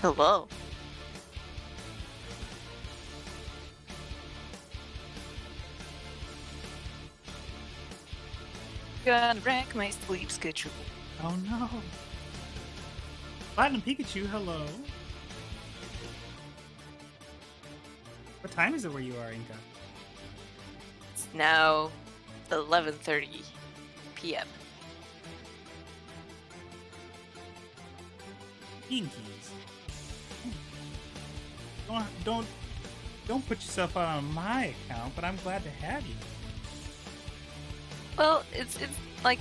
Hello. Gonna wreck my sleep schedule. Oh no. Platinum Pikachu, hello. What time is it where you are, Inka? It's now 11:30 p.m. Pinkies. Don't don't put yourself out on my account, but I'm glad to have you. Well, it's like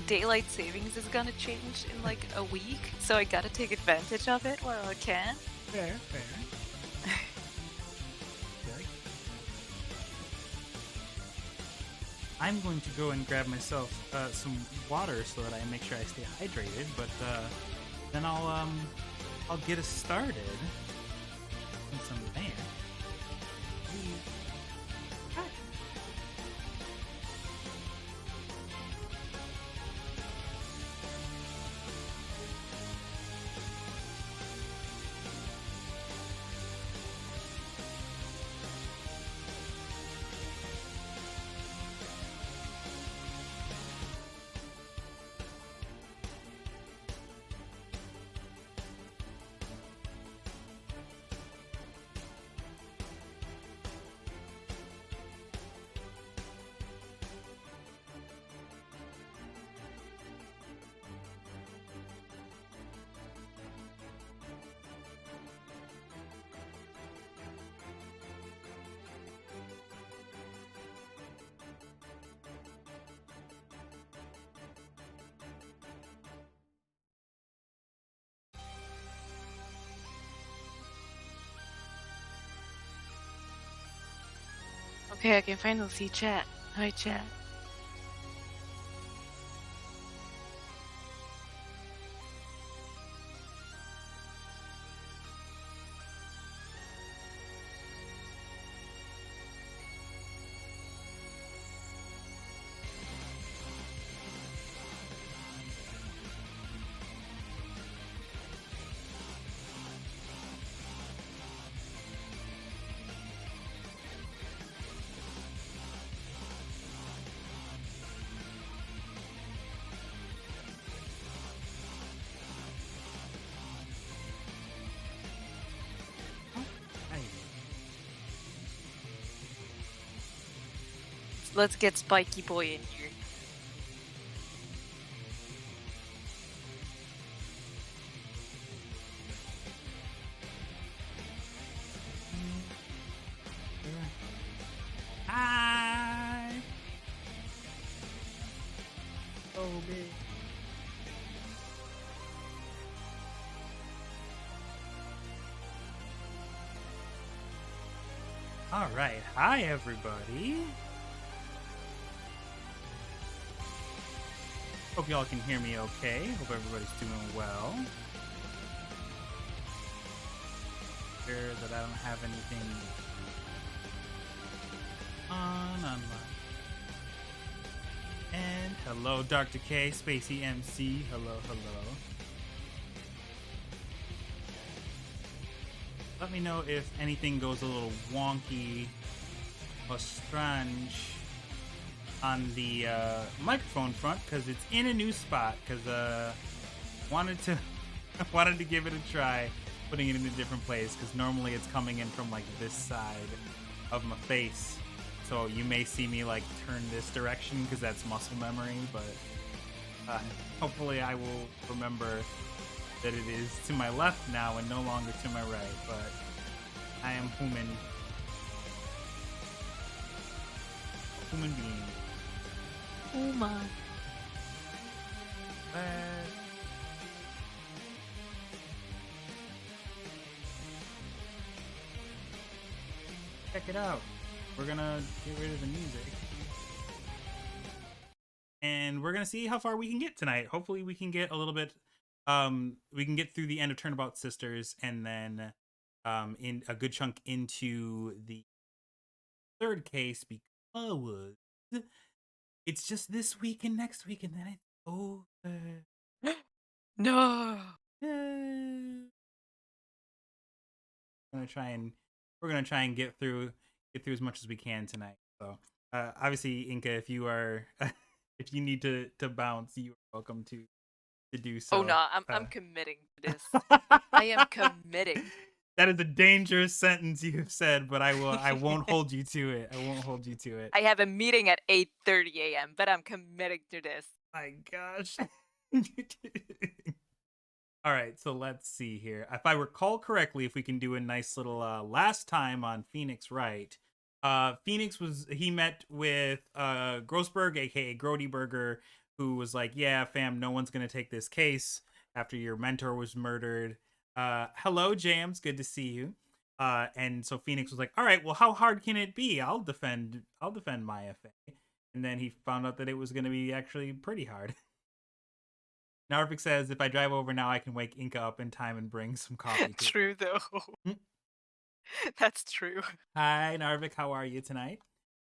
daylight savings is gonna change in like a week, so I gotta take advantage of it while I can. Fair, fair. Good. I'm going to go and grab myself some water so that I make sure I stay hydrated, but then I'll get us started in some band. Okay, I can finally see chat. Hi, chat. Hi. Let's get Spiky Boy in here. Hi. So big. All right. Hi, everybody. Hope y'all can hear me okay. Hope everybody's doing well. Sure that I don't have anything online. And hello, Dr. K, Spacey MC. Hello, hello. Let me know if anything goes a little wonky or strange on the microphone front, because it's in a new spot. Because wanted to wanted to give it a try, putting it in a different place. Because normally it's coming in from like this side of my face, so you may see me like turn this direction because that's muscle memory. But hopefully I will remember that it is to my left now and no longer to my right. But I am human being. Oh my. Check it out. We're gonna get rid of the music. And we're gonna see how far we can get tonight. Hopefully we can get a little bit we can get through the end of Turnabout Sisters, and then in a good chunk into the third case, because it's just this week and next week, and then it's over. No. We're gonna try and get through as much as we can tonight. So obviously, Inca, if you are if you need to bounce, you are welcome to do Oh so. no, I'm committing to this. I am committing. That is a dangerous sentence you have said, but I won't hold you to it. I won't hold you to it. I have a meeting at 8:30 a.m., but I'm committing to this. My gosh. All right, so let's see here. If I recall correctly, if we can do a nice little last time on Phoenix Wright. Phoenix he met with Grossberg, aka Grody Burger, who was like, "Yeah, fam, no one's gonna take this case after your mentor was murdered." Hello, Jams, good to see you. And so Phoenix was like, "All right, well, how hard can it be? I'll defend Maya Fey." And then he found out that it was gonna be actually pretty hard. Narvik says, if I drive over now, I can wake Inca up in time and bring some coffee to True though. her. That's true. Hi, Narvik. How are you tonight?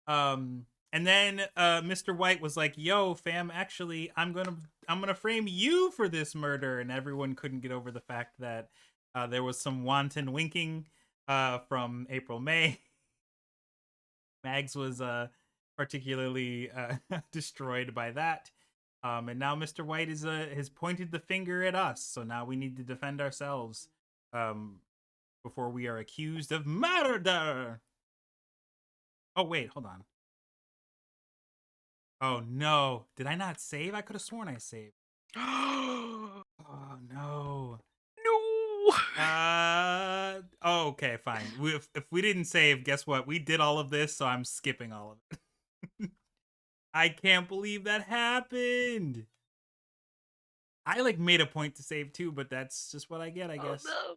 And then Mr. White was like, "Yo, fam, actually, I'm gonna frame you for this murder," and everyone couldn't get over the fact that there was some wanton winking from April May. Mags was particularly destroyed by that. And now Mr. White has pointed the finger at us, so now we need to defend ourselves before we are accused of murder. Oh wait, hold on. Oh no, did I not save? I could have sworn I saved. No. Oh no. Oh, okay, fine. If we didn't save, guess what? We did all of this, so I'm skipping all of it. I can't believe that happened. I like made a point to save too, but that's just what I get, I Oh guess. no.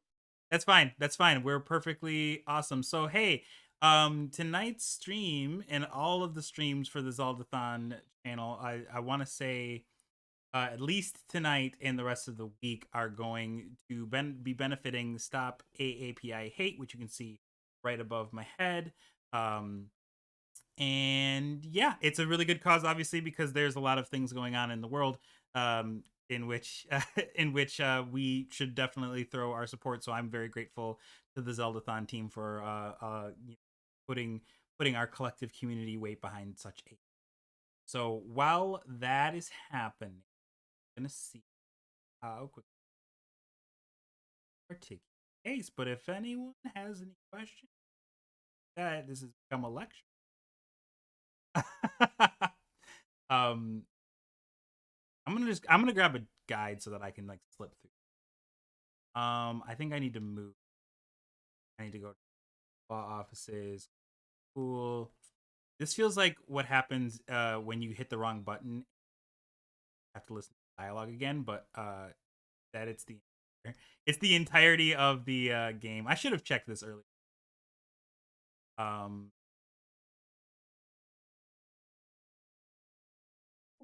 That's fine. That's fine. We're perfectly awesome. So hey, tonight's stream and all of the streams for the Zeldathon channel, I want to say at least tonight and the rest of the week are going to be benefiting Stop AAPI Hate, which you can see right above my head. And yeah, it's a really good cause, obviously, because there's a lot of things going on in the world in which we should definitely throw our support. So I'm very grateful to the Zeldathon team for putting our collective community weight behind such a. So while that is happening, I'm gonna see how quick particular case. But if anyone has any questions, that this has become a lecture. um, I'm gonna grab a guide so that I can like slip through. I think I need to move. I need to go to law offices. Cool. This feels like what happens when you hit the wrong button. You have to listen to the dialogue again, but that it's the entirety of the game. I should have checked this earlier. Um,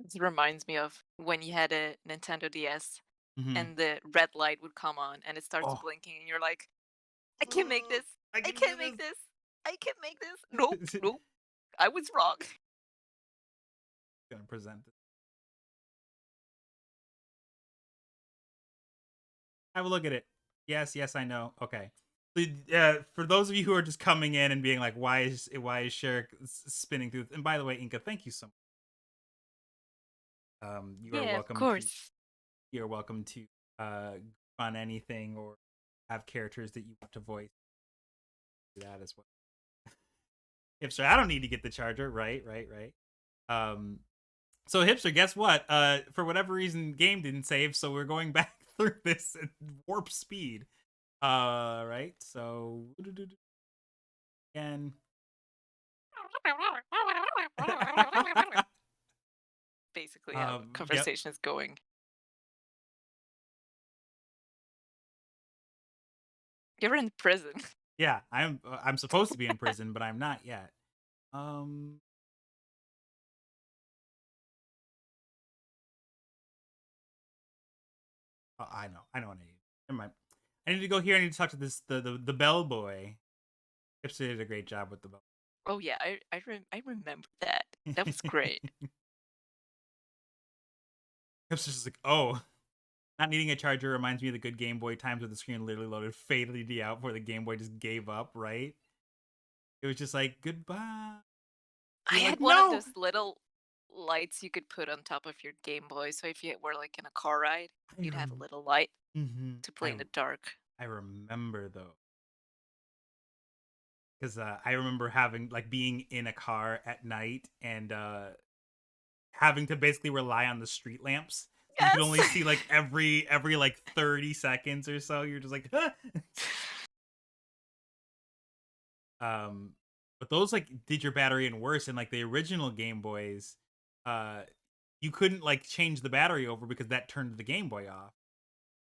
This reminds me of when you had a Nintendo DS mhm. and the red light would come on and it starts Oh, blinking and you're like, I can't make this. I I can do can't make this. I can't make this. Nope, this. nope. I was wrong. Gonna present this. Have a look at it. Yes, yes, I know. Okay. For those of you who are just coming in and being like, why is Sherrick spinning through? And by the way, Inca, thank you so much. You are Yeah, of welcome to course. uh on anything or have characters that you want to voice. Do that as well. Hipster, I don't need to get the charger. Right. Um, so Hipster, guess what? For whatever reason, game didn't save, so we're going back through this at warp speed. Right. So again. Basically how the Yep. conversation is going. You're in prison. Yeah, I'm supposed to be in prison, but I'm not yet. Um, I know what I need. Never mind. I need to go here. I need to talk to the bellboy. Hipster did a great job with the bell. Oh yeah, I remember that. That was great. Hipster's just like, oh, Not needing a charger reminds me of the good Game Boy times where the screen literally loaded fatally out before the Game Boy just gave up, right? It was just like, goodbye. I You're like, had one of no! those little lights you could put on top of your Game Boy, so if you were, like, in a car ride, I you'd have a little light to play in the dark. I remember though, because I remember having like being in a car at night and having to basically rely on the street lamps. You could only Yes! see like every like 30 seconds or so. You're just like, "Ah." um, but those like did your battery in worse. And like the original Game Boys, uh, you couldn't like change the battery over because that turned the Game Boy off.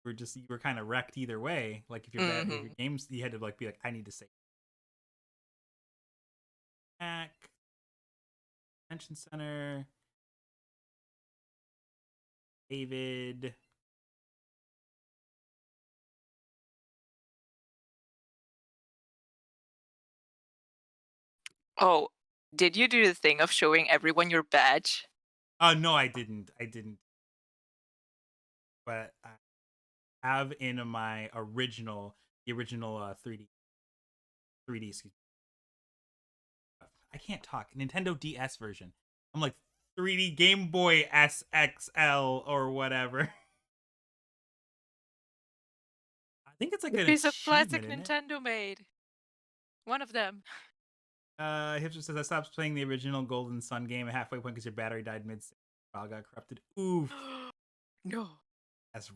You were kind of wrecked either way. Like if your Mhm. games, you had to like be like, I need to save back. Convention Center, David. Oh, did you do the thing of showing everyone your badge? No, I didn't. I didn't. But I have in my the original 3D. Excuse me. I can't talk. Nintendo DS version. I'm like 3D Game Boy SXL or whatever. I think it's like The an piece of achievement, plastic isn't it? Nintendo made. One of them. Hipster says I stopped playing the original Golden Sun game at halfway point because your battery died mid. File got corrupted. Oof. No. That's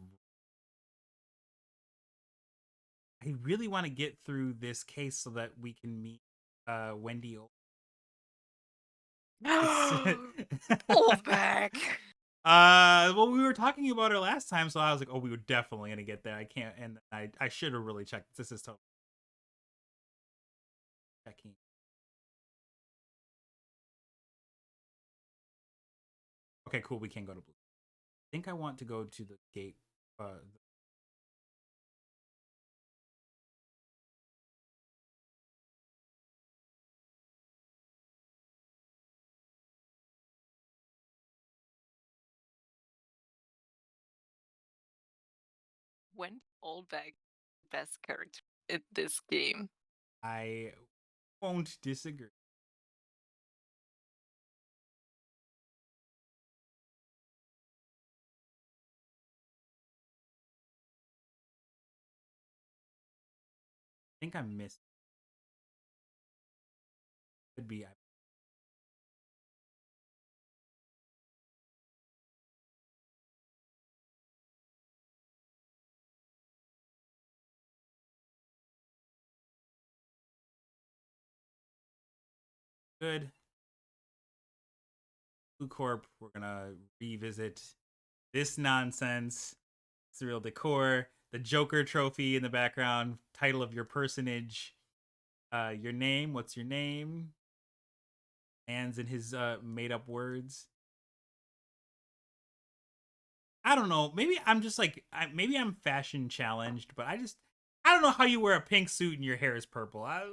I really want to get through this case so that we can meet Wendy. It's Old back. well, we were talking about her last time, so I was like, oh, we were definitely gonna get there. I can't, and I should have really checked. This is totally checking. Okay, cool. We can go to blue. I think I want to go to the gate. When old bag best character in this game. I won't disagree. I think I missed. Could be. Good. Blue Corp. We're gonna revisit this nonsense. Surreal decor. The Joker trophy in the background. Title of your personage. Your name. What's your name? Hands in his made up words. I don't know. Maybe I'm just like maybe I'm fashion challenged, but I don't know how you wear a pink suit and your hair is purple. I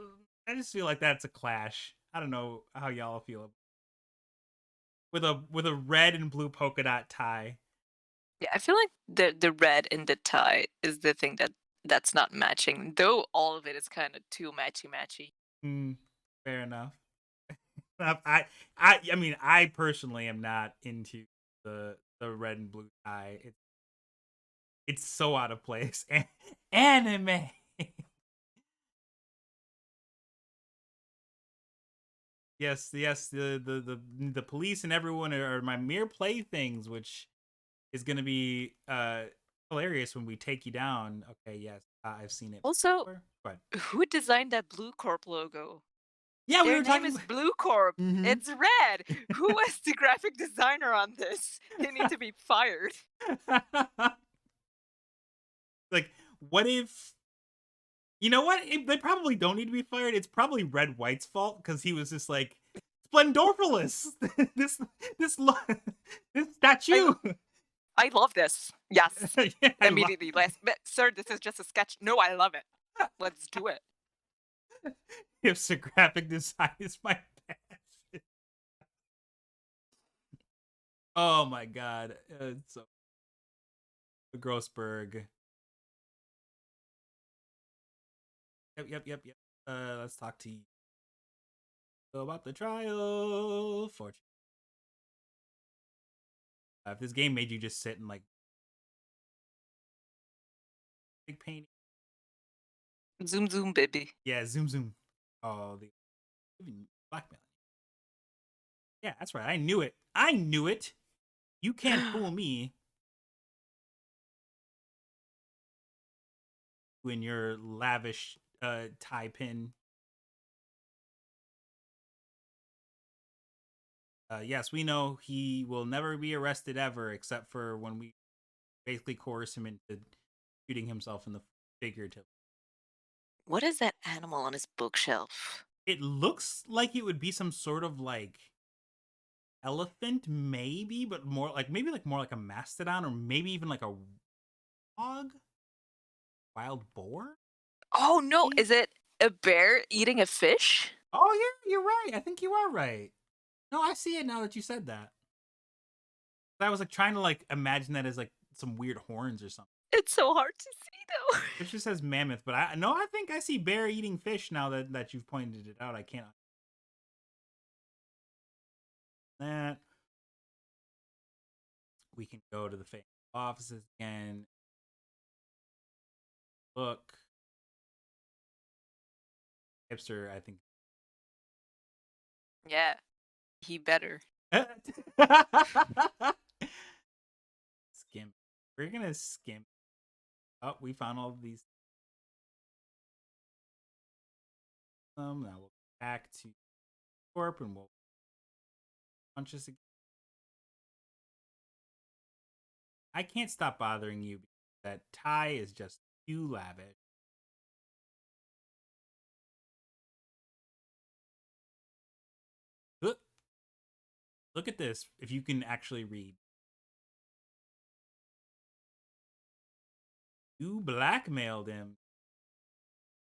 just feel like that's a clash. I don't know how y'all feel with a red and blue polka dot tie. Yeah, I feel like the red in the tie is the thing that's not matching, though all of it is kind of too matchy matchy. Mm, fair enough. I mean I personally am not into the red and blue tie. It's so out of place. Anime. Yes, the police and everyone are my mere playthings, which is going to be hilarious when we take you down. Okay, yes, I've seen it Also, before. But who designed that Blue Corp logo? yeah, we Their were name talking. is Blue Corp. Mm-hmm. It's red. Who was the graphic designer on this? They need to be fired. Like, what if? You know what? They probably don't need to be fired. It's probably Red White's fault because he was just like Splendorphilus. this this this I statue. I love this. Yes. Yeah, I love. Immediately last but sir, this is just a sketch. No, I love it. Let's do it. If the graphic design is my passion. Oh my god, it's so Grossberg. Yep. Let's talk to you about the trial. Fortune. If this game made you just sit and like big pain, Zoom zoom, baby. yeah, zoom. Oh, the blackmail. Yeah, that's right. I knew it. I knew it. You can't fool me when your lavish tie pin. Yes, we know he will never be arrested ever, except for when we basically coerce him into shooting himself in the figurative. What is that animal on his bookshelf? It looks like it would be some sort of like elephant, maybe, but more like maybe like more like a mastodon, or maybe even like a hog, wild boar. Oh no, Maybe? is it a bear eating a fish? Oh yeah, you're right. I think you are right. No, I see it now that you said that. I was like trying to like imagine that as like some weird horns or something. It's so hard to see though. It just says mammoth, but I no, I think I see bear eating fish now that you've pointed it out. I can't that we can go to the family offices again. Look, hipster. I think Yeah, he better. skim. We're gonna skim. Oh, we found all of these. Now we'll go back to corp and we'll punch this again. I can't stop bothering you because that tie is just too lavish. Look, look at this. If you can actually read, you blackmailed him.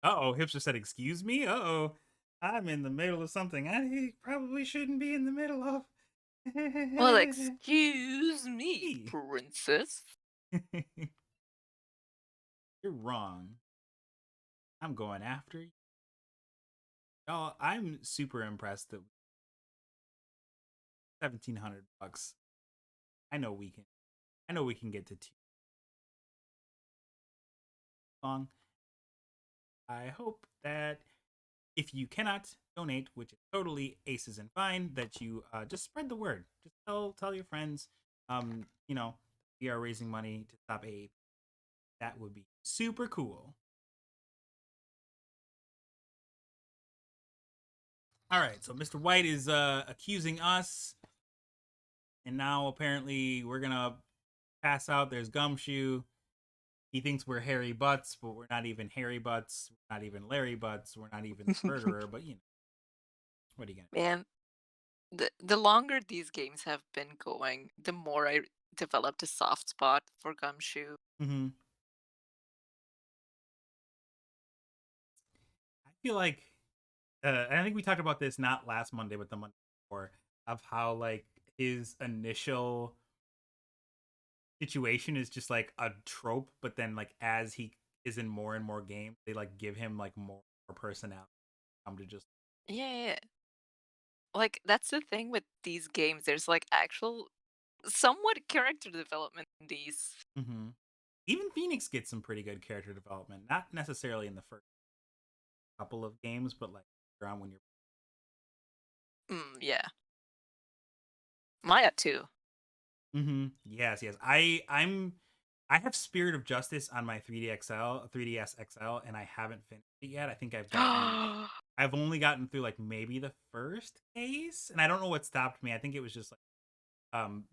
Uh-oh, hipster said, excuse me? Uh-oh. I'm in the middle of something I probably shouldn't be in the middle of. Well, excuse me, princess. You're wrong. I'm going after you. Y'all, I'm super impressed that $1,700. I know we can. I know we can get to two long. I hope that if you cannot donate, which is totally aces and fine, that you just spread the word. Just tell your friends. You know, we are raising money to stop AAP. That would be super cool. All right, so Mr. White is accusing us, and now apparently we're gonna pass out. There's Gumshoe. He thinks we're Harry Butts, but we're not even Harry Butts. We're not even Larry Butts. We're not even the murderer. But you know, what are you gonna? Man, the longer these games have been going, the more I developed a soft spot for Gumshoe. Mm-hmm. I feel like I think we talked about this not last Monday, but the Monday before, of how like his initial situation is just like a trope, but then like as he is in more and more games, they like give him like more personality. I'm to just Yeah. Like, that's the thing with these games, there's, like, actual somewhat character development in these. mm-hmm. Even Phoenix gets some pretty good character development. Not necessarily in the first couple of games, but like around when you're. Yeah. Maya too. Mm-hmm. Yes. I have Spirit of Justice on my 3DS XL, and I haven't finished it yet. I think I've only gotten through like maybe the first case, and I don't know what stopped me. I think it was just like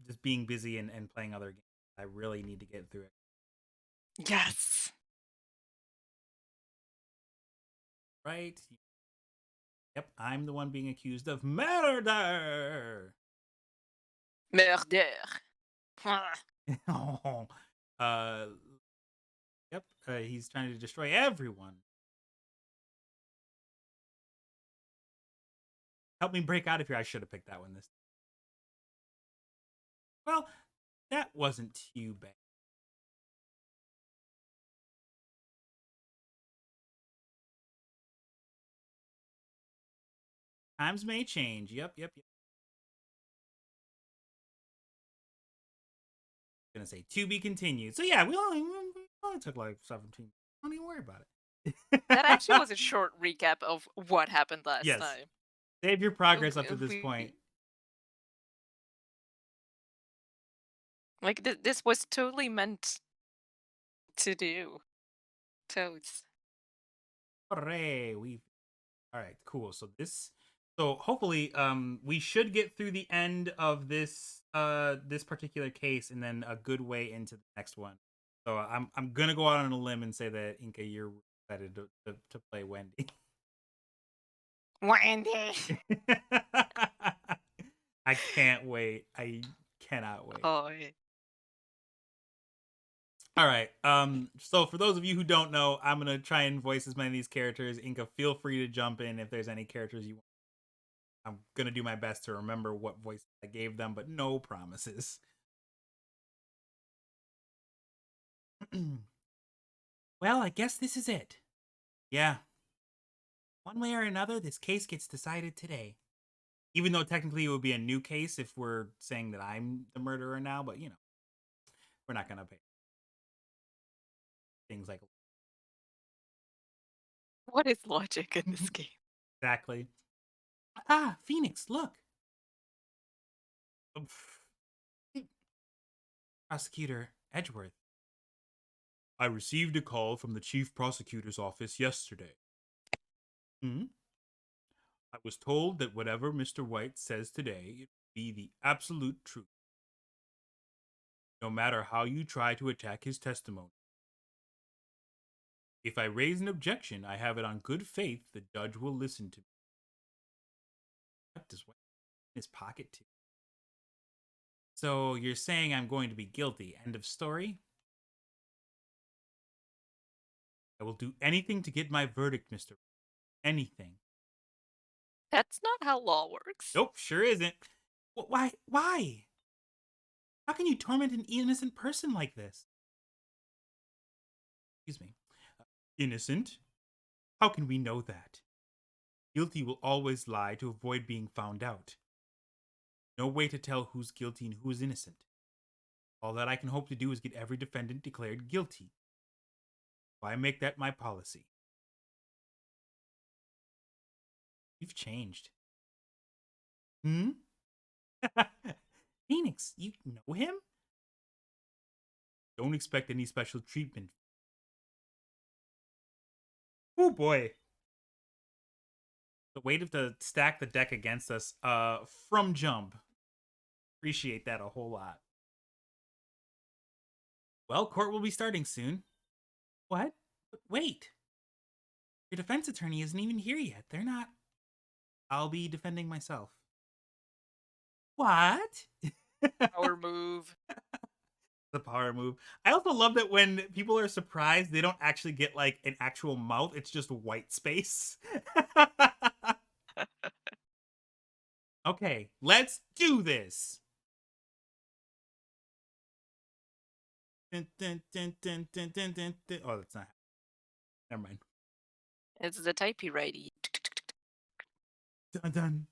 just being busy and playing other games. I really need to get through it. Yes. Right? Yep, I'm the one being accused of murder. Murder. uh, yep, he's trying to destroy everyone. Help me break out of here. I should have picked that one this. Well, that wasn't too bad. Times may change. Yep. Gonna say to be continued. So yeah, we only took like 17. Don't even worry about it. That actually was a short recap of what happened last Yes. time. Save your progress up to W this point. we like, this was totally meant to do. Totes. Hooray! We all right, cool. So hopefully we should get through the end of this particular case and then a good way into the next one. So I'm gonna go out on a limb and say that Inca, you're excited to play Wendy. Wendy! I can't wait. I cannot wait. Oh, yeah. All right. So for those of you who don't know, I'm gonna try and voice as many of these characters. Inca, feel free to jump in if there's any characters you want. I'm gonna do my best to remember what voice I gave them, but no promises. Well, I guess this is it. Yeah. One way or another, this case gets decided today. Even though technically it would be a new case if we're saying that I'm the murderer now, but we're not gonna pay things like What is logic in this game? exactly. Ah, Phoenix, look. Prosecutor Edgeworth. I received a call from the chief prosecutor's office yesterday. Hmm? I was told that whatever Mr. White says today, it will be the absolute truth, no matter how you try to attack his testimony. If I raise an objection, I have it on good faith the judge will listen to me. What does White in his pocket to? So you're saying I'm going to be guilty. End of story? I will do anything to get my verdict, Mr. Anything. That's not how law works. Nope, sure isn't. Why? Why? How can you torment an innocent person like this? Excuse me. Innocent? How can we know that? Guilty will always lie to avoid being found out. No way to tell who's guilty and who is innocent. All that I can hope to do is get every defendant declared guilty. Why make that my policy? You've changed. Hmm? Phoenix, you know him? Don't expect any special treatment. Oh boy. The weight of to stack the deck against us from jump. Appreciate that a whole lot. Well, court will be starting soon. What? But wait. Your defense attorney isn't even here yet. They're not. I'll be defending myself. What? Power move. The power move. I also love that when people are surprised, they don't actually get like an actual mouth. It's just white space. Okay, let's do this. Dun, dun, dun, dun, dun, dun, dun, dun. Oh, that's not. Never mind. It's the typey righty. Dun, dun.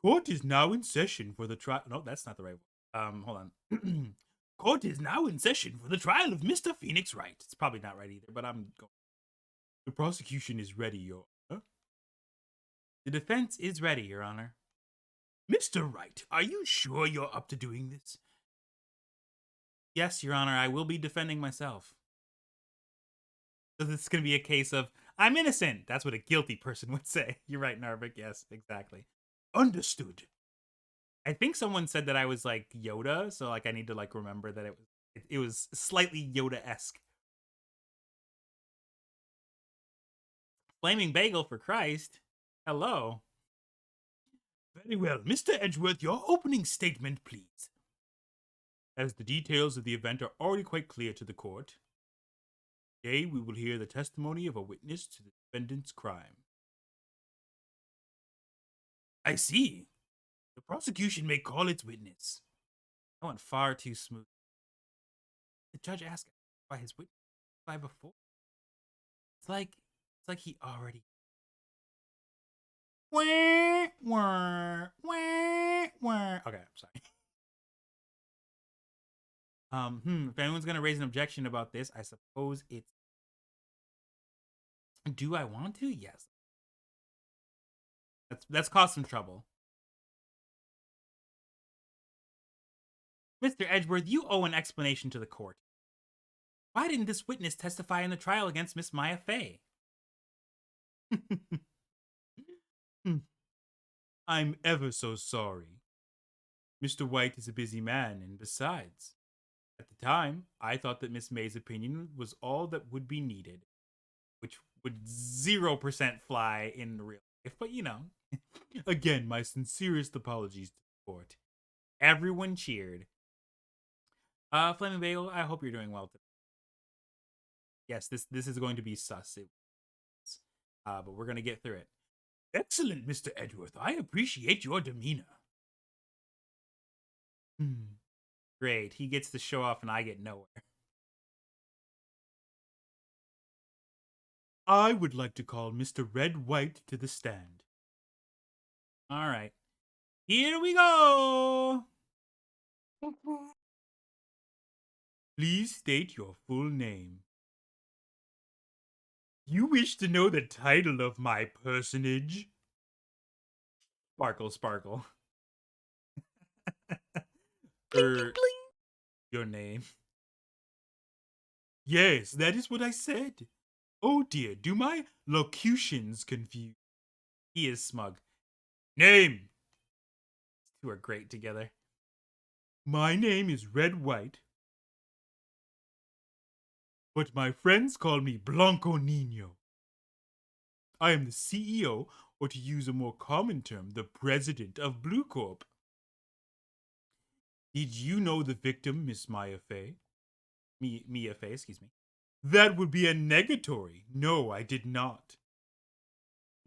Court is now in session for the trial. No, that's not the right one. Hold on. Court is now in session for the trial of Mr. Phoenix Wright. It's probably not right either, but I'm going. The prosecution is ready, Your Honor. The defense is ready, Your Honor. Mr. Wright, are you sure you're up to doing this? Yes, Your Honor, I will be defending myself. So this is going to be a case of, I'm innocent. That's what a guilty person would say. You're right, Narvik. Yes, exactly. Understood. I think someone said that I was like Yoda, so like I need to like remember that it was slightly Yoda-esque. Flaming bagel for Christ. Hello. Very well. Mr. Edgeworth, your opening statement, please. As the details of the event are already quite clear to the court, today we will hear the testimony of a witness to the defendant's crime. I see. The prosecution may call its witness. I went far too smooth. The judge asked by his witness by before. It's like he already. Wah, wah, wah, wah. Okay, I'm sorry. If anyone's gonna raise an objection about this, I suppose it's. Do I want to? Yes. That's caused some trouble. Mr. Edgeworth, you owe an explanation to the court. Why didn't this witness testify in the trial against Miss Maya Fey? I'm ever so sorry. Mr. White is a busy man, and besides, at the time, I thought that Miss May's opinion was all that would be needed, which would 0% fly in real life, but again, my sincerest apologies to the court. Everyone cheered. Flaming Bagel, I hope you're doing well today. Yes, this is going to be sus. But we're going to get through it. Excellent, Mr. Edgeworth. I appreciate your demeanor. Great. He gets to show off and I get nowhere. I would like to call Mr. Red White to the stand. All right. Here we go. Please state your full name. You wish to know the title of my personage? Sparkle, sparkle. Bling, bling, bling. Your name. Yes, that is what I said. Oh dear, do my locutions confuse? He is smug. Name! These two are great together. My name is Red White, but my friends call me Blanco Nino. I am the CEO, or to use a more common term, the president of Blue Corp. Did you know the victim, Miss Maya Fey? Mia Fey, excuse me. That would be a negatory. No, I did not.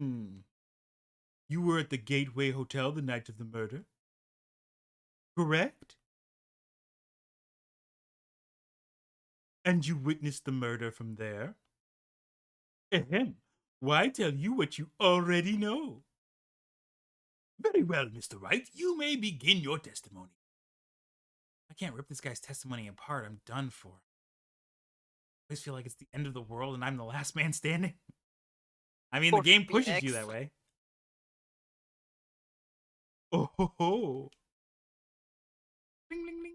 You were at the Gateway Hotel the night of the murder? Correct? And you witnessed the murder from there? Ahem. Why tell you what you already know? Very well, Mr. Wright. You may begin your testimony. I can't rip this guy's testimony apart. I'm done for. I always feel like it's the end of the world and I'm the last man standing. I mean, the game pushes you that way. Oh ho ho. Bling, bling, bling.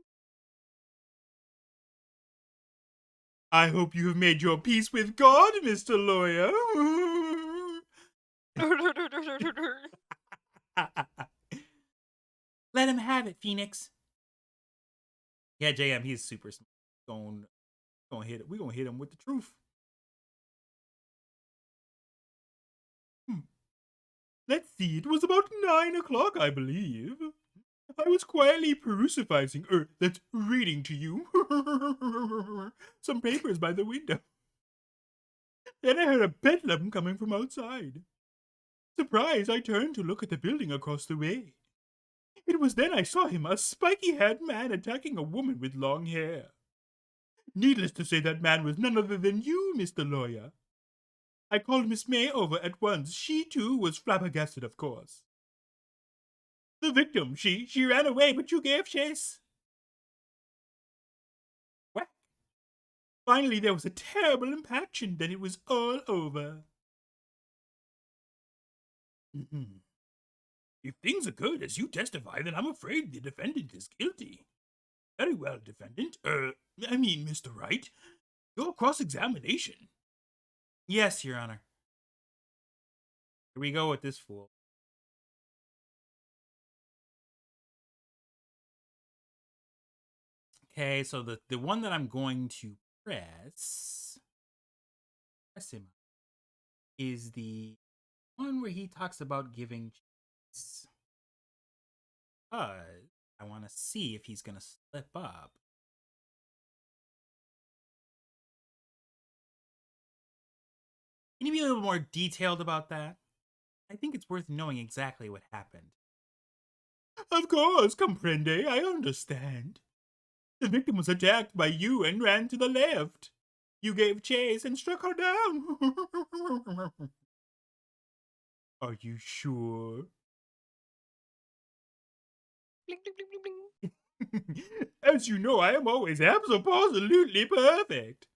I hope you have made your peace with God, Mr. Lawyer. Let him have it, Phoenix. Yeah, JM, he's super smart. Gonna hit it. We're gonna hit him with the truth. Let's see, it was about 9 o'clock, I believe. I was quietly that's reading to you some papers by the window. Then I heard a bedlam coming from outside. Surprised, I turned to look at the building across the way. It was then I saw him, a spiky-haired man attacking a woman with long hair. Needless to say, that man was none other than you, Mr. Lawyer. I called Miss May over at once. She, too, was flabbergasted, of course. The victim, she ran away, but you gave chase. What? Finally, there was a terrible impaction, then it was all over. If things occurred as you testify, then I'm afraid the defendant is guilty. Very well, defendant. Mr. Wright, your cross-examination. Yes, Your Honor. Here we go with this fool. Okay, so the one that I'm going to press him is the one where he talks about giving chase. I want to see if he's going to slip up. Can you be a little more detailed about that? I think it's worth knowing exactly what happened. Of course, comprende, I understand. The victim was attacked by you and ran to the left. You gave chase and struck her down. Are you sure? Bling, bling, bling, bling, bling. As you know, I am always absolutely perfect.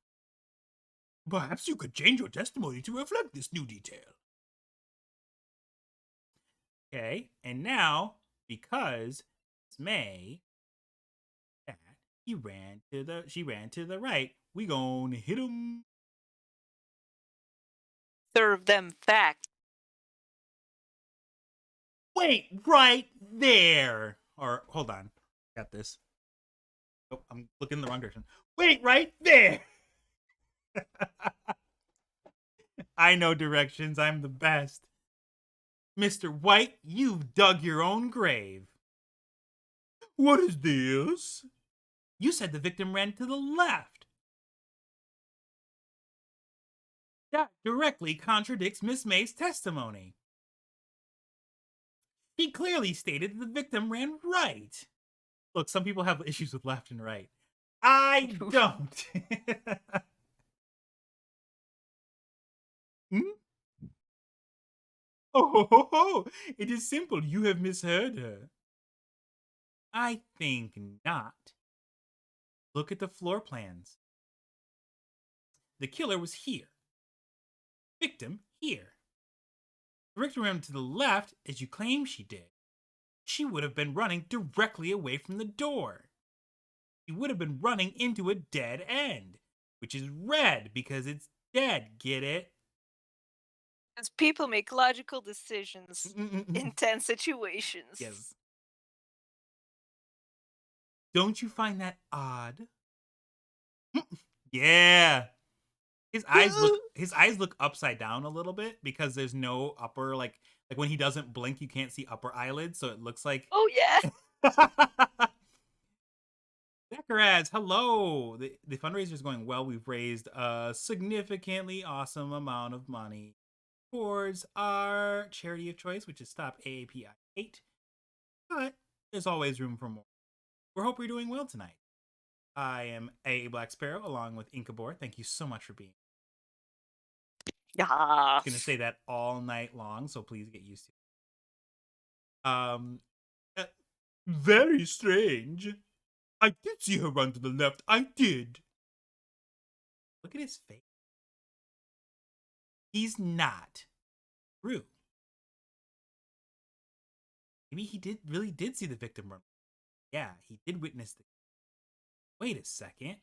Perhaps you could change your testimony to reflect this new detail. Okay, and now, because it's May, that she ran to the right, we gonna hit him. Serve them facts. Wait, right there. Or, hold on. Got this. Oh, I'm looking in the wrong direction. Wait, right there. I know directions. I'm the best. Mr. White, you've dug your own grave. What is this? You said the victim ran to the left. That directly contradicts Miss May's testimony. She clearly stated that the victim ran right. Look, some people have issues with left and right. I don't. Hmm? Oh, it is simple. You have misheard her. I think not. Look at the floor plans. The killer was here. Victim here. The victim ran to the left, as you claim she did. She would have been running directly away from the door. She would have been running into a dead end, which is red because it's dead. Get it? As people make logical decisions in tense situations. Yes. Don't you find that odd? Yeah. His eyes look upside down a little bit because there's no upper like when he doesn't blink you can't see upper eyelids, so it looks like Oh, yeah. Decoraz, hello. The fundraiser is going well. We've raised a significantly awesome amount of money towards our charity of choice, which is Stop AAPI Hate. But there's always room for more. We hope you're doing well tonight. I am aBlackSparrow along with Inkabor. Thank you so much for being. I'm gonna Yes. say that all night long, so please get used to it. Uh, very strange. I did see her run to the left. I did. Look at his face. He's not true. Maybe he really did see the victim run. Yeah, he did witness the. Wait a second.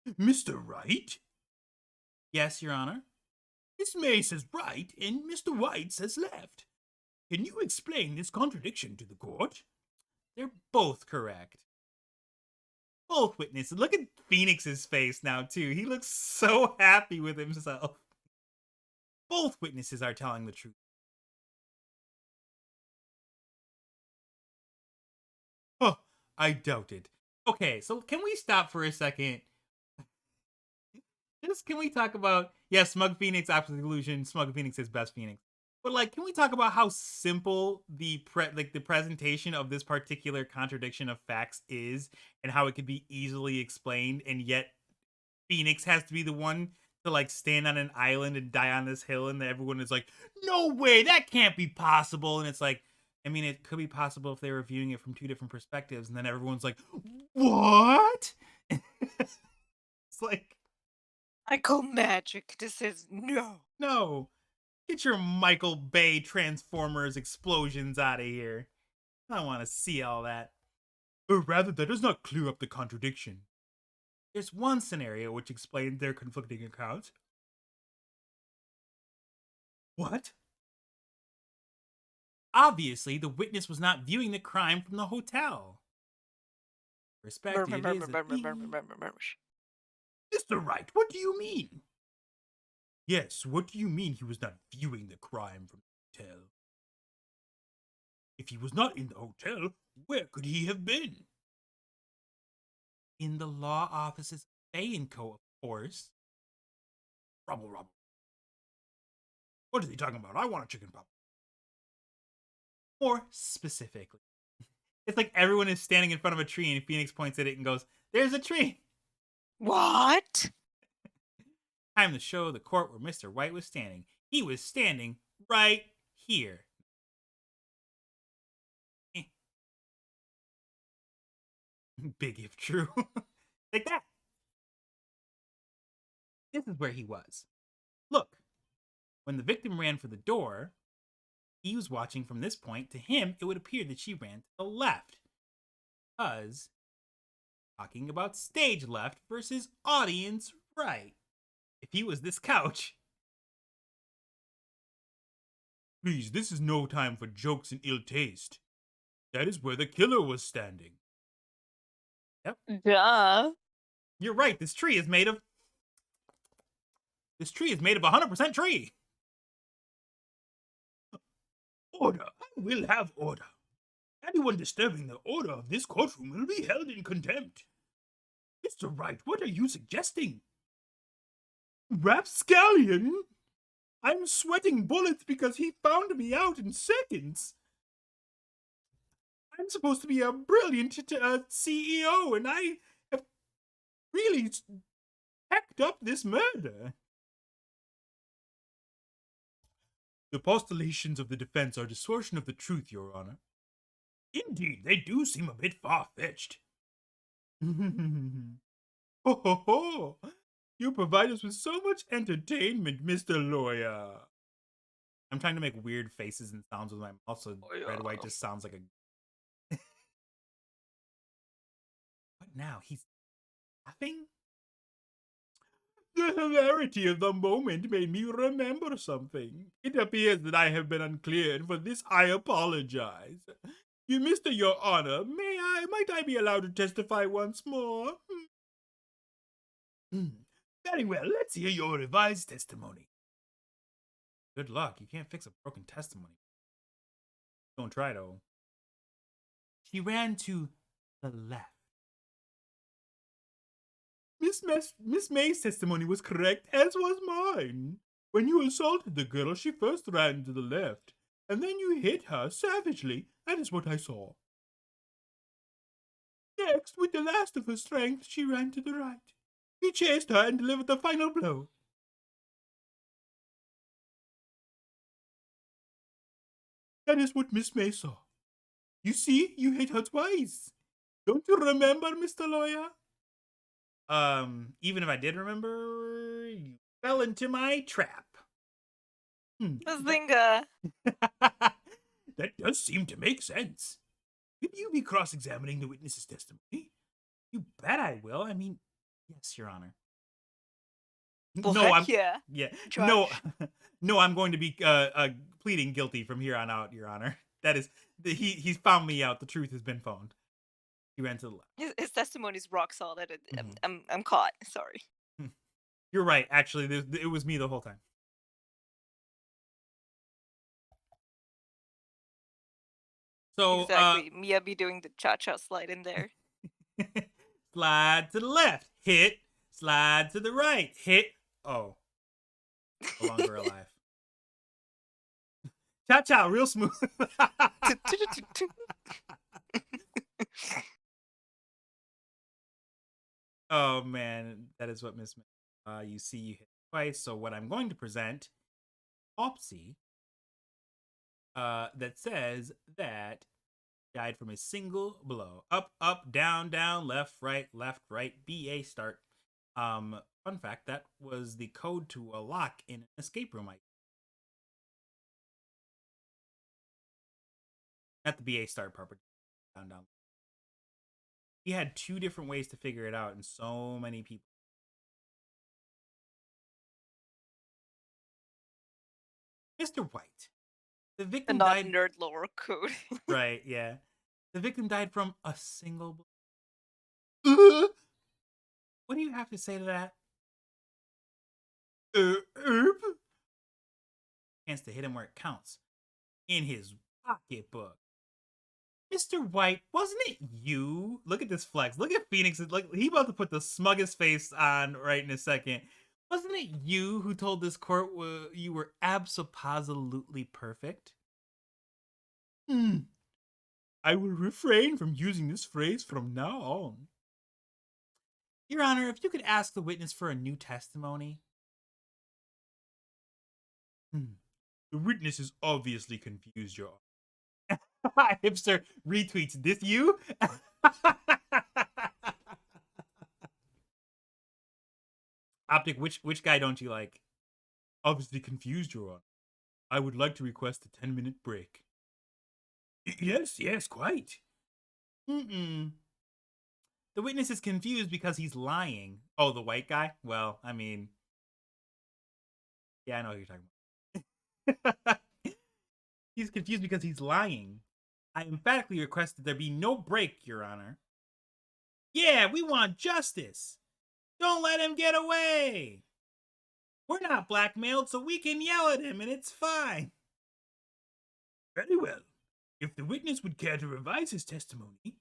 Mr. Wright? Yes, Your Honor. Miss May says right and Mr. White says left. Can you explain this contradiction to the court? They're both correct. Both witnesses. Look at Phoenix's face now, too. He looks so happy with himself. Both witnesses are telling the truth. Oh, I doubt it. Okay, so can we stop for a second? Just can we talk about Smug Phoenix, Absolute Illusion, Smug Phoenix is best Phoenix. But like, can we talk about how simple the presentation of this particular contradiction of facts is, and how it could be easily explained, and yet Phoenix has to be the one to like stand on an island and die on this hill, and everyone is like, "No way, that can't be possible." And it's like, I mean, it could be possible if they were viewing it from two different perspectives, and then everyone's like, "What?" It's like, I call magic. This is no. no, get your Michael Bay Transformers explosions out of here. I don't want to see all that. Or rather, that does not clear up the contradiction. There's one scenario which explains their conflicting accounts. What? Obviously, the witness was not viewing the crime from the hotel. Respect, it is a thing. Mr. Wright, what do you mean? Yes, what do you mean he was not viewing the crime from the hotel? If he was not in the hotel, where could he have been? In the law offices of Bay & Co., of course. Rubble. What is he talking about? I want a chicken pop. More specifically, it's like everyone is standing in front of a tree and Phoenix points at it and goes, "There's a tree." What? Time to show the court where Mr. White was standing. He was standing right here. Big if true. Like that. This is where he was. Look, when the victim ran for the door, he was watching from this point. To him, it would appear that she ran to the left. Because talking about stage left versus audience right. If he was this couch. Please, this is no time for jokes and ill taste. That is where the killer was standing. Yep. Duh. You're right. This tree is made of 100% tree. Order. I will have order. Anyone disturbing the order of this courtroom will be held in contempt. Mr. Wright, what are you suggesting? Rapscallion? I'm sweating bullets because he found me out in seconds. I'm supposed to be a brilliant CEO, and I have really hacked up this murder. The postulations of the defense are distortion of the truth, Your Honor. Indeed, they do seem a bit far-fetched. Ho ho ho! You provide us with so much entertainment, Mr. Lawyer. I'm trying to make weird faces and sounds with my mouth, so Oh, Red yeah. White just sounds like a... What now? He's laughing? The hilarity of the moment made me remember something. It appears that I have been unclear, and for this I apologize. Mr. Your Honor, might I be allowed to testify once more? Very well, let's hear your revised testimony. Good luck, you can't fix a broken testimony. Don't try, though. She ran to the left. Miss May's testimony was correct, as was mine. When you assaulted the girl, she first ran to the left, and then you hit her savagely. That is what I saw. Next, with the last of her strength, she ran to the right. You chased her and delivered the final blow. That is what Miss May saw. You see, you hit her twice. Don't you remember, Mr. Lawyer? Even if I did remember, you fell into my trap. Bazinga. That does seem to make sense. Will you be cross-examining the witness's testimony? You bet I will. I mean, yes, Your Honor. Well, No, heck yeah. yeah, Judge. no, I'm going to be pleading guilty from here on out, Your Honor. That is, he's found me out. The truth has been found. He ran to the left. His testimony's rock solid. Mhm. I'm caught. Sorry. You're right. Actually, it was me the whole time. So, Exactly. Mia be doing the cha-cha slide in there. slide to the left, hit. Slide to the right, hit. Oh, no longer alive. Cha cha, real smooth. Oh man, that is what Miss. You see, you hit twice. So what I'm going to present, autopsy, that says that died from a single blow. Up, up, down, down, left, right, BA start. Fun fact, that was the code to a lock in an escape room. Not the BA start part, but down, down. He had 2 different ways to figure it out, and so many people. Mr. White, the The victim not died. nerd lore code. Right, yeah. The victim died from a single blow. What do you have to say to that? Herb? Chance to hit him where it counts. In his pocketbook. Mr. White, wasn't it you? Look at this flex. Look at Phoenix. Like, he about to put the smuggest face on right in a second. Wasn't it you who told this court you were absolutely perfect? I will refrain from using this phrase from now on. Your Honor, if you could ask the witness for a new testimony. The witness is obviously confused, Your Honor. Hipster retweets, this you? Optic, which guy don't you like? Obviously confused, Your Honor. I would like to request a 10-minute break. Yes, yes, quite. Mm-mm. The witness is confused because he's lying. Oh, the white guy? Well, I mean, yeah, I know what you're talking about. He's confused because he's lying. I emphatically request that there be no break, Your Honor. Yeah, we want justice. Don't let him get away. We're not blackmailed, so we can yell at him and it's fine. Very well. If the witness would care to revise his testimony,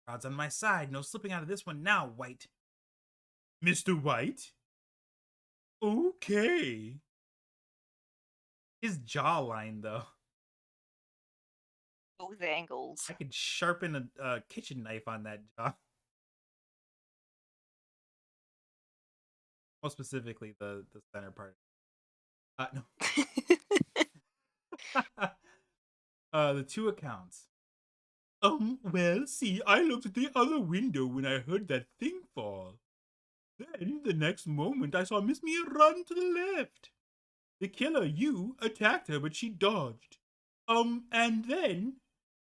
Rod's on my side. No slipping out of this one now, White. Mr. White? Okay. His jawline, though. Both angles. I could sharpen a kitchen knife on that jaw. More specifically, the center part. No. The two accounts. Well, see, I looked at the other window when I heard that thing fall. Then, the next moment, I saw Miss Mia run to the left. The killer, you, attacked her, but she dodged. And then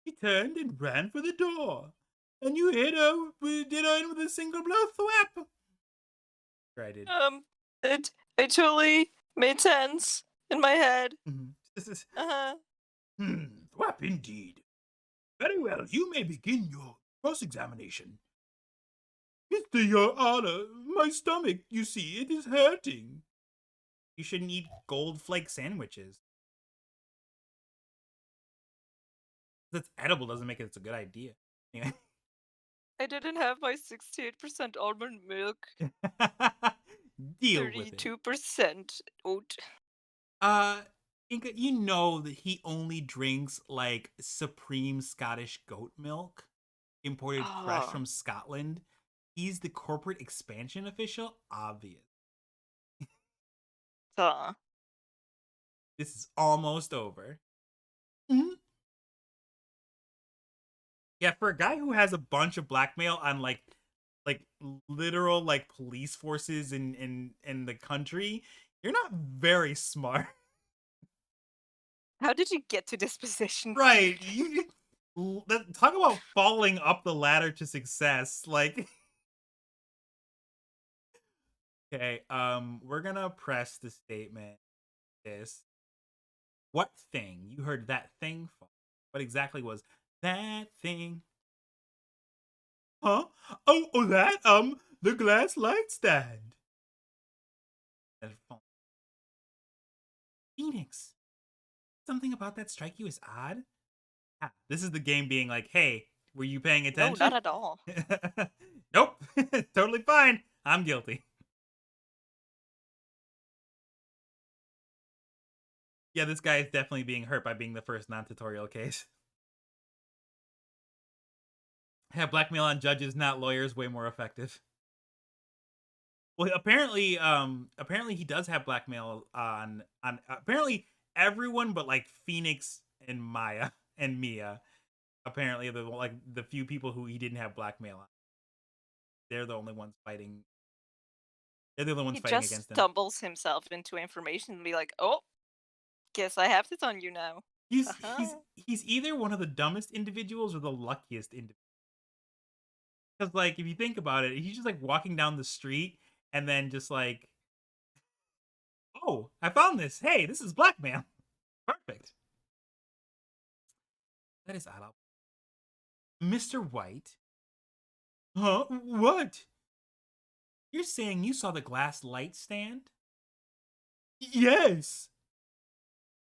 she turned and ran for the door. And you hit her, did her in with a single blow thwap. Sure I did. It it totally made sense in my head. This is Uh-huh. thwap indeed. Very well, you may begin your cross-examination. Mr. Your Honor, my stomach, you see, it is hurting. You shouldn't eat gold flake sandwiches. That's edible doesn't make it a good idea. Anyway. I didn't have my 68% almond milk, Deal with it. 32% oat. Inka, you know that he only drinks like supreme Scottish goat milk imported fresh Oh, from Scotland. He's the corporate expansion official, obvious. duh. This is almost over. Mhm. Yeah, for a guy who has a bunch of blackmail on like literal like police forces in the country, you're not very smart. How did you get to this position? Right. Talk about falling up the ladder to success. Like okay, we're gonna press the statement. This what thing? You heard that thing fall. What exactly was that thing? Huh? Oh, that the glass light stand. Phoenix. Something about that strike you as odd? Ah, this is the game being like, hey, were you paying No, not attention? at all. Nope. Totally fine. I'm guilty. Yeah, this guy is definitely being hurt by being the first non-tutorial case. Yeah, blackmail on judges, not lawyers, way more effective. Well, apparently he does have blackmail on apparently everyone but like Phoenix and Maya and Mia. Apparently, the few people who he didn't have blackmail on, they're the only ones fighting. They're the only ones He fighting just against him. stumbles himself into information and be like, "Oh, guess I have this on you now." He's he's Haha. he's either one of the dumbest individuals or the luckiest individual. Because like if you think about it, he's just like walking down the street and then just like, oh, I found this. Hey, this is blackmail. Perfect. That is odd. Mr. White? Huh? What? You're saying you saw the glass light stand? Yes.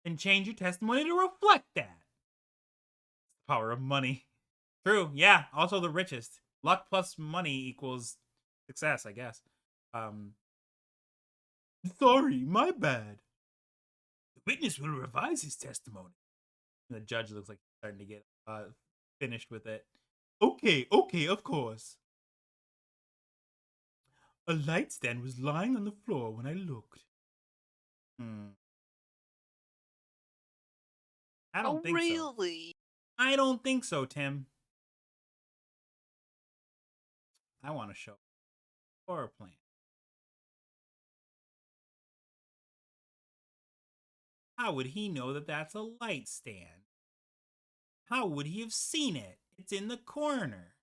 Then change your testimony to reflect that. Power of money. True. Yeah. Also the richest. Luck plus money equals success, I guess. Um. Sorry, my bad. The witness will revise his testimony. And the judge looks like he's starting to get finished with it. Okay, okay, of course. A light stand was lying on the floor when I looked. Hmm. I Oh, don't think so. really? I don't think so, Tim. I want to show horror plan. How would he know that that's a light stand? How would he have seen it? It's in the corner.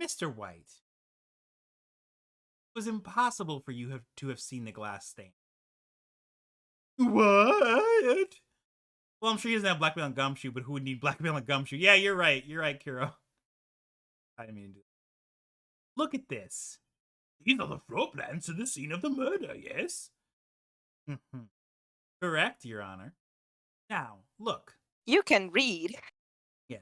Mr. White, it was impossible for you to have seen the glass stand. What? Well, I'm sure he doesn't have blackmail and gumshoe, but who would need blackmail and gumshoe? Yeah, you're right. You're right, Kuro. I didn't mean to do that. Look at this. These are the floor plans to the scene of the murder, yes? Correct, Your Honor. Now, look. You can read. Yeah.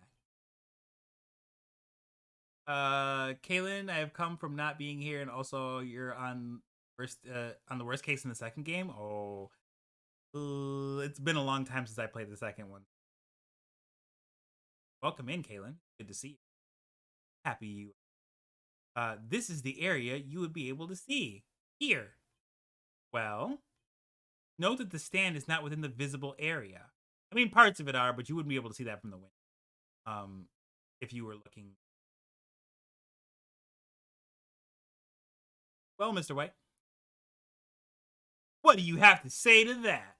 Kaylin, I have come from not being here, and also you're on the worst case in the second game. Oh, it's been a long time since I played the second one. Welcome in, Kaylin. Good to see you. Happy you. This is the area you would be able to see. Here. Well, note that the stand is not within the visible area. I mean, parts of it are, but you wouldn't be able to see that from the window. If you were looking. Well, Mr. White, what do you have to say to that?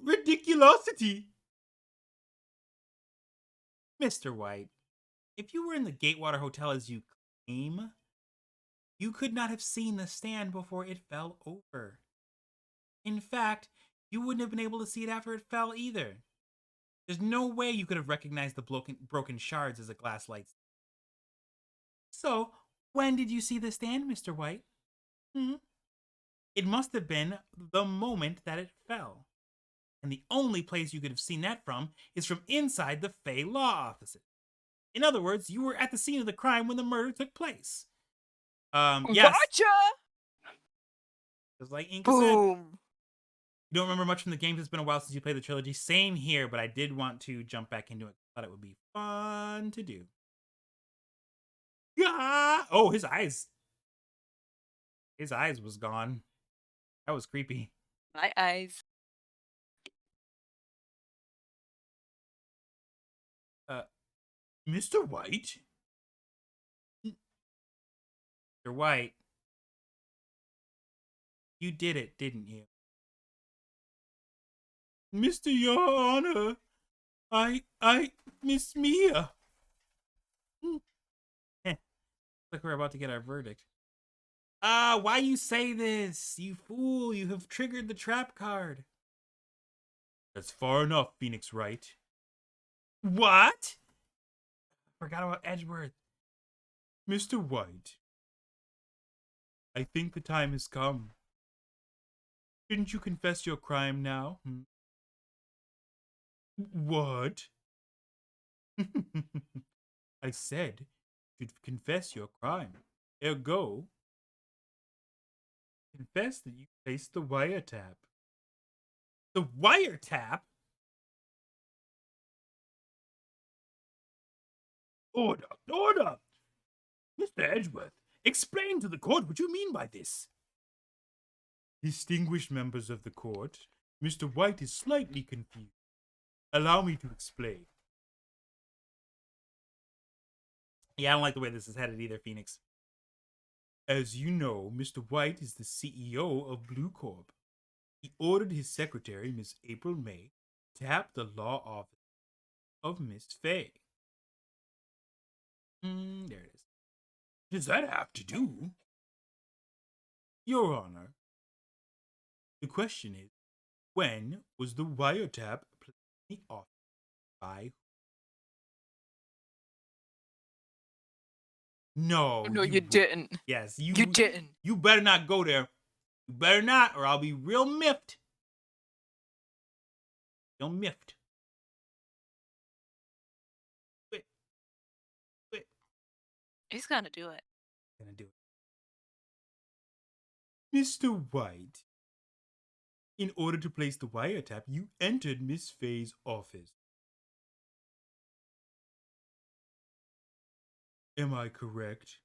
Ridiculosity. Mr. White, if you were in the Gatewater Hotel as you claim, you could not have seen the stand before it fell over. In fact, you wouldn't have been able to see it after it fell either. There's no way you could have recognized the broken shards as a glass light. So, when did you see the stand, Mr. White? It must have been the moment that it fell. And the only place you could have seen that from is from inside the Fey Law offices. In other words, you were at the scene of the crime when the murder took place. Yes. Gotcha! Just like Inka Boom. said. You don't remember much from the games. It's been a while since you played the trilogy. Same here, but I did want to jump back into it. Thought it would be fun to do. Yeah. Oh, his eyes. His eyes was gone. That was creepy. My eyes. Mr. White? Mr. White. You did it, didn't you? Mr. Your Honor, I Miss Mia. Like we're about to get our verdict. Why you say this? You fool, you have triggered the trap card. That's far enough, Phoenix Wright. What? Forgot about Edgeworth. Mr. White, I think the time has come. Didn't you confess your crime now? What? I said you should confess your crime. Ergo, confess that you placed the wiretap. The wiretap? Order! Order! Mr. Edgeworth, explain to the court what you mean by this. Distinguished members of the court, Mr. White is slightly confused. Allow me to explain. Yeah, I don't like the way this is headed either, Phoenix. As you know, Mr. White is the CEO of Blue Corp. He ordered his secretary, Miss April May, to tap the law office of Miss Fay. There it is. What does that have to do? Your Honor, the question is, when was the wiretap placed in the office by who? No. No, you didn't. Yes, you didn't. You better not go there. You better not, or I'll be real miffed. Real miffed. Quit. He's gonna do it. Gonna do it. Mr. White, in order to place the wiretap, you entered Miss Fay's office. Am I correct?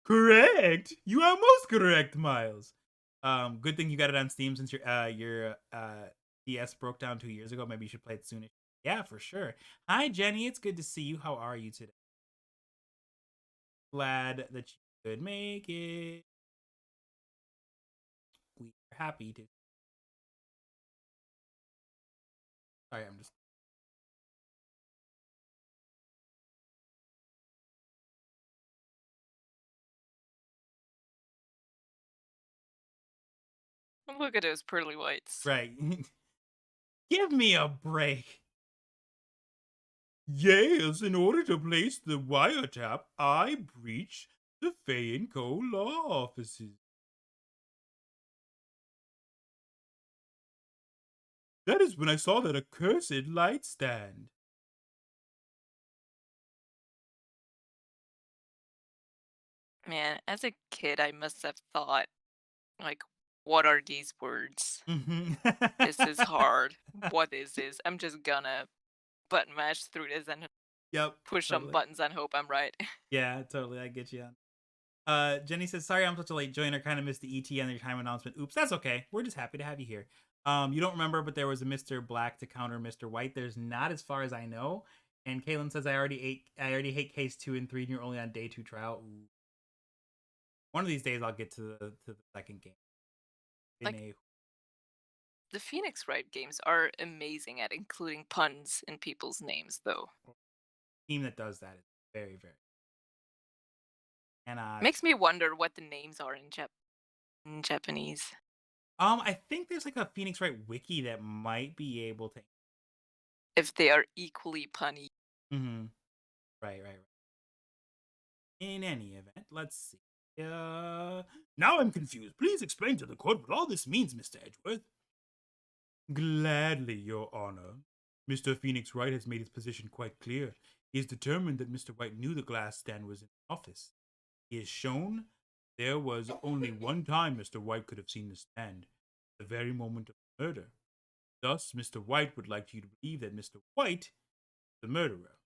Correct. You are most correct, Miles. Good thing you got it on Steam since your DS broke down 2 years ago. Maybe you should play it soonish. Yeah, for sure. Hi, Jenny. It's good to see you. How are you today? Glad that you could make it. We are happy to. Sorry, I'm just. Look at those pearly whites. Right. Give me a break. Yes, in order to place the wiretap, I breached the Fay and Co. law offices. That is when I saw that accursed light stand. Man, as a kid, I must have thought, like, what are these words? Mhm. This is hard. What is this? I'm just gonna button mash through this and Yep, push some totally. buttons and hope I'm right. Yeah, totally. I get you. Jenny says, "Sorry, I'm such a late joiner. Kind of missed the ET and your time announcement. Oops, that's okay. We're just happy to have you here. You don't remember, but there was a Mr. Black to counter Mr. White. There's not, as far as I know. And Kaylin says, I already hate case 2 and 3, and you're only on day 2 trial. Ooh. One of these days, I'll get to the second game. In Like, a the Phoenix Wright games are amazing at including puns in people's names, though. team that does that is very, very cannot. Makes me wonder what the names are in Japanese. I think there's like a Phoenix Wright wiki that might be able to. If they are equally punny. Mm-hmm. Right. In any event, let's see. Now I'm confused. Please explain to the court what all this means, Mr. Edgeworth. Gladly, Your Honor. Mr. Phoenix Wright has made his position quite clear. He is determined that Mr. White knew the glass stand was in office. He has shown there was only one time Mr. White could have seen the stand, the very moment of the murder. Thus, Mr. White would like you to believe that Mr. White is the murderer.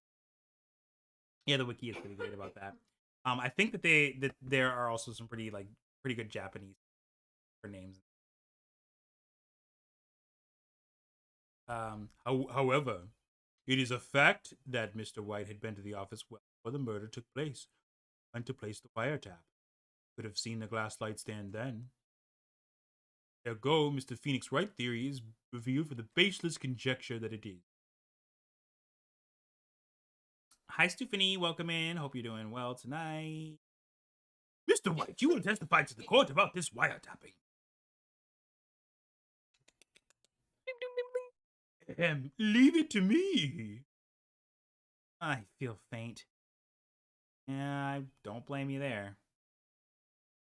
Yeah, the wiki is pretty great about that. I think that there are also some pretty good Japanese for names. However, it is a fact that Mr. White had been to the office well before the murder took place, went to place the wiretap. Could have seen the glass light stand then. Ergo, Mr. Phoenix Wright theory is revealed for the baseless conjecture that it is. Hi, Stephanie. Welcome in. Hope you're doing well tonight. Mr. White, you will testify to the court about this wiretapping. Leave it to me. I feel faint. Yeah, I don't blame you there.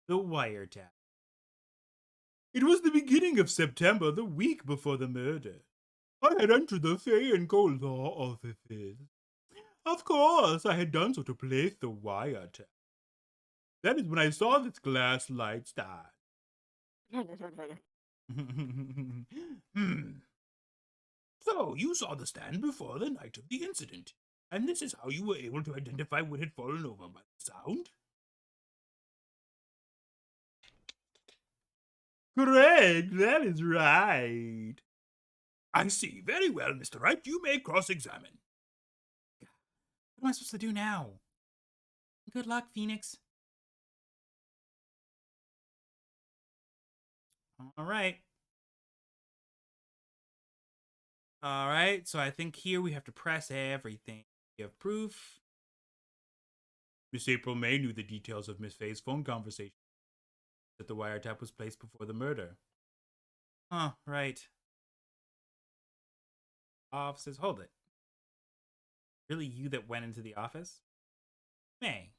The wiretap. It was the beginning of September, the week before the murder. I had entered the Fay and Co. law offices. Of course, I had done so to place the wiretap. That is when I saw this glass light stand. Hmm. So, you saw the stand before the night of the incident, and this is how you were able to identify what had fallen over by the sound? Correct, that is right. I see. Very well, Mr. Wright. You may cross-examine. What am I supposed to do now? Good luck, Phoenix. All right. All right, so I think here we have to press everything. You have proof. Miss April May knew the details of Miss Fay's phone conversation, that the wiretap was placed before the murder. Huh, right. Offices, hold it. Really you that went into the office? May.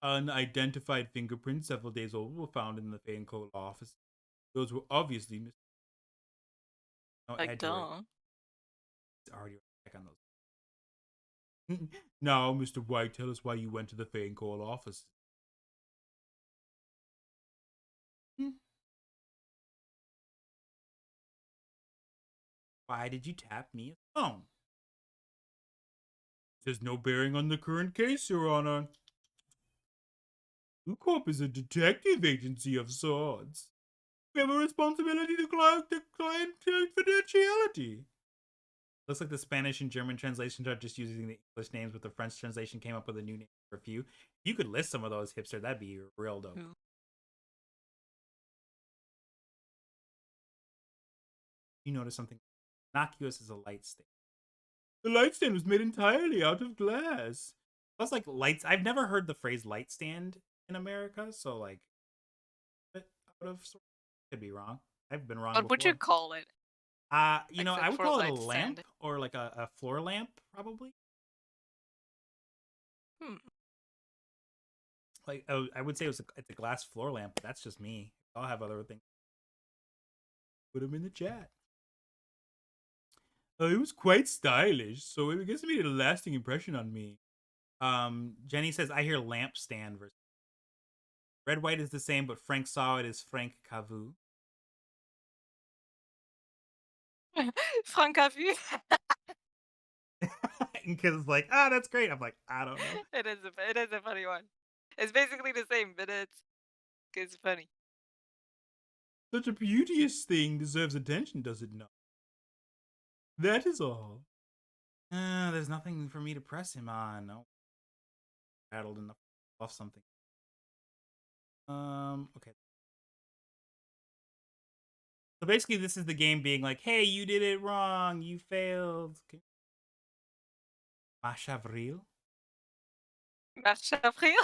Unidentified fingerprints several days old were found in the Fay and Co. office. Those were obviously Miss. No, Like, Edgeworth. duh. It's already check on those. Now, Mr. White, tell us why you went to the Fay and Co. office. Hmm. Why did you tap me? Oh. It has no bearing on the current case, Your Honor. The Corp is a detective agency of sorts. We have a responsibility to client confidentiality. Looks like the Spanish and German translations are just using the English names, but the French translation came up with a new name for a few. If you could list some of those, hipster, that'd be real dope. Ooh. You notice something innocuous as a light stand. The light stand was made entirely out of glass. That's like lights. I've never heard the phrase light stand in America, so like out of could be wrong. I've been wrong What would you before. call it I except would for call it a light lamp stand? or like a floor lamp, probably. Hmm. Like I would say it's a glass floor lamp, but that's just me. I'll have other things. Put them in the chat. It was quite stylish, so I guess it made a lasting impression on me. Jenny says I hear lamp stand versus red white is the same, but Frank saw it as Frank Cavu. Franck a vu? Because it's like, that's great. I'm like, I don't know. It is a funny one. It's basically the same, but it's funny. Such a beauteous thing deserves attention, does it not? That is all. There's nothing for me to press him on. No, rattled enough off something. Okay. So basically, this is the game being like, "Hey, you did it wrong. You failed." Okay. Marche avril. Marche avril?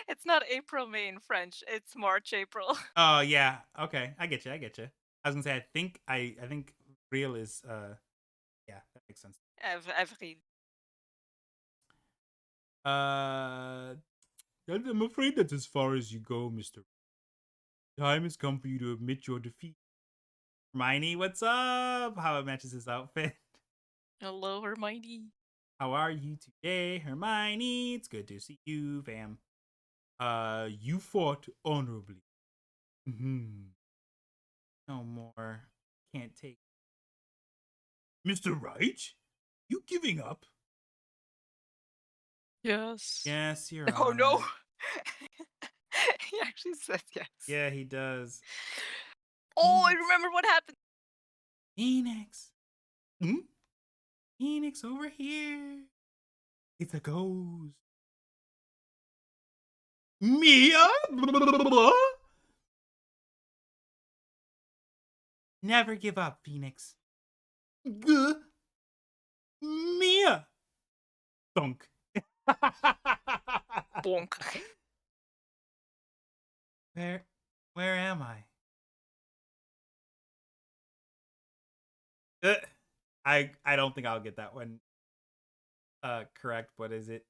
It's not April, May in French. It's March, April. Oh yeah. Okay, I get you. I get you. I was gonna say, I think real is yeah, that makes sense. Avril. Uh, I'm afraid that's as far as you go, Mister. Time has come for you to admit your defeat. Hermione, what's up? How it matches his outfit. Hello, Hermione. How are you today, Hermione? It's good to see you, fam. You fought honorably. Mm-hmm. No more. Can't take. Mr. Wright? You giving up? Yes. Yes, Your Oh no! Honor. He actually says yes. Yeah, he does. Oh, I Phoenix. remember what happened. Phoenix. Hmm? Phoenix over here. It's a ghost. Mia? Never give up, Phoenix. G- Mia. Thunk. Bonk. where where am I? Uh, I don't think I'll get that one correct. What is it?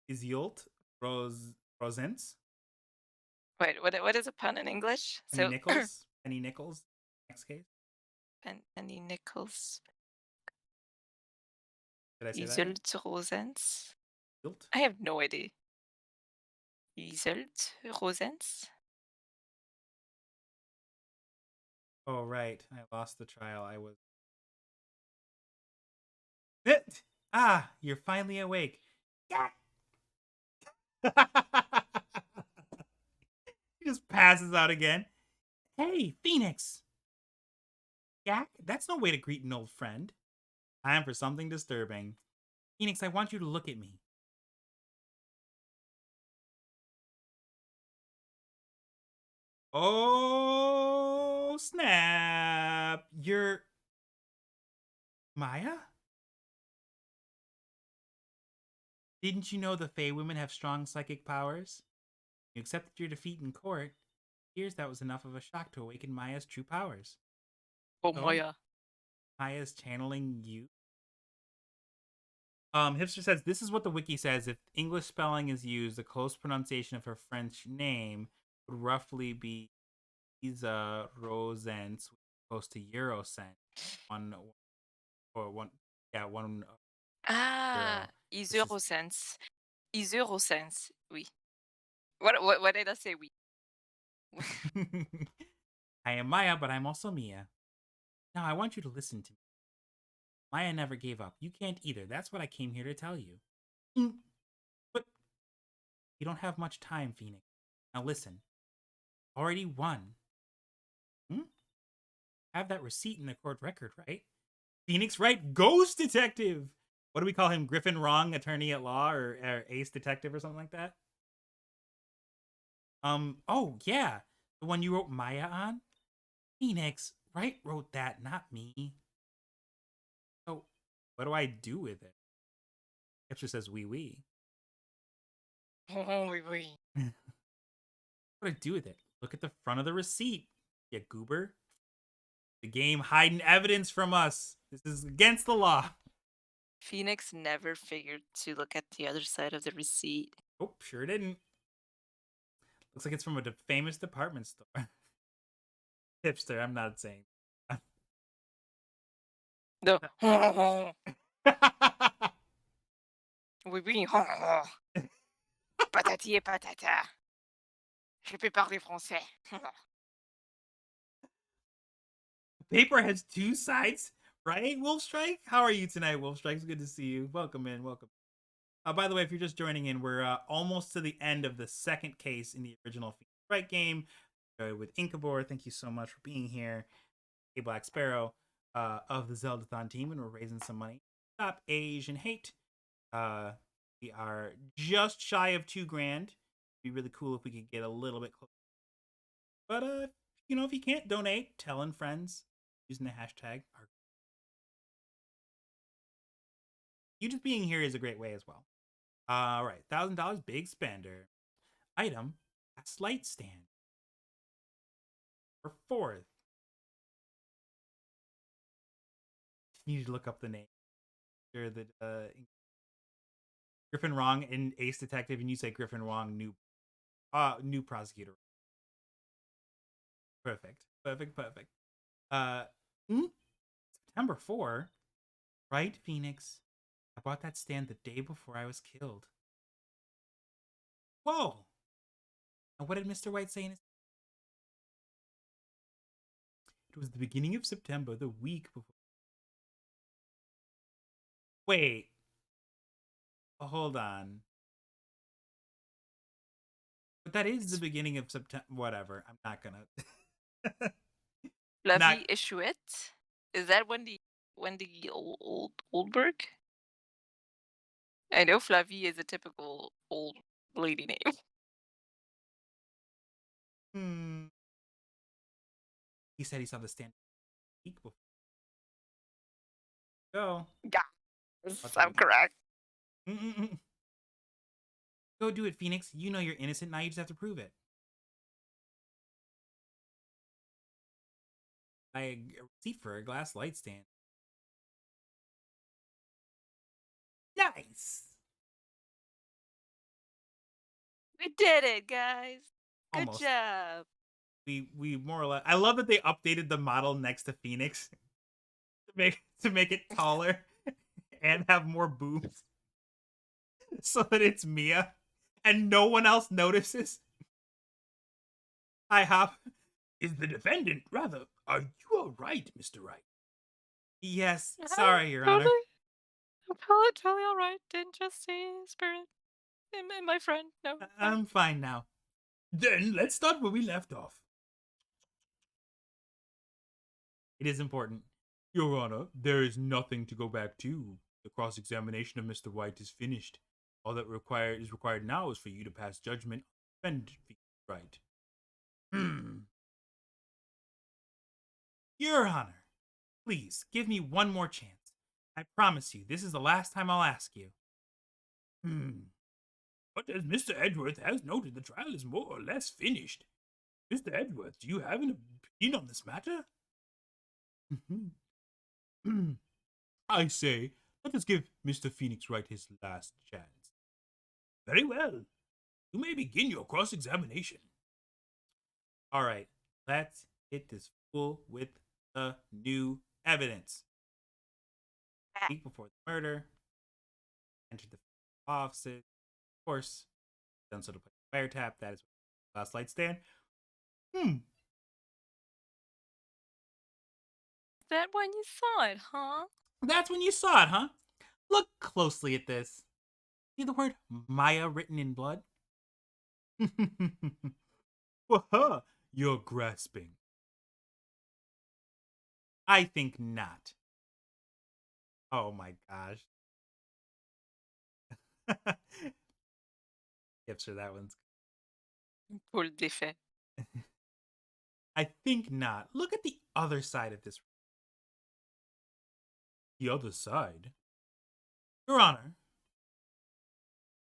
Is Yult Rosens? Wait, what is a pun in English? Penny So, Nichols? Penny Nichols? Next case. Penny Nichols. Did I say that right? Isolt Rosens. Yult? I have no idea. Isolt Rosens? Oh right. I lost the trial. I was you're finally awake. Yeah. He just passes out again. Hey, Phoenix. Jack, that's no way to greet an old friend. Time for something disturbing. Phoenix, I want you to look at me. Oh, snap. You're Maya? Didn't you know the Fey women have strong psychic powers? You accepted your defeat in court. Here's that was enough of a shock to awaken Maya's true powers. Oh, So, Maya. Maya's channeling you. Hipster says this is what the wiki says. If English spelling is used, the close pronunciation of her French name would roughly be Isa Rosens, close to Eurocent. One or one, yeah, one Ah, euro. This is. Isurosens. Isurosens. Oui. What did I say? Oui. I am Maya, but I'm also Mia. Now I want you to listen to me. Maya never gave up. You can't either. That's what I came here to tell you. Mm, But You don't have much time, Phoenix. Now listen, already won. Hmm? Have that receipt in the court record, right? Phoenix Wright, Ghost Detective. What do we call him? Griffin Wrong, Attorney at Law, or Ace Detective, or something like that. Oh yeah, the one you wrote Maya on. Phoenix Wright wrote that, not me. So, what do I do with it? It just says wee wee. Oh, oui, oui. What do I do with it? Look at the front of the receipt, you goober. The game hiding evidence from us. This is against the law. Phoenix never figured to look at the other side of the receipt. Oh, sure didn't. Looks like it's from a famous department store. Hipster, I'm not saying. No. Oui, oui. Patati et patata. Je peux parler français. Paper has two sides, right? Wolfstrike, how are you tonight, Wolfstrike? It's good to see you. Welcome in, welcome. By the way, if you're just joining in, we're almost to the end of the second case in the original Right game with Inkabor. Thank you so much for being here. aBlackSparrow of the Zeldathon team, and we're raising some money. Stop Asian hate. Uh, we are just shy of $2,000. It'd be really cool if we could get a little bit closer. But if you can't donate, telling friends using the hashtag. You just being here is a great way as well. All right, $1,000, big spender. Item, a light stand. For fourth, you need to look up the name. Sure that Griffin Wrong in Ace Detective, and you say Griffin Wrong, new prosecutor. Perfect, perfect, perfect. Uh, September 4, right, Phoenix? I bought that stand the day before I was killed. Whoa! And what did Mr. White say in his? It was the beginning of September, the week before. Wait, hold on. But that is the It's beginning of September. Whatever. I'm not gonna. Not. Flavie Échouette? Is that Wendy Oldberg? I know Flavie is a typical old lady name. Hmm. He said he saw the stand week before. Go. Yes, About that I'm again. correct. Mm-mm-mm. Go do it, Phoenix. You know you're innocent. Now you just have to prove it. Buy a receipt for a glass light stand. Nice. We did it, guys. Good Almost. job. We more or less. I love that they updated the model next to Phoenix to make it taller and have more boobs, so that it's Mia, and no one else notices. I hop. Is the defendant rather? Are you all right, Mr. Wright? Yes. Oh, Sorry, Your Honor. totally. I'm totally all right. Didn't just see spirit and my friend. No, fine. I'm fine now. Then let's start where we left off. It is important. Your Honor, there is nothing to go back to. The cross-examination of Mr. White is finished. All that is required now is for you to pass judgment on defendant Wright. Your Honor, please give me one more chance. I promise you, this is the last time I'll ask you. But as Mr. Edgeworth has noted, the trial is more or less finished. Mr. Edgeworth, do you have an opinion on this matter? I say, let us give Mr. Phoenix Wright his last chance. Very well. You may begin your cross examination. All right, let's hit this fool with the new evidence. A week before the murder, entered the offices. Of course, done so to play wiretap. That is last light stand. That when you saw it, huh? That's when you saw it, huh? Look closely at this. See the word Maya written in blood? Wha-ha, you're grasping. I think not. Oh my gosh. Yep, sure, that one's. Pour le défait. I think not. Look at the other side of this. The other side? Your Honor,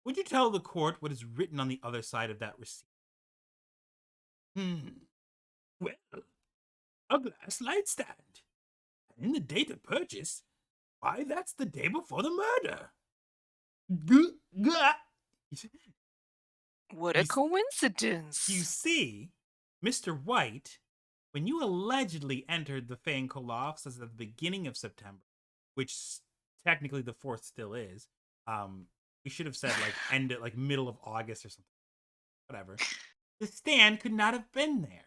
would you tell the court what is written on the other side of that receipt? Well, a glass light stand. And in the date of purchase, why, that's the day before the murder. What a You, you coincidence. see, Mr. White, when you allegedly entered the Fang Cola offices at the beginning of September, which technically the 4th still is, we should have said like end it like middle of August or something. Whatever. The stand could not have been there.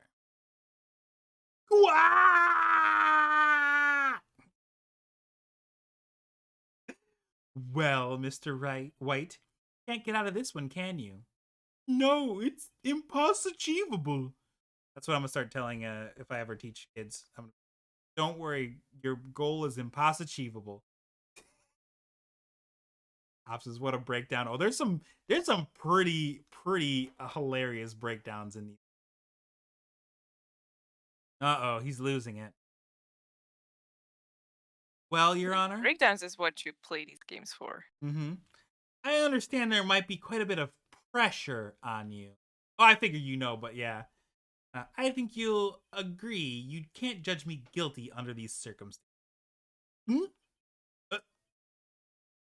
Well, Mr. White, can't get out of this one, can you? No, it's impossible. That's what I'm gonna start telling if I ever teach kids. Don't worry, your goal is impossible. Options, what a breakdown. Oh, there's some pretty hilarious breakdowns in these. Uh-oh, he's losing it. Well, Your Honor. Breakdowns is what you play these games for. Mm-hmm. I understand there might be quite a bit of pressure on you. Oh, I figure you know, but yeah. I think you'll agree you can't judge me guilty under these circumstances. Hmm?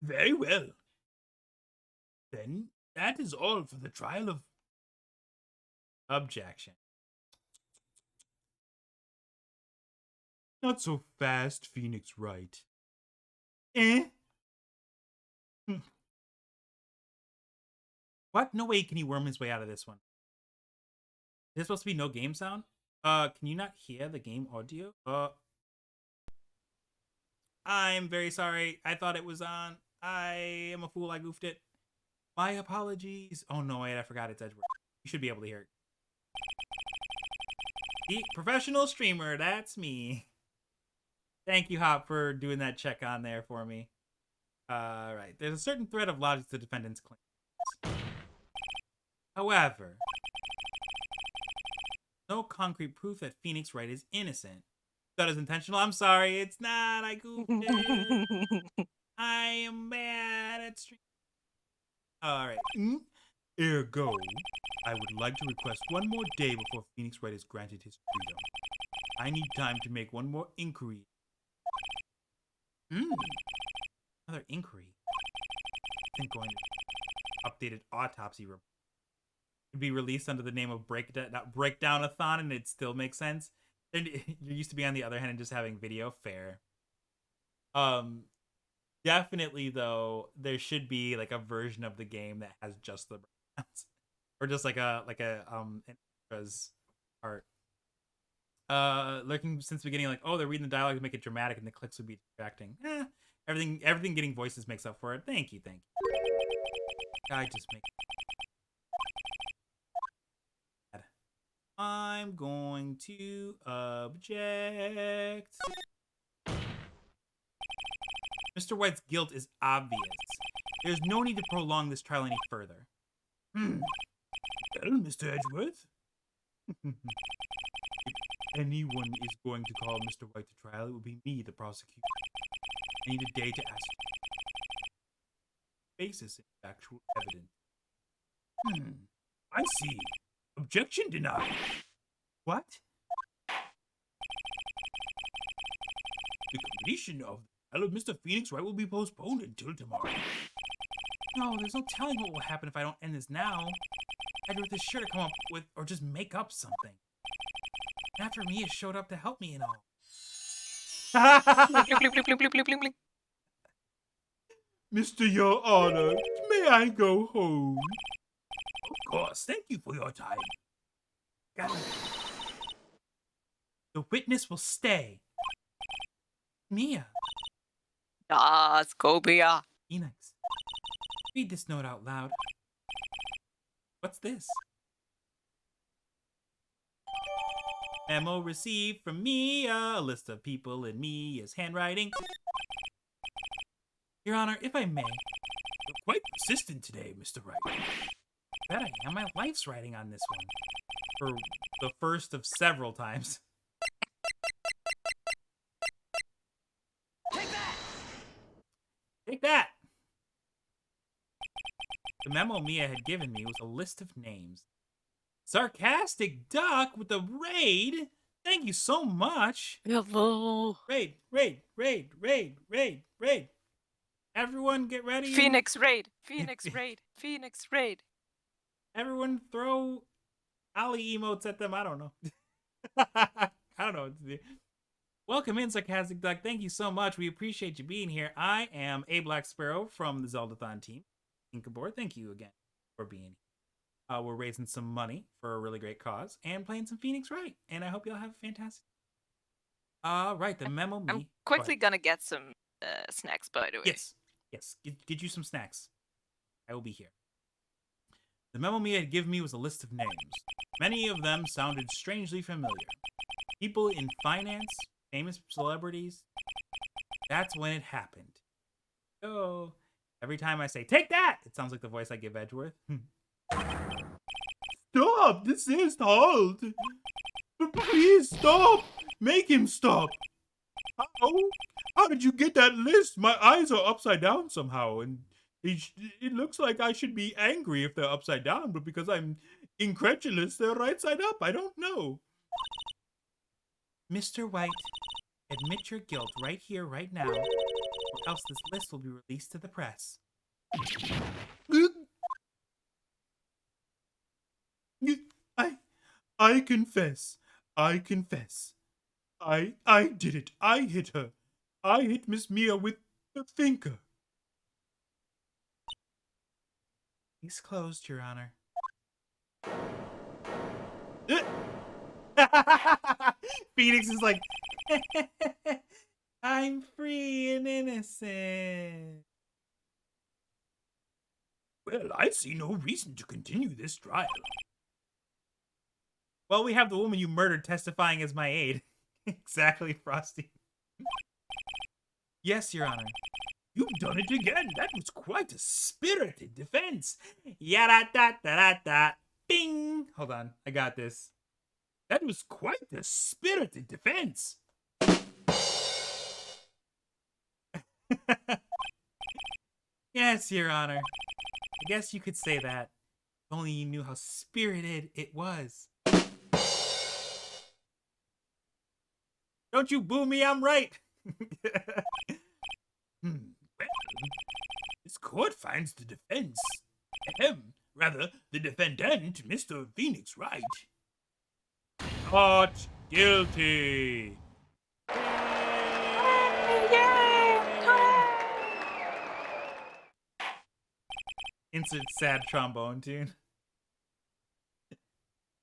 Very well. Then that is all for the trial of objection. Not so fast, Phoenix Wright. Eh? What? No way can he worm his way out of this one. There's supposed to be no game sound? Can you not hear the game audio? I'm very sorry. I thought it was on. I am a fool. I goofed it. My apologies. Oh no, wait, I forgot it's Edgeworth. You should be able to hear it. The professional streamer, that's me. Thank you, Hop, for doing that check on there for me. Right. There's a certain thread of logic to the defendant's claims. However, no concrete proof that Phoenix Wright is innocent. That is intentional. I'm sorry, it's not. I goofed it. I am bad at streaming. Alright. Ergo, I would like to request one more day before Phoenix Wright is granted his freedom. I need time to make one more inquiry. Another inquiry. I think going to updated autopsy report could be released under the name of Breakdown-a-thon, and it still makes sense. You're used to be on the other hand and just having video. Fair. Definitely though, there should be like a version of the game that has just the breakdowns, or just like a an extras part. Looking since the beginning, like, oh, they're reading the dialogue to make it dramatic, and the clicks would be distracting. Everything getting voices makes up for it. Thank you. I just make. I'm going to object. Mr. White's guilt is obvious. There's no need to prolong this trial any further. Well, Mr. Edgeworth? If anyone is going to call Mr. White to trial, it will be me, the prosecutor. I need a day to ask basis in factual evidence. I see. Objection denied. What? The completion of the trial of Mr. Phoenix Wright will be postponed until tomorrow. No, there's no telling what will happen if I don't end this now. Edgeworth is sure to come up with, or just make up something. After Mia showed up to help me and all. Mr. Your Honor, may I go home? Of course, thank you for your time. The witness will stay. Mia. Das, Cobia. Phoenix. Read this note out loud. What's this? Memo received from Mia. A list of people in Mia's handwriting. Your Honor, if I may. You're quite persistent today, Mr. Wright. That I am. My life's writing on this one. For the first of several times. Take that! Take that! The memo Mia had given me was a list of names. Sarcastic Duck with the raid? Thank you so much. Hello. Raid, raid, raid, raid, raid, raid. Everyone get ready. Phoenix Raid. Phoenix Raid. Phoenix Raid. Everyone throw Ali emotes at them. I don't know. I don't know what to do. Welcome in, Sarcastic Duck. Thank you so much. We appreciate you being here. I am aBlackSparrow from the Zeldathon team. Inkabor, thank you again for being here. We're raising some money for a really great cause and playing some Phoenix Wright. And I hope y'all have a fantastic. Right, the memo me. I'm quickly gonna get some snacks, by the way. Yes, yes. Get you some snacks. I will be here. The memo me had given me was a list of names. Many of them sounded strangely familiar. People in finance, famous celebrities. That's when it happened. Oh, every time I say, take that, it sounds like the voice I give Edgeworth. Stop! This is hard! Please stop! Make him stop! How did you get that list? My eyes are upside down somehow, and it looks like I should be angry if they're upside down, but because I'm incredulous, they're right side up. I don't know. Mr. White, admit your guilt right here, right now, or else this list will be released to the press. I confess. I confess. I did it. I hit her. I hit Miss Mia with the finger. Case closed, Your Honor. Phoenix is like, I'm free and innocent. Well, I see no reason to continue this trial. Well, we have the woman you murdered testifying as my aide. Exactly, Frosty. Yes, Your Honor. You've done it again. That was quite a spirited defense. Yada-da-da-da-da. Bing! Hold on. I got this. That was quite a spirited defense. Yes, Your Honor. I guess you could say that. If only you knew how spirited it was. Don't you boo me, I'm right. Well, this court finds the defense, rather, the defendant, Mr. Phoenix Wright, caught guilty. Insert sad trombone tune.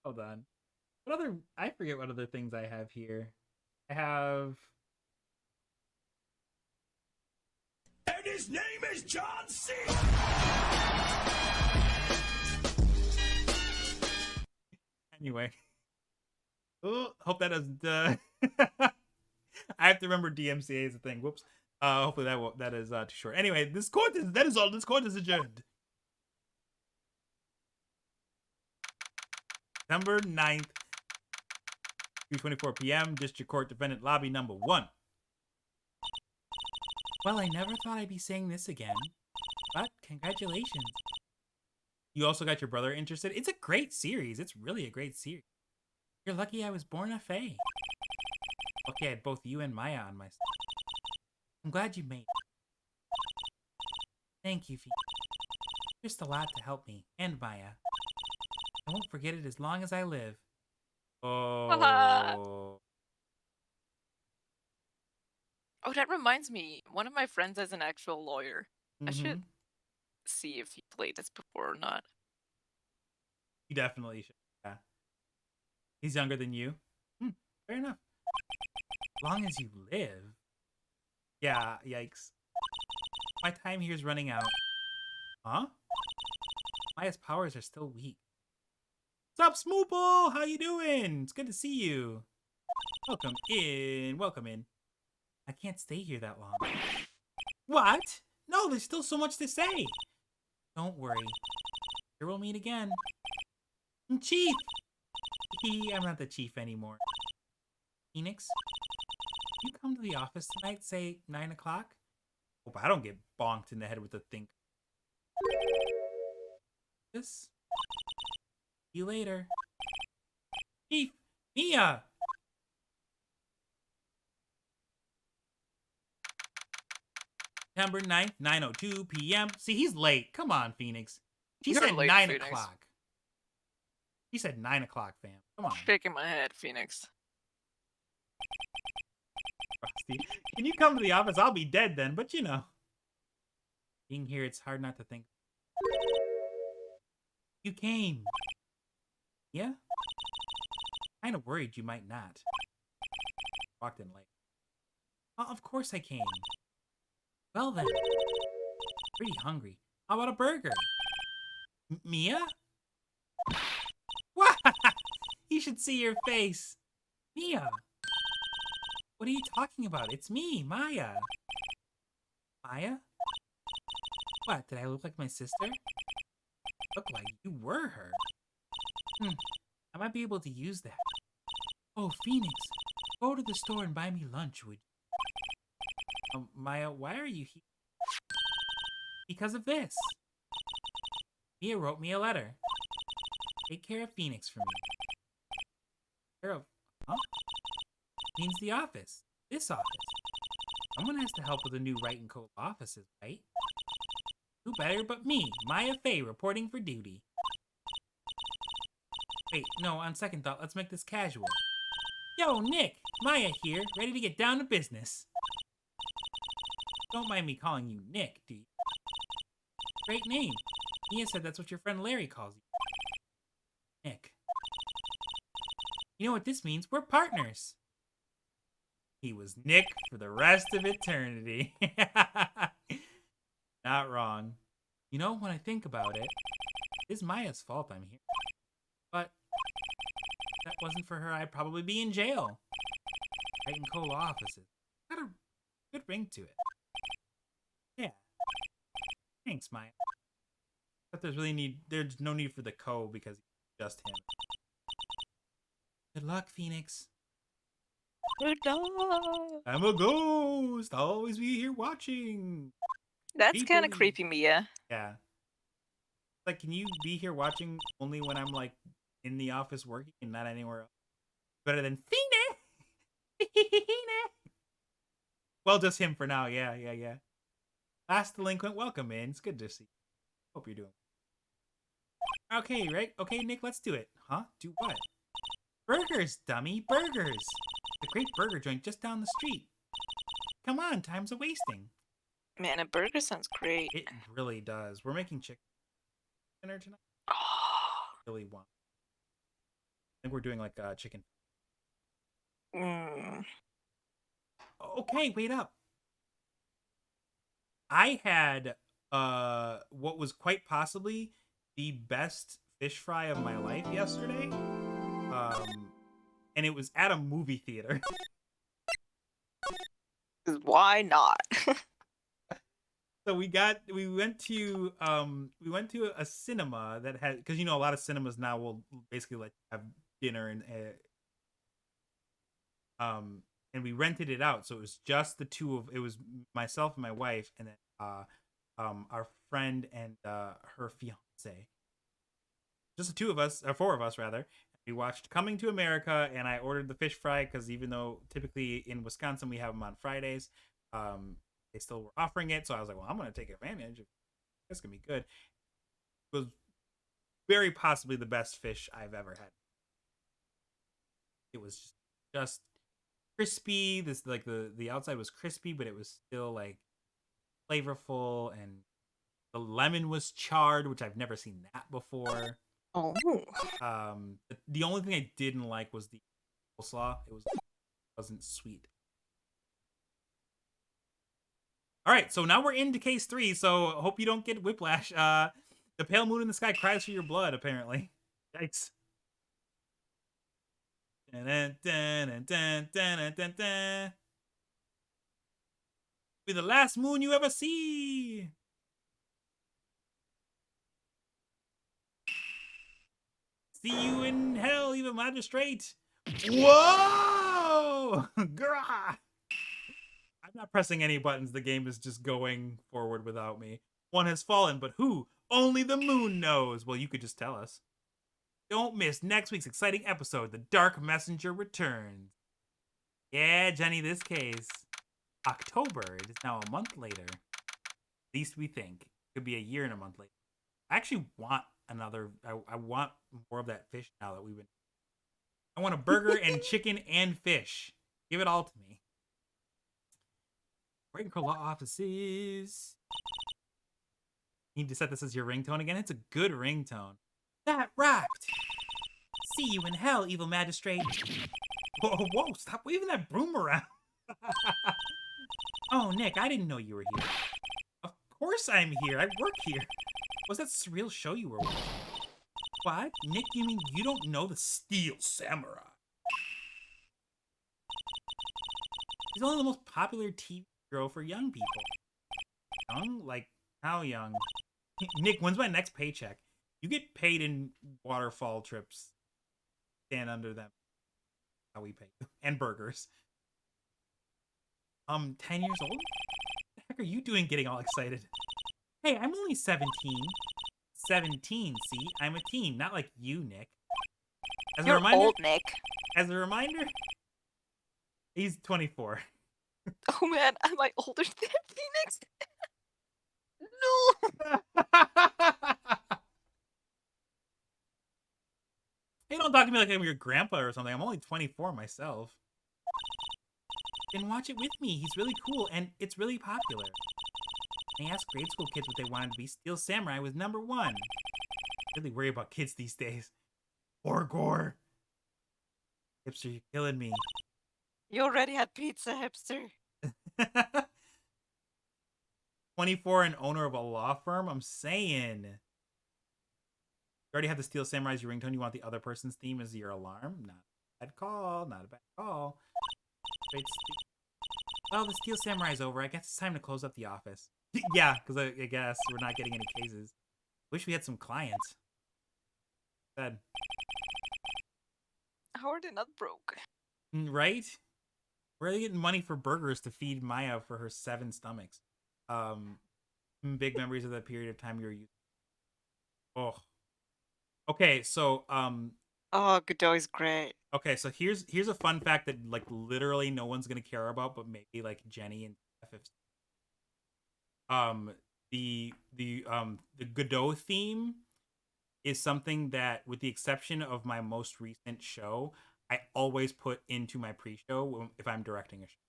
Hold on. What other? I forget what other things I have here. I have. And his name is John C. Anyway. Oh, hope that doesn't. I have to remember DMCA is a thing. Whoops. Hopefully that is too short. Anyway, this court is adjourned. September 9th, 2:24 p.m. District Court Defendant Lobby number 1. Well, I never thought I'd be saying this again, but congratulations. You also got your brother interested? It's a great series. It's really a great series. You're lucky I was born a fae. Okay, I had both you and Maya on my side. I'm glad you made it. Thank you, Phoebe. Just a lot to help me, and Maya. I won't forget it as long as I live. Oh. Oh, that reminds me. One of my friends is an actual lawyer. I should see if he played this before or not. He definitely should. Yeah. He's younger than you. Fair enough. As long as you live. Yeah, yikes. My time here is running out. Huh? Maya's powers are still weak. What's up, Smoople? How you doing? It's good to see you. Welcome in. Welcome in. I can't stay here that long. What? No, there's still so much to say. Don't worry. Here we'll meet again. Chief! I'm not the chief anymore. Phoenix, you come to the office tonight, say 9 o'clock? Hope I don't get bonked in the head with a think. See you later. Chief! Mia! September 9th, 9:02 p.m. See, he's late. Come on, Phoenix. She You're said late, 9 Phoenix. o'clock. She said 9 o'clock, fam. Come on. Shaking my head, Phoenix. Frosty. Can you come to the office? I'll be dead then, but you know. Being here, it's hard not to think. You came. Yeah? Kind of worried you might not. Walked in late. Oh, of course I came. Well then. Pretty hungry. How about a burger? Mia? What? You should see your face. Mia. What are you talking about? It's me, Maya. Maya? What, did I look like my sister? Look like you were her. I might be able to use that. Oh, Phoenix, go to the store and buy me lunch, would you? Maya, why are you here? Because of this. Mia wrote me a letter. Take care of Phoenix for me. Care of... Huh? Means the office. This office. Someone has to help with the new Wright & Co. offices, right? Who better but me, Maya Fey, reporting for duty. Wait, no, on second thought, let's make this casual. Yo, Nick! Maya here, ready to get down to business. Don't mind me calling you Nick, do you? Great name. Mia said that's what your friend Larry calls you. Nick. You know what this means? We're partners. He was Nick for the rest of eternity. Not wrong. You know, when I think about it, it's Maya's fault I'm here. But if that wasn't for her, I'd probably be in jail. Right in Co offices. Got a good ring to it. Yeah. Thanks, Maya. But there's no need for the Co because it's just him. Good luck, Phoenix. Good luck. I'm a ghost. I'll always be here watching. That's kind of Creepy. creepy, Mia. Yeah. Like, can you be here watching only when I'm, like, in the office working and not anywhere else? Better than Phoenix! Well, just him for now. Yeah. Last delinquent, welcome in. It's good to see you. Hope you're doing well. Okay, right? Okay, Nick, let's do it. Huh? Do what? Burgers, dummy. Burgers. The great burger joint just down the street. Come on, time's a wasting. Man, a burger sounds great. It really does. We're making chicken dinner tonight. Oh. Really want. I think we're doing like chicken. Okay, wait up. I had what was quite possibly the best fish fry of my life yesterday. And it was at a movie theater. Why not? So we went to a cinema that had, because you know a lot of cinemas now will basically let you have dinner and we rented it out, so it was just it was myself and my wife and then our friend and her fiance, just the two of us, or four of us rather. We watched Coming to America, and I ordered the fish fry because even though typically in Wisconsin we have them on Fridays, they still were offering it. So I was like, well, I'm going to take advantage. It's going to be good. It was very possibly the best fish I've ever had. It was just crispy. This, like, the outside was crispy, but it was still like flavorful, and the lemon was charred, which I've never seen that before. Oh. The only thing I didn't like was the coleslaw. It wasn't sweet. All right, so now we're into case 3. So hope you don't get whiplash. The pale moon in the sky cries for your blood. Apparently, yikes. Dun, dun, dun, dun, dun, dun. Be the last moon you ever see. See you in hell, even magistrate. Whoa! Grah! I'm not pressing any buttons. The game is just going forward without me. One has fallen, but who? Only the moon knows. Well, you could just tell us. Don't miss next week's exciting episode. The Dark Messenger returns. Yeah, Jenny, this case. October. It is now a month later. At least we think. Could be a year and a month later. I actually want another. I want more of that fish now that we've been. I want a burger and chicken and fish. Give it all to me. Wright Law offices. You need to set this as your ringtone again. It's a good ringtone. That rocked. See you in hell, evil magistrate. Whoa, whoa, stop waving that broom around. Oh, Nick, I didn't know you were here. Of course I'm here. I work here. What's that surreal show you were watching? What? Nick, you mean you don't know the Steel Samurai? He's only the most popular TV show for young people. Young? Like, how young? Nick, when's my next paycheck? You get paid in waterfall trips. Stand under them. How we pay you. And burgers. 10 years old? What the heck are you doing getting all excited? Hey, I'm only 17. 17, see? I'm a teen, not like you, Nick. As You're a reminder, old, Nick. As a reminder, he's 24. Oh man, am I older than Phoenix? No. Hey, don't talk to me like I'm your grandpa or something. I'm only 24 myself. Then watch it with me. He's really cool, and it's really popular. I asked grade school kids what they wanted to be. Steel Samurai was #1. Really worry about kids these days. Or gore. Hipster, you're killing me. You already had pizza, hipster. 24 and owner of a law firm? I'm saying. You already have the Steel Samurai as your ringtone. You want the other person's theme as your alarm? Not a bad call. Not a bad call. Well, the Steel Samurai's over. I guess it's time to close up the office. Yeah, because I guess we're not getting any cases. Wish we had some clients. Said. How are they not broke? Right? Where are they getting money for burgers to feed Maya for her 7 stomachs? Big memories of that period of time you were using. Oh. Okay, so Oh, Godot is great. okay, so here's a fun fact that like literally no one's gonna care about, but maybe like Jenny and FF. The Godot theme is something that, with the exception of my most recent show, I always put into my pre-show if I'm directing a show.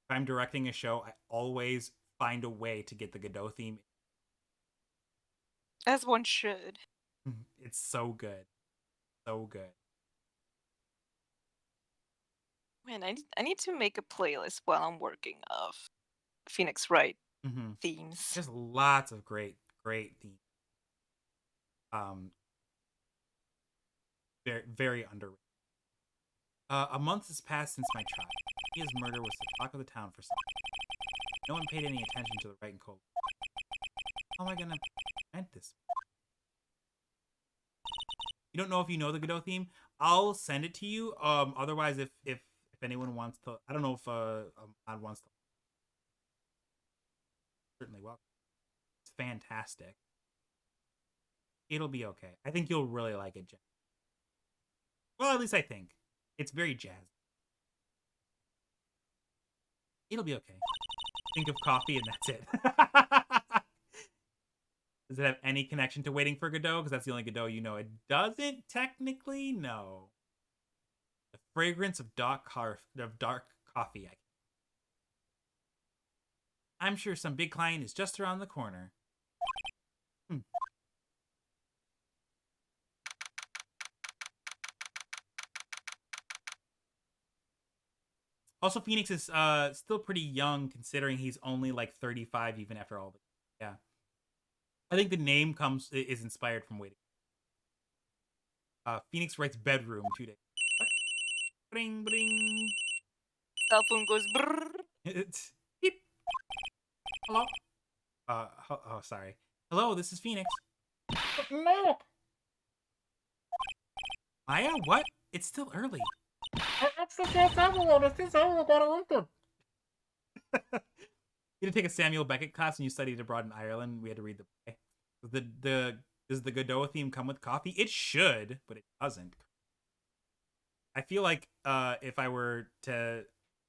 If I'm directing a show, I always find a way to get the Godot theme. As one should. It's so good. So good. Man, I need to make a playlist while I'm working of Phoenix Wright themes. There's lots of great themes. Very, very underrated. A month has passed since my trial. His murder was the talk of the town for some time. No one paid any attention to the Wright and Cole. How am I gonna prevent this? You don't know if you know the Godot theme? I'll send it to you. Otherwise, if anyone wants to, I don't know if Mod wants to. Certainly welcome. It's fantastic. It'll be okay. I think you'll really like it, Jen. Well, at least I think. It's very jazzy. It'll be okay. Think of coffee and that's it. Does it have any connection to Waiting for Godot? Because that's the only Godot you know. It doesn't technically, no. The fragrance of dark coffee. I'm sure some big client is just around the corner. Also, Phoenix is still pretty young considering he's only like 35 even after all the. Yeah. I think the name is inspired from Waiting. Phoenix writes bedroom 2 days. Bring, bring. Cell phone goes brrr. It's beep. Hello. Sorry. Hello, this is Phoenix. No, Maya, what? It's still early. it's the first episode. It's this episode got open. You didn't take a Samuel Beckett class and you studied abroad in Ireland. We had to read the play. Does the Godot theme come with coffee? It should, but it doesn't. I feel like if I were to,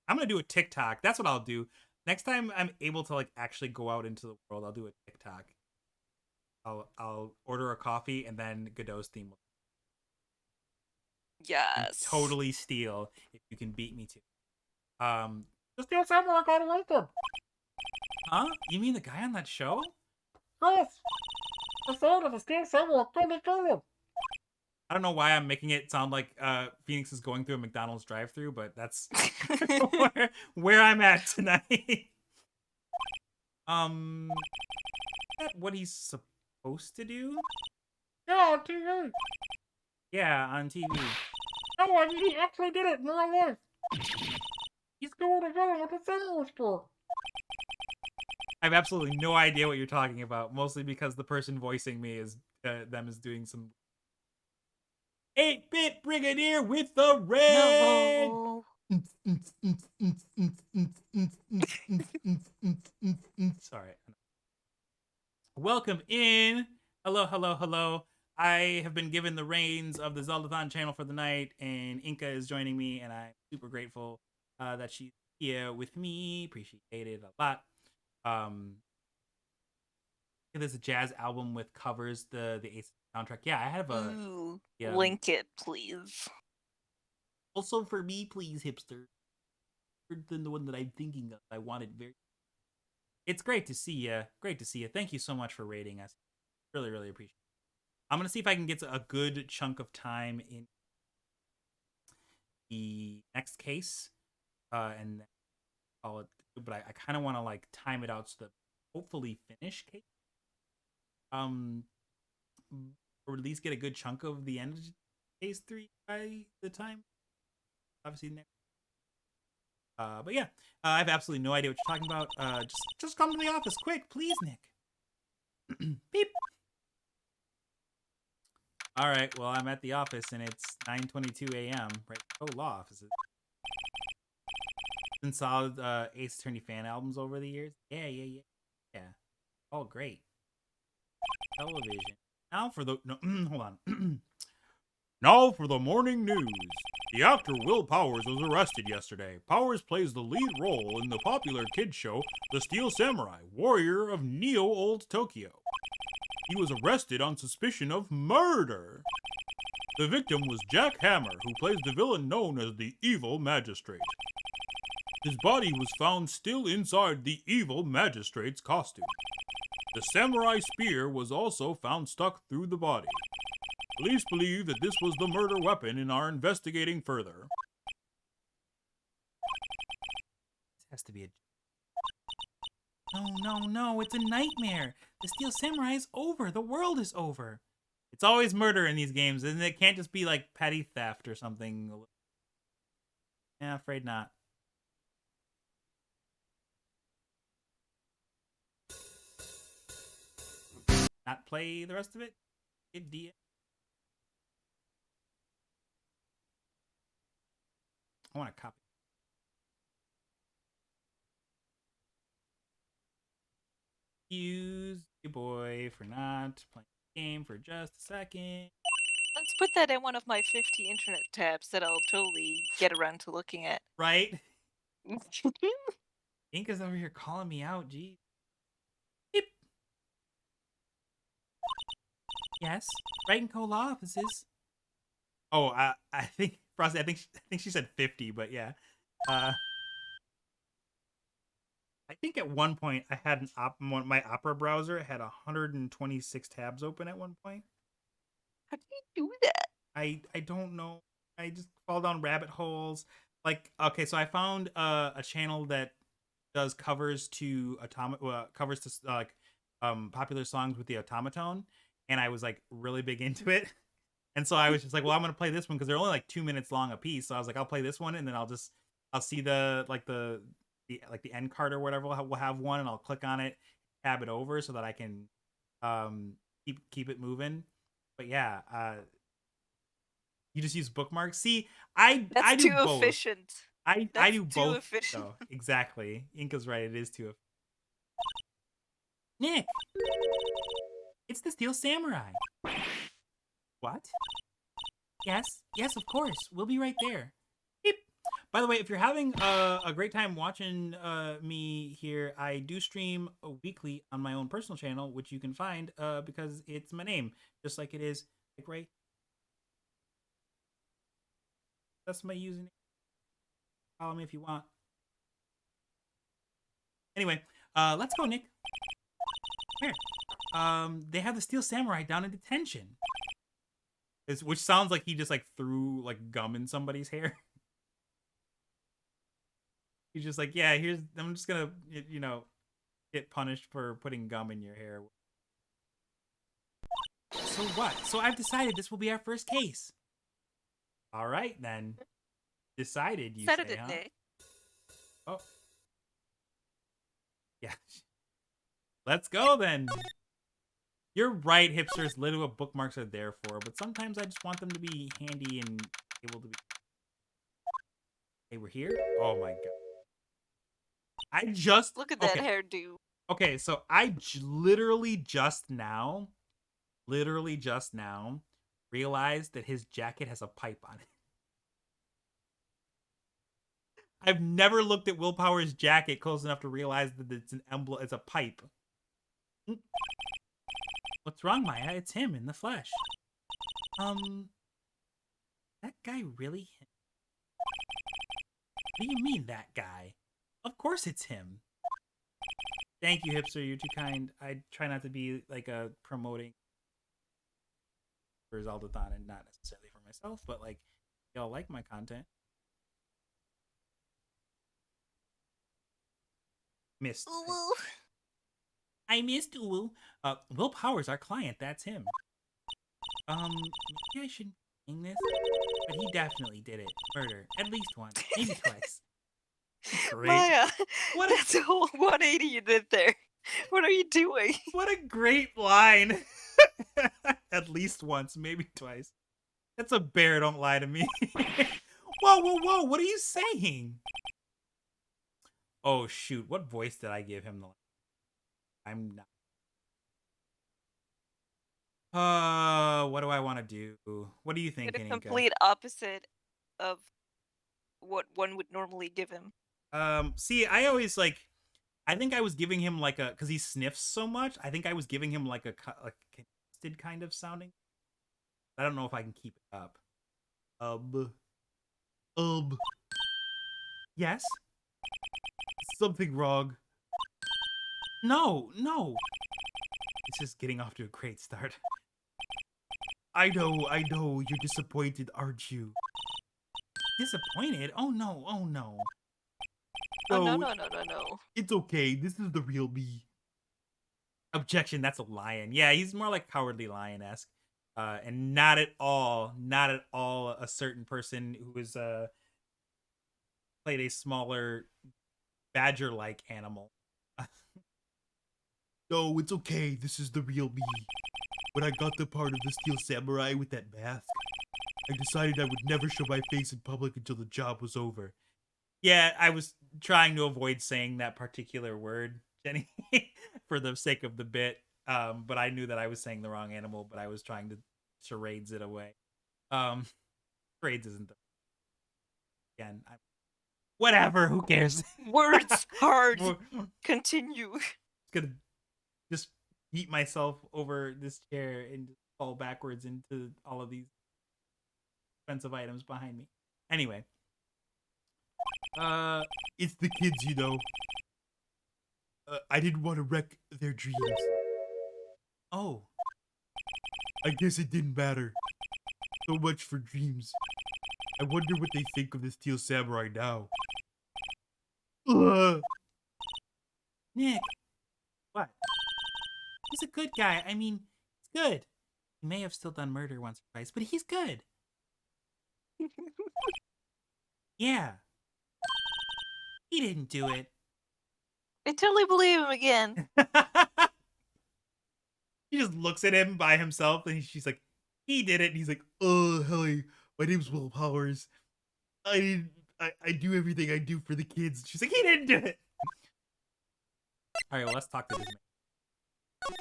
I'm gonna do a TikTok. That's what I'll do. Next time I'm able to like actually go out into the world, I'll do a TikTok. I'll order a coffee and then Godot's theme will Yes. totally steal if you can beat me to. The Steel Samurai got open. Huh? You mean the guy on that show? Yes. The sound of the Steel Samurai totally killed him. I don't know why I'm making it sound like Phoenix is going through a McDonald's drive-through, but that's where I'm at tonight. Is that what he's supposed to do? Yeah, on TV. Yeah, on TV. No, I mean, he actually did it in real life. He's going to villain with the Samurai Spur. I have absolutely no idea what you're talking about, mostly because the person voicing me is them is doing some 8-bit Brigadier with the red. No. Sorry. Welcome in. Hello, hello, hello. I have been given the reins of the Zeldathon channel for the night, and Inka is joining me, and I'm super grateful that she's here with me. Appreciate it a lot. There's a jazz album with covers the Ace soundtrack. Yeah, I have a Ooh, link it, please. also for me, please, hipster. Than the one that I'm thinking of. I want it very. It's great to see you. Great to see you. Thank you so much for rating us. Really, really appreciate it. I'm gonna see if I can get a good chunk of time in the next case, and call it. But I kind of want to like time it out so that hopefully finish case. Or at least get a good chunk of the end of case 3 by the time. Obviously next. But yeah, I have absolutely no idea what you're talking about. Just come to the office, quick, please, Nick. Beep. All right, well, I'm at the office and it's 9:22 a.m. Right? Oh, law offices. Been solid Ace Attorney fan albums over the years. Yeah. All great. Television. Now for the hold on. Now for the morning news. The actor Will Powers was arrested yesterday. Powers plays the lead role in the popular kids show The Steel Samurai, Warrior of Neo-Old Tokyo. He was arrested on suspicion of murder. The victim was Jack Hammer, who plays the villain known as the Evil Magistrate. His body was found still inside the Evil Magistrate's costume. The samurai spear was also found stuck through the body. Police believe that this was the murder weapon and are investigating further. This has to be a... No, it's a nightmare. The Steel Samurai is over. The world is over. It's always murder in these games, and it can't just be like petty theft or something. Yeah, afraid not. Not play the rest of it? Good deal. I want to copy. Excuse your boy for not playing the game for just a second. Let's put that in one of my 50 internet tabs that I'll totally get around to looking at. Right? Inka's over here calling me out, geez. Beep. Yes, Wright and Co. Law offices. Oh, I think Frosty. I think she said 50, but yeah. I think at one point I had my Opera browser had 126 tabs open at one point. How do you do that? I don't know. I just fall down rabbit holes. Like, okay, so I found a channel that does covers to popular songs with the automaton, and I was like really big into it. And so I was just like, well, I'm gonna play this one because they're only like 2 minutes long a piece. So I was like, I'll play this one, and then I'll see the end card or whatever. We'll have one, and I'll click on it, tab it over so that I can um keep it moving. But yeah, you just use bookmarks. See, I That's do too both. efficient. I That's do too both efficient. though. Exactly. Inka's right. It is too. Nick, it's the Steel Samurai. What? Yes, of course. We'll be right there. Beep. By the way, if you're having a great time watching me here, I do stream weekly on my own personal channel, which you can find because it's my name, just like it is. Like right. That's my username. Follow me if you want. Anyway, let's go, Nick. Here. They have the Steel Samurai down in detention. Which sounds like he just like threw like gum in somebody's hair. He's just like, yeah, I'm just gonna, get punished for putting gum in your hair. So what? So I've decided this will be our first case. All right, then. Decided, you Said say, it, huh? Nick. Oh. Yeah. Let's go, then. You're right, hipsters. Literally what bookmarks are there for, but sometimes I just want them to be handy and able to be... Hey, we're here? Oh, my God. I just... Look at that hairdo. Okay, so I literally just now realized that his jacket has a pipe on it. I've never looked at Willpower's jacket close enough to realize that it's an emblem, it's a pipe. What's wrong, Maya? It's him in the flesh. That guy really him? What do you mean, that guy? Of course it's him. Thank you, hipster. You're too kind. I try not to be like a promoting for Zeldathon and not necessarily for myself, but like y'all like my content. Missed. Ooh. I missed Uwu. Will Powers, our client. That's him. Maybe I shouldn't be saying this, but he definitely did it. Murder. At least once. Maybe twice. Great. Maya, What that's a whole 180 you did there. What are you doing? What a great line. At least once, maybe twice. That's a bear, don't lie to me. Whoa, what are you saying? Oh, shoot. What voice did I give him? I'm not. What do I want to do? What do you think, The Inka? complete opposite of what one would normally give him. See, I always I think I was giving him like a, because he sniffs so much, I think I was giving him like a contested kind of sounding. I don't know if I can keep it up. Yes? Something wrong. No. It's just getting off to a great start. I know, you're disappointed, aren't you? Disappointed? Oh no. Oh, no. It's okay, this is the real me. Objection, that's a lion. Yeah, he's more like Cowardly Lion-esque. And not at all a certain person who is played a smaller badger-like animal. No, it's okay, this is the real me. When I got the part of the Steel Samurai with that mask, I decided I would never show my face in public until the job was over. Yeah, I was trying to avoid saying that particular word, Jenny, for the sake of the bit. But I knew that I was saying the wrong animal, but I was trying to charades it away. Charades isn't the... Again, whatever, who cares? Words hard. Continue. Gonna just beat myself over this chair and fall backwards into all of these expensive items behind me. Anyway. It's the kids, you know. I didn't want to wreck their dreams. Oh. I guess it didn't matter. So much for dreams. I wonder what they think of the Steel Samurai now. Nick. What? He's a good guy. I mean, it's good. He may have still done murder once or twice, but he's good. Yeah. He didn't do it. I totally believe him again. He just looks at him by himself, and she's like, "He did it." And he's like, "Oh, hi, my name's Will Powers. I do everything I do for the kids." She's like, "He didn't do it." All right, well, let's talk to this man.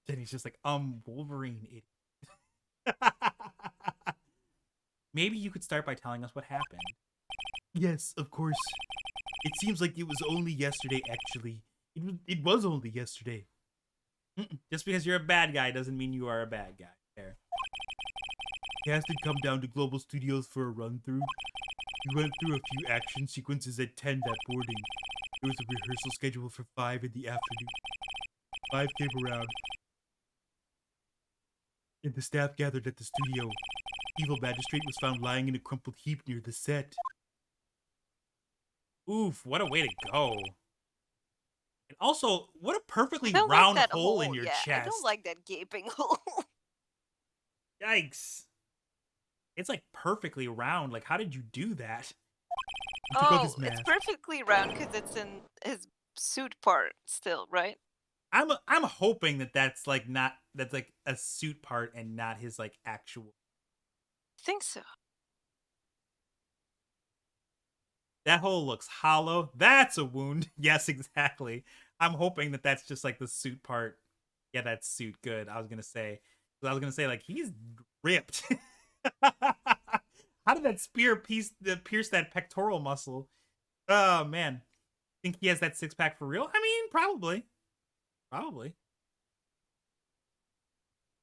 Then he's just like, Wolverine, idiot. Maybe you could start by telling us what happened. Yes, of course. It seems like it was only yesterday, actually. It was only yesterday. Just because you're a bad guy doesn't mean you are a bad guy. There. Cast had come down to Global Studios for a run-through. We went through a few action sequences at 10 that morning. There was a rehearsal schedule for 5 in the afternoon. 5 came around, and the staff gathered at the studio. Evil Magistrate was found lying in a crumpled heap near the set. Oof, what a way to go. And also, what a perfectly I don't round like that hole in your yeah, chest. I don't like that gaping hole. Yikes. It's like perfectly round. Like, how did you do that? He took off his It's mask. perfectly round because it's in his suit part still, right? I'm hoping that's like that's like a suit part and not his like actual. I think so. That hole looks hollow. That's a wound. Yes, exactly. I'm hoping that's just like the suit part. Yeah, that's suit. Good. I was gonna say like he's ripped. How did that spear pierce that pectoral muscle? Oh man, think he has that 6-pack for real? I mean, probably.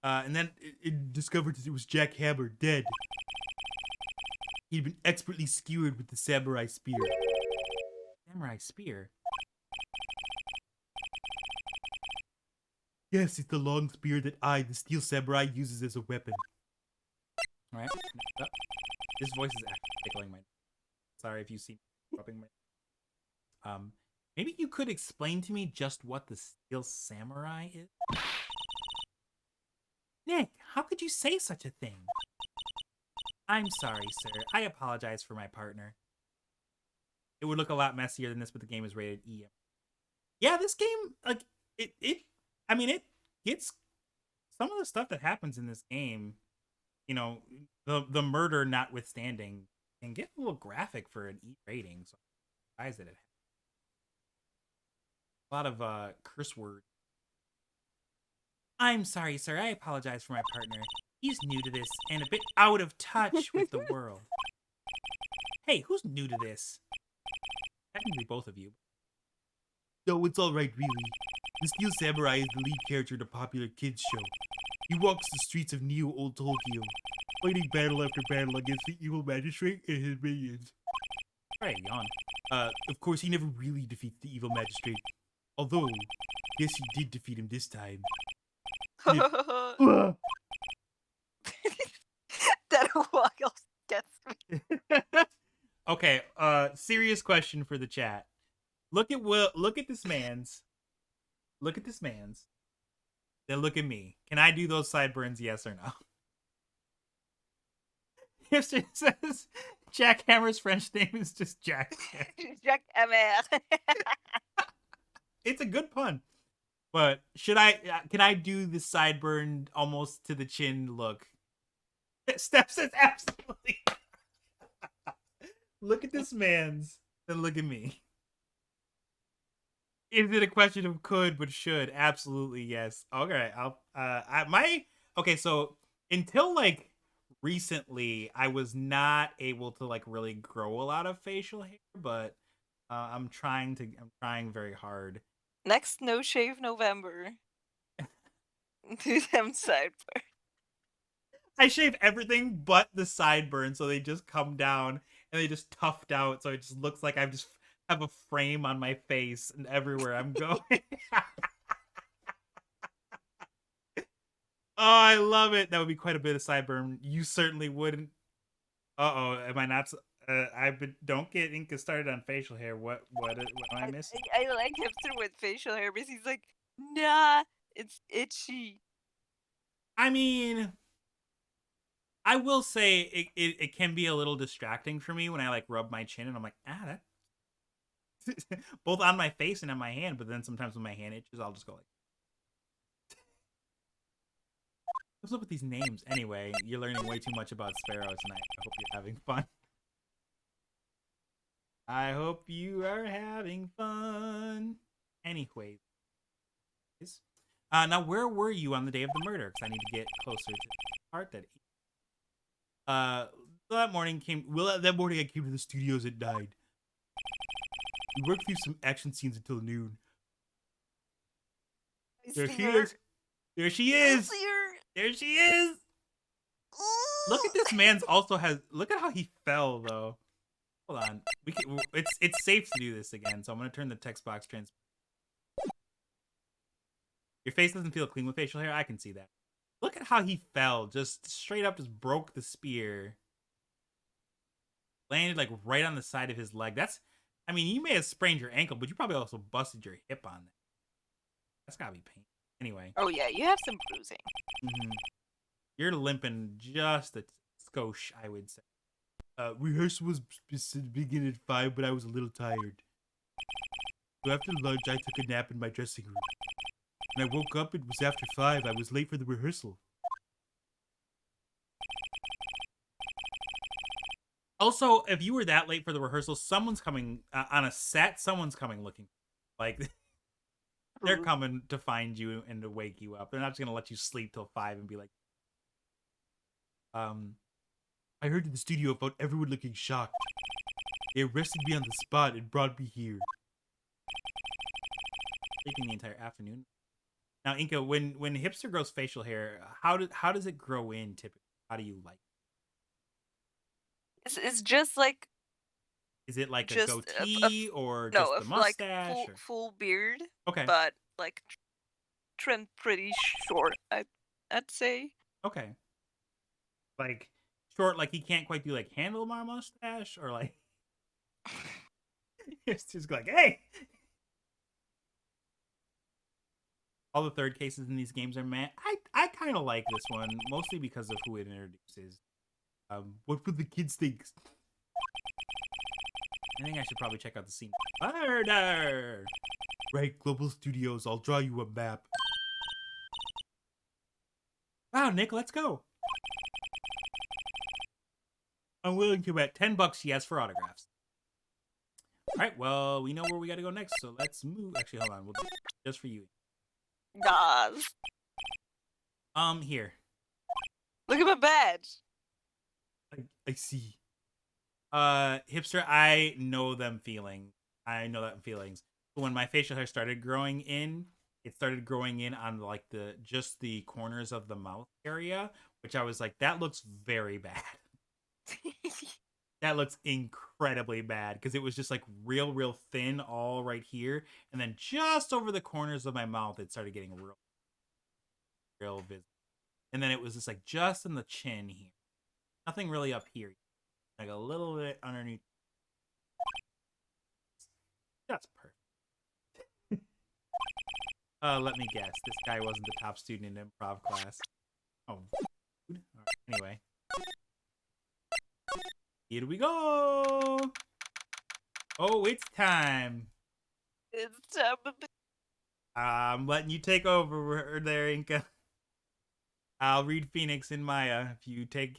And then it discovered that it was Jack Hammer dead. He'd been expertly skewered with the samurai spear. Samurai spear? Yes, it's the long spear that the steel samurai, uses as a weapon. Alright. This voice is actually tickling my... Sorry if you see me rubbing my... Maybe you could explain to me just what the steel samurai is? Nick, how could you say such a thing? I'm sorry, sir. I apologize for my partner. It would look a lot messier than this, but the game is rated E. Yeah, this game, like, it gets some of the stuff that happens in this game, you know, the murder notwithstanding, can get a little graphic for an E rating. So I'm surprised that it has a lot of curse words. I'm sorry, sir. I apologize for my partner. He's new to this and a bit out of touch with the world. Hey, who's new to this? Technically both of you. No, it's alright, really. The Steel Samurai is the lead character in a popular kids show. He walks the streets of Neo Old Tokyo, fighting battle after battle against the evil magistrate and his minions. Alright, yawn. Of course, he never really defeats the evil magistrate. Although, yes, he did defeat him this time. That wild gets me. Okay, serious question for the chat. Look at this man's. Then look at me. Can I do those sideburns, yes or no? It says Jack Hammer's French name is just Jack. Jack Hammer. It's a good pun. But can I do the sideburn almost to the chin look? Steph says absolutely. Look at this man's, then look at me. Is it a question of could but should? Absolutely yes. Okay, okay. So until like recently, I was not able to like really grow a lot of facial hair, but I'm trying very hard. Next No Shave November. Do them sideburn. I shave everything but the sideburns, so they just come down and they just tuft out, so it just looks like I just have a frame on my face and everywhere I'm going. Oh, I love it. That would be quite a bit of sideburn. You certainly wouldn't. Uh-oh, am I not... don't get Inca started on facial hair. What am I missing? I like hipster with facial hair, but he's like, nah, it's itchy. I mean, I will say it can be a little distracting for me when I like rub my chin and I'm like, that both on my face and on my hand, but then sometimes when my hand itches, I'll just go like, what's up with these names? Anyway, you're learning way too much about sparrows tonight. I hope you're having fun. I hope you are having fun. Anyways. Now, where were you on the day of the murder? Because I need to get closer to the part that... that morning I came to the studios at 9. We worked through some action scenes until noon. There she is. There she is. There she is. Look at this man's also has. Look at how he fell though. Hold on. We can. It's safe to do this again. So I'm gonna turn the text box transparent. Your face doesn't feel clean with facial hair. I can see that. Look at how he fell. Just straight up, just broke the spear. Landed like right on the side of his leg. That's. I mean, you may have sprained your ankle, but you probably also busted your hip on that. That's gotta be painful. Anyway. Oh yeah, you have some bruising. Mm-hmm. You're limping just a skosh, I would say. Rehearsal was supposed to begin at 5, but I was a little tired. So after lunch, I took a nap in my dressing room. When I woke up, it was after 5. I was late for the rehearsal. Also, if you were that late for the rehearsal, someone's coming on a set. Someone's coming looking. Like, they're coming to find you and to wake you up. They're not just gonna let you sleep till 5 and be like, I heard in the studio about everyone looking shocked. They arrested me on the spot and brought me here. Sleeping the entire afternoon. Now, Inka, when hipster grows facial hair, how does it grow in typically? How do you like it? It's just like. Is it like just a goatee or just the mustache? Like full beard. Okay. But like trimmed pretty short, I'd say. Okay. Like short, like he can't quite do like handlebar mustache, or like it's just like, hey. All the third cases in these games are I kind of like this one, mostly because of who it introduces. What would the kids think? I think I should probably check out the scene. Murder! Right, Global Studios, I'll draw you a map. Wow, Nick, let's go. I'm willing to bet $10 yes for autographs. Alright, well, we know where we gotta go next, so let's move. Actually, hold on. We'll do it just for you. Guys. Here. Look at my badge. I see. Hipster, I know them feeling. I know that feelings. When my facial hair started growing in, it started growing in on like just the corners of the mouth area, which I was like, that looks very bad. That looks incredibly bad because it was just like real thin all right here, and then just over the corners of my mouth, it started getting real visible, and then it was just like just in the chin here, nothing really up here, like a little bit underneath. That's perfect. Let me guess, this guy wasn't the top student in improv class. Oh, right, anyway. Here we go! Oh, it's time. It's time. I'm letting you take over there, Inka. I'll read Phoenix and Maya if you take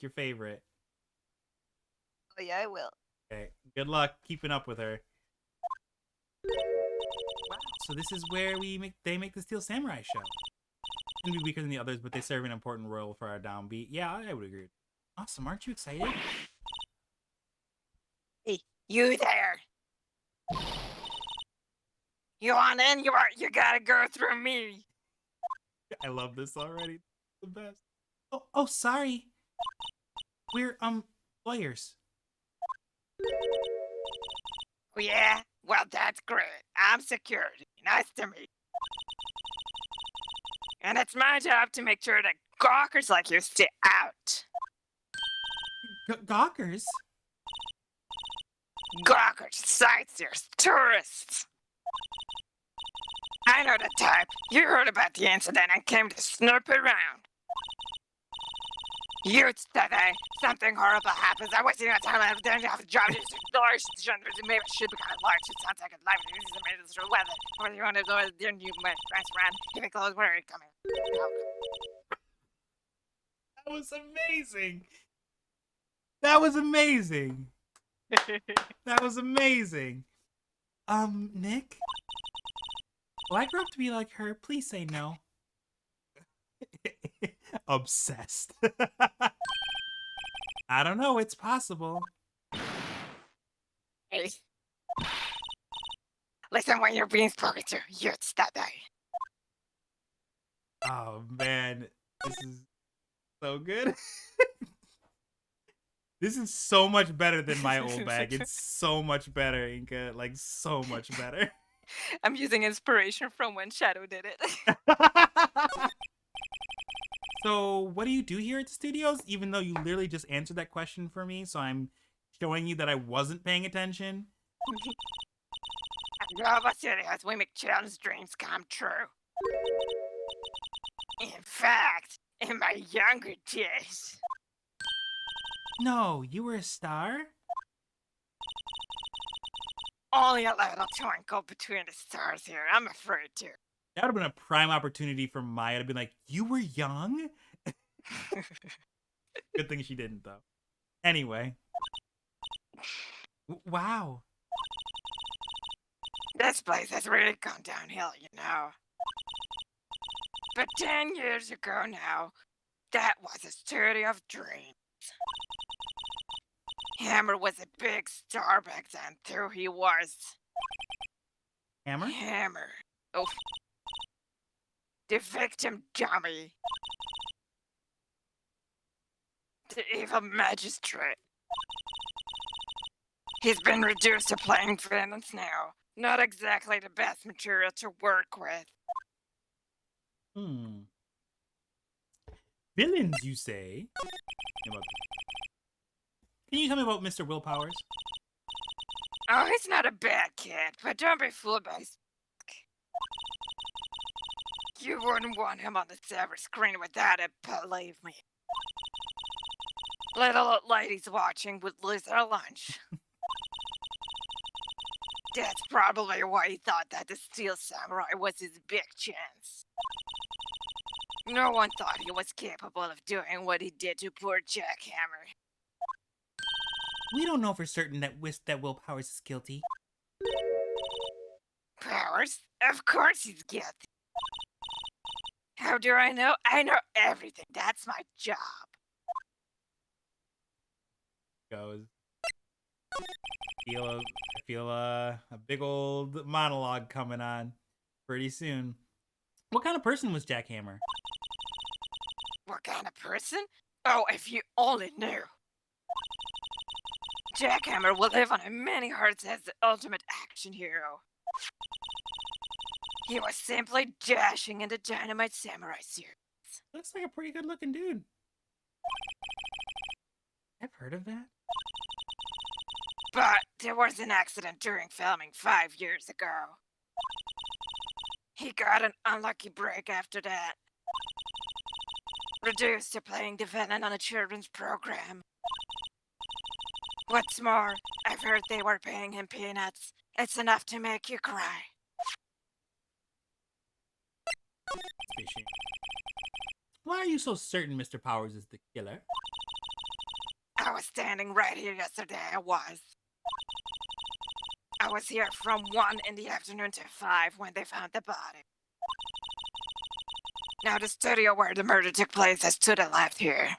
your favorite. Oh yeah, I will. Okay. Good luck keeping up with her. Wow. So this is where they make the Steel Samurai show. It's gonna be weaker than the others, but they serve an important role for our downbeat. Yeah, I would agree. Awesome, aren't you excited? Hey, you there? You want in? You gotta go through me. I love this already. It's the best. Oh, sorry. We're lawyers. Oh yeah? Well, that's great. I'm security. Nice to meet you. And it's my job to make sure that gawkers like you stay out. Gawkers? Gawkers, sightseers, tourists. I know the type. You heard about the incident and came to snoop around. You today, something horrible happens. I'm wasting my time. I don't have a job. Just ignore it. Maybe I should become large. It sounds like a life. This is amazing. Sort of weather. Whether you want to go, then you might press around. Keep it close. Where are you coming? That was amazing. That was amazing. That was amazing. Nick? Will I grow up to be like her? Please say no. Obsessed. I don't know. It's possible. Hey. Listen when you're being spoken to. You're today. Oh, man. This is so good. This is so much better than my old bag. It's so much better, Inka. Like, so much better. I'm using inspiration from when Shadow did it. So, what do you do here at the studios? Even though you literally just answered that question for me, so I'm showing you that I wasn't paying attention. At Nova Studios, we make children's dreams come true. In fact, in my younger days. No, you were a star? Only a little twinkle between the stars here, I'm afraid to. That would have been a prime opportunity for Maya to be like, you were young? Good thing she didn't, though. Anyway. Wow. This place has really gone downhill, you know. But 10 years ago now, that was a studio of dreams. Hammer was a big star back then, too he was. Hammer? Hammer. Oh. The victim dummy. The evil magistrate. He's been reduced to playing villains now. Not exactly the best material to work with. Villains, you say? Can you tell me about Mr. Willpowers? Oh, he's not a bad kid, but don't be fooled by his... You wouldn't want him on the server screen without it, believe me. Little old ladies watching would lose their lunch. That's probably why he thought that the Steel Samurai was his big chance. No one thought he was capable of doing what he did to poor Jackhammer. We don't know for certain that Willpowers is guilty. Powers? Of course he's guilty. How do I know? I know everything. That's my job. Goes. I feel a big old monologue coming on pretty soon. What kind of person was Jackhammer? What kind of person? Oh, if you only knew. Jackhammer will live on in many hearts as the ultimate action hero. He was simply dashing in the Dynamite Samurai series. Looks like a pretty good looking dude. I've heard of that. But there was an accident during filming 5 years ago. He got an unlucky break after that. Reduced to playing the villain on a children's program. What's more, I've heard they were paying him peanuts. It's enough to make you cry. Why are you so certain Mr. Powers is the killer? I was standing right here yesterday, I was here from 1 in the afternoon to 5 when they found the body. Now the studio where the murder took place is to the left here.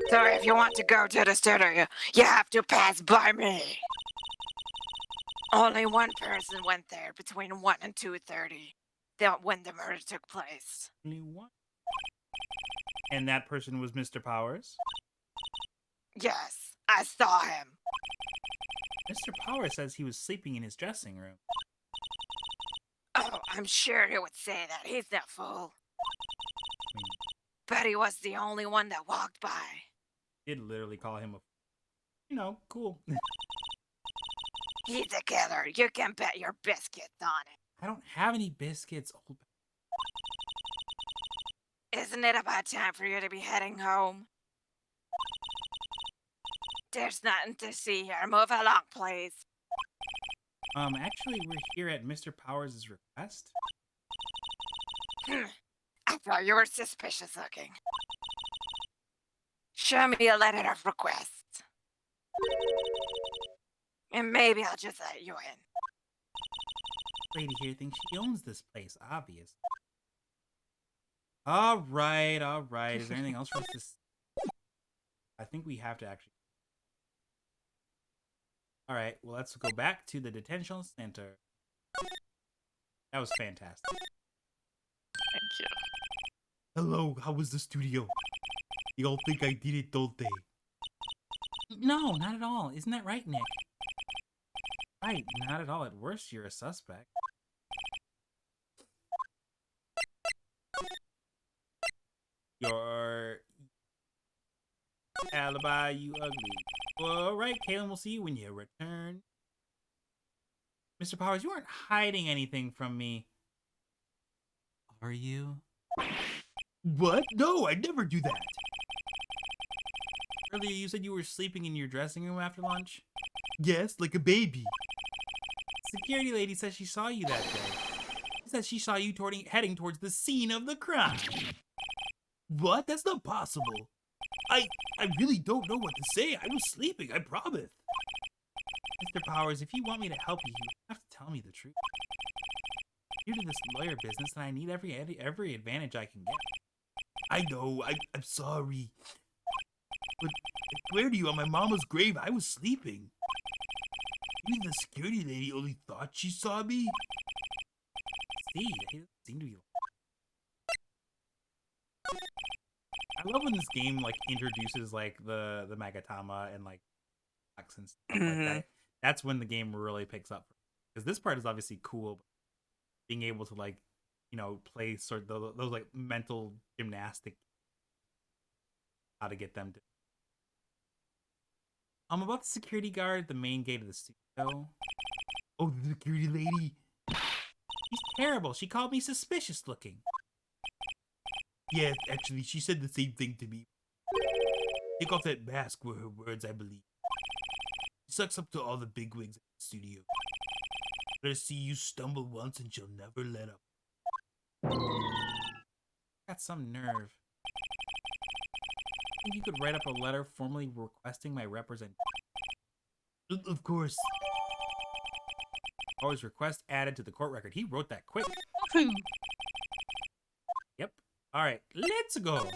So if you want to go to the studio, you have to pass by me. Only one person went there between 1 and 2:30. When the murder took place. Only one. And that person was Mr. Powers? Yes, I saw him. Mr. Powers says he was sleeping in his dressing room. Oh, I'm sure he would say that. He's no fool. But he was the only one that walked by. Did literally call him a... cool. He's a killer. You can bet your biscuits on it. I don't have any biscuits, old... Isn't it about time for you to be heading home? There's nothing to see here. Move along, please. Actually, we're here at Mr. Powers' request. I thought you were suspicious looking. Show me a letter of request. And maybe I'll just let you in. Lady here thinks she owns this place, obvious. Alright. Is there anything else for us to... I think we have to actually... Alright, well, let's go back to the detention center. That was fantastic. Thank you. Hello, how was the studio? You all think I did it, don't they? No, not at all. Isn't that right, Nick? Right, not at all. At worst, you're a suspect. Your alibi, you ugly. All right, Kalen, we'll see you when you return. Mr. Powers, you aren't hiding anything from me. Are you? What? No, I'd never do that. Earlier, you said you were sleeping in your dressing room after lunch? Yes, like a baby. Security lady says she saw you that day. She says she saw you heading towards the scene of the crime. What? That's not possible. I really don't know what to say. I was sleeping, I promise. Mr. Powers, if you want me to help you, you have to tell me the truth. Due to this lawyer business, and I need every advantage I can get. I know, I'm sorry. But I swear to you, on my mama's grave, I was sleeping. Maybe the security lady only thought she saw me? See, it doesn't seem to be... I love when this game, like, introduces, like, the Magatama and, like, blocks and stuff like that. That's when the game really picks up. Because this part is obviously cool, but being able to, like, you know, play sort of those like, mental gymnastic, how to get them to... I'm about the security guard at the main gate of the studio. Oh, the security lady? She's terrible. She called me suspicious looking. Yes, actually, she said the same thing to me. Take off that mask were her words, I believe. She sucks up to all the bigwigs at the studio. Let her see you stumble once and she'll never let up. Got some nerve. Think you could write up a letter formally requesting my representation? Of course. Always request added to the court record. He wrote that quick. Yep. All right, let's go.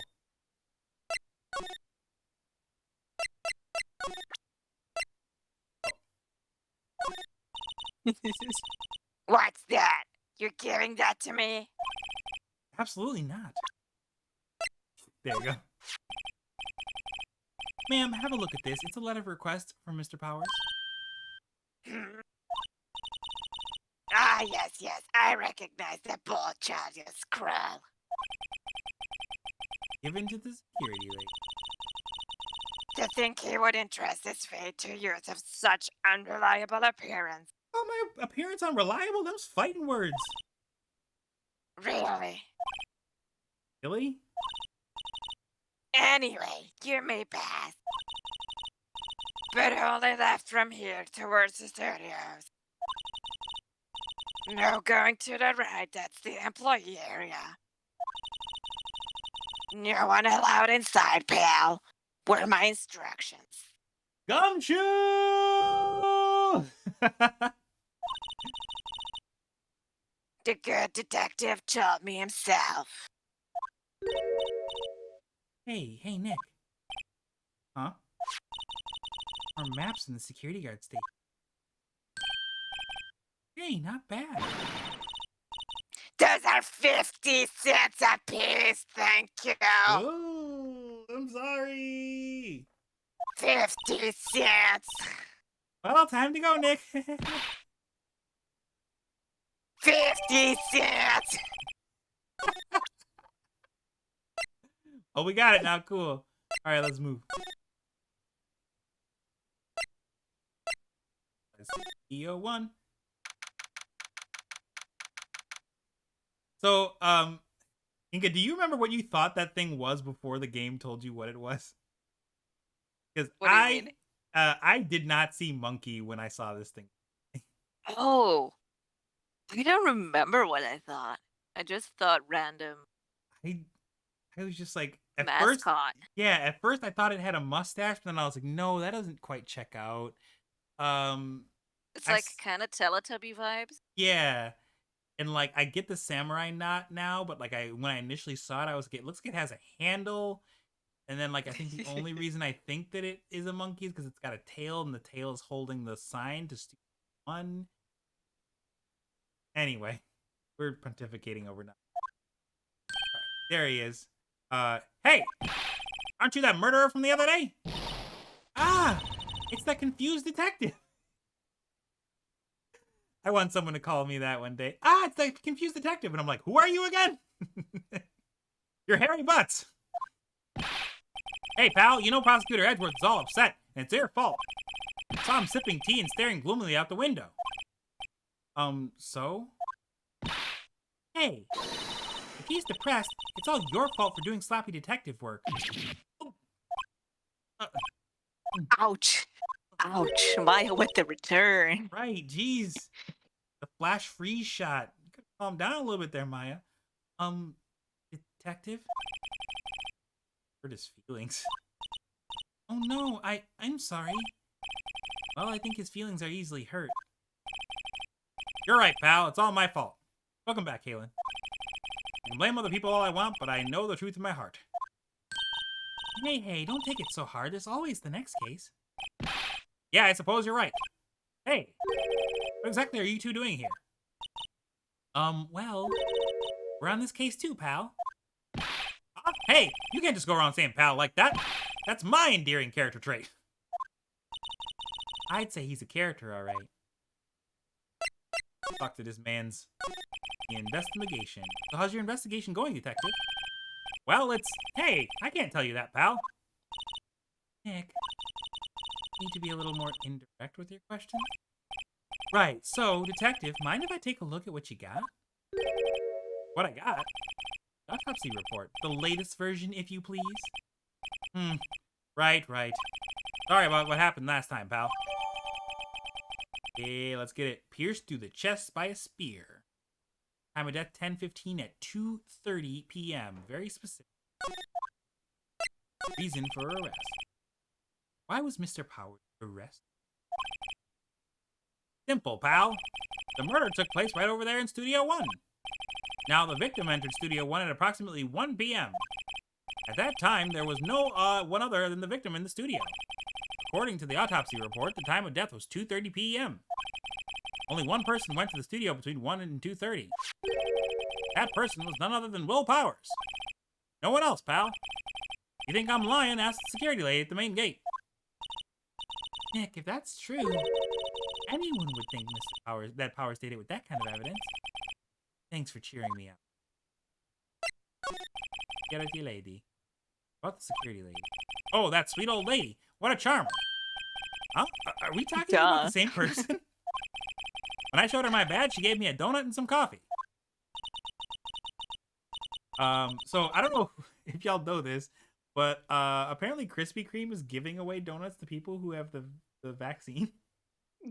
What's that? You're giving that to me? Absolutely not. There you go. Ma'am, have a look at this. It's a letter of request from Mr. Powers. Ah, yes. I recognize that bold child, you scroll. Given to the security lady. To think he would entrust his fate to youths of such unreliable appearance. Oh, my appearance unreliable? Those fighting words. Really? Really? Anyway, you may pass. But only left from here towards the studios. No going to the right, that's the employee area. No one allowed inside, pal. Were my instructions. Gumshoe! The good detective told me himself. Hey, Nick. Huh? Our maps in the security guard station. Hey, not bad. Those are 50 cents a piece, thank you. Oh, I'm sorry. 50 cents. Well, time to go, Nick. 50 cents. Oh, we got it now. Cool. All right, let's move. EO1. So, Inga, do you remember what you thought that thing was before the game told you what it was? Because What do you mean? I did not see monkey when I saw this thing. Oh, I don't remember what I thought. I just thought random I I was just like, at first, mascot. yeah, at first I thought it had a mustache, but then I was like, no, that doesn't quite check out. Um, It's I like s- kind of Teletubby vibes. yeah, and like I get the samurai knot now, but like when I initially saw it, I was like, it looks like it has a handle, and then like I think the only reason I think that it is a monkey is because it's got a tail, and the tail is holding the sign to Studio One. Anyway, we're pontificating over now. All right, there he is. Hey, aren't you that murderer from the other day? Ah, it's that confused detective. I want someone to call me that one day. Ah, it's that confused detective. And I'm like, who are you again? You're Harry Butts. Hey, pal, you know Prosecutor Edgeworth is all upset, and it's your fault. I saw him sipping tea and staring gloomily out the window. So? Hey, if he's depressed, it's all your fault for doing sloppy detective work. Ouch. Ouch. Maya with the return. Right, jeez. The flash freeze shot. You could calm down a little bit there, Maya. Detective? Hurt his feelings. Oh no, I'm sorry. Well, I think his feelings are easily hurt. You're right, pal. It's all my fault. Welcome back, Kalen. I can blame other people all I want, but I know the truth in my heart. Hey, don't take it so hard. There's always the next case. Yeah, I suppose you're right. Hey, what exactly are you two doing here? Well, we're on this case too, pal. Hey, you can't just go around saying pal like that. That's my endearing character trait. I'd say he's a character, all right. Talk to this man's investigation. So how's your investigation going, detective? Well, hey, I can't tell you that, pal. Nick, you need to be a little more indirect with your question. Right, so, detective, mind if I take a look at what you got? What I got? Autopsy report. The latest version, if you please. Right. Sorry about what happened last time, pal. Okay, let's get it. Pierced through the chest by a spear. Time of death 10:15 at 2:30 p.m. Very specific. Reason for arrest. Why was Mr. Powers arrested? Simple, pal. The murder took place right over there in Studio 1. Now, the victim entered Studio 1 at approximately 1 p.m. At that time, there was no one other than the victim in the studio. According to the autopsy report, the time of death was 2:30 p.m. Only one person went to the studio between 1 and 2:30. That person was none other than Will Powers. No one else, pal. You think I'm lying? Ask the security lady at the main gate. Nick, if that's true, anyone would think Mr. Powers that Powers did it with that kind of evidence. Thanks for cheering me up. Security lady. About the security lady. Oh, that sweet old lady. What a charmer. Huh? Are we talking about the same person? When I showed her my badge, she gave me a donut and some coffee. So I don't know if y'all know this, but apparently Krispy Kreme is giving away donuts to people who have the vaccine.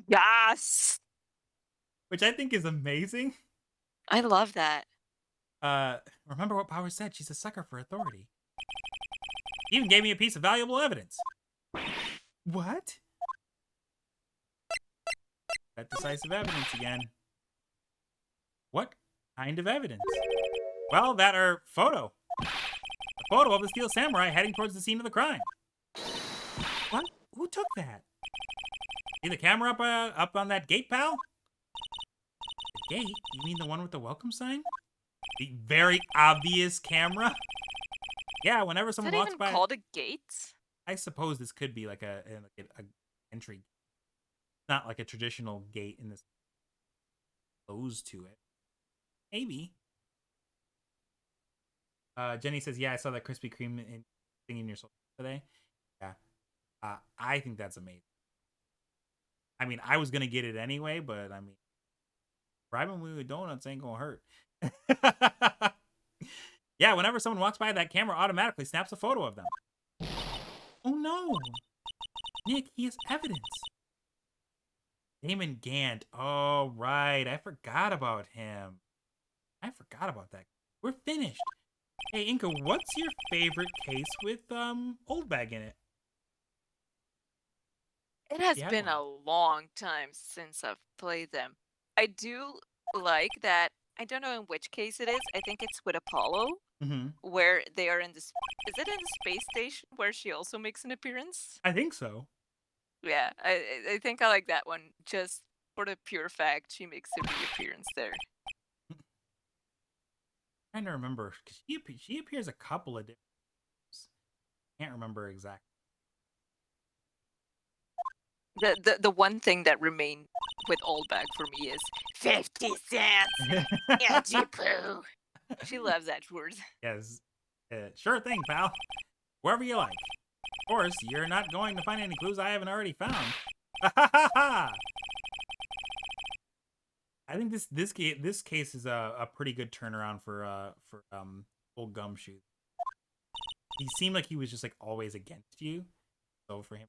Yes. Which I think is amazing. I love that. Remember what Powers said. She's a sucker for authority. He even gave me a piece of valuable evidence. What? That decisive evidence again. What kind of evidence? Well, that photo. A photo of the Steel Samurai heading towards the scene of the crime. What? Who took that? See the camera up on that gate, pal? The gate? You mean the one with the welcome sign? The very obvious camera? Yeah, whenever Is someone that walks even by, called a gate? I suppose this could be like a entry, not like a traditional gate in this closed to it. Maybe. Jenny says, "Yeah, I saw that Krispy Kreme thing in your social today." Yeah, I think that's amazing. I mean, I was gonna get it anyway, but I mean, bribing me with donuts ain't gonna hurt. Yeah, whenever someone walks by, that camera automatically snaps a photo of them. Oh no! Nick, he has evidence. Damon Gant. Oh, right. I forgot about him. I forgot about that. We're finished. Hey, Inca, what's your favorite case with Old Bag in it? It has Yeah, been a long time since I've played them. I do like that. I don't know in which case it is. I think it's with Apollo, Mm-hmm. where they are in the. Is it in the space station where she also makes an appearance? I think so. Yeah, I think I like that one just for the pure fact she makes a reappearance there. Trying to remember, 'cause she appears a couple of different times. Can't remember exactly. The one thing that remained with Old Bag for me is 50 cents. Yeah, poo. she loves that word. Yes. Sure thing, pal. Wherever you like. Of course, you're not going to find any clues I haven't already found. I think this case is a pretty good turnaround for old Gumshoe. He seemed like he was just like always against you. So for him,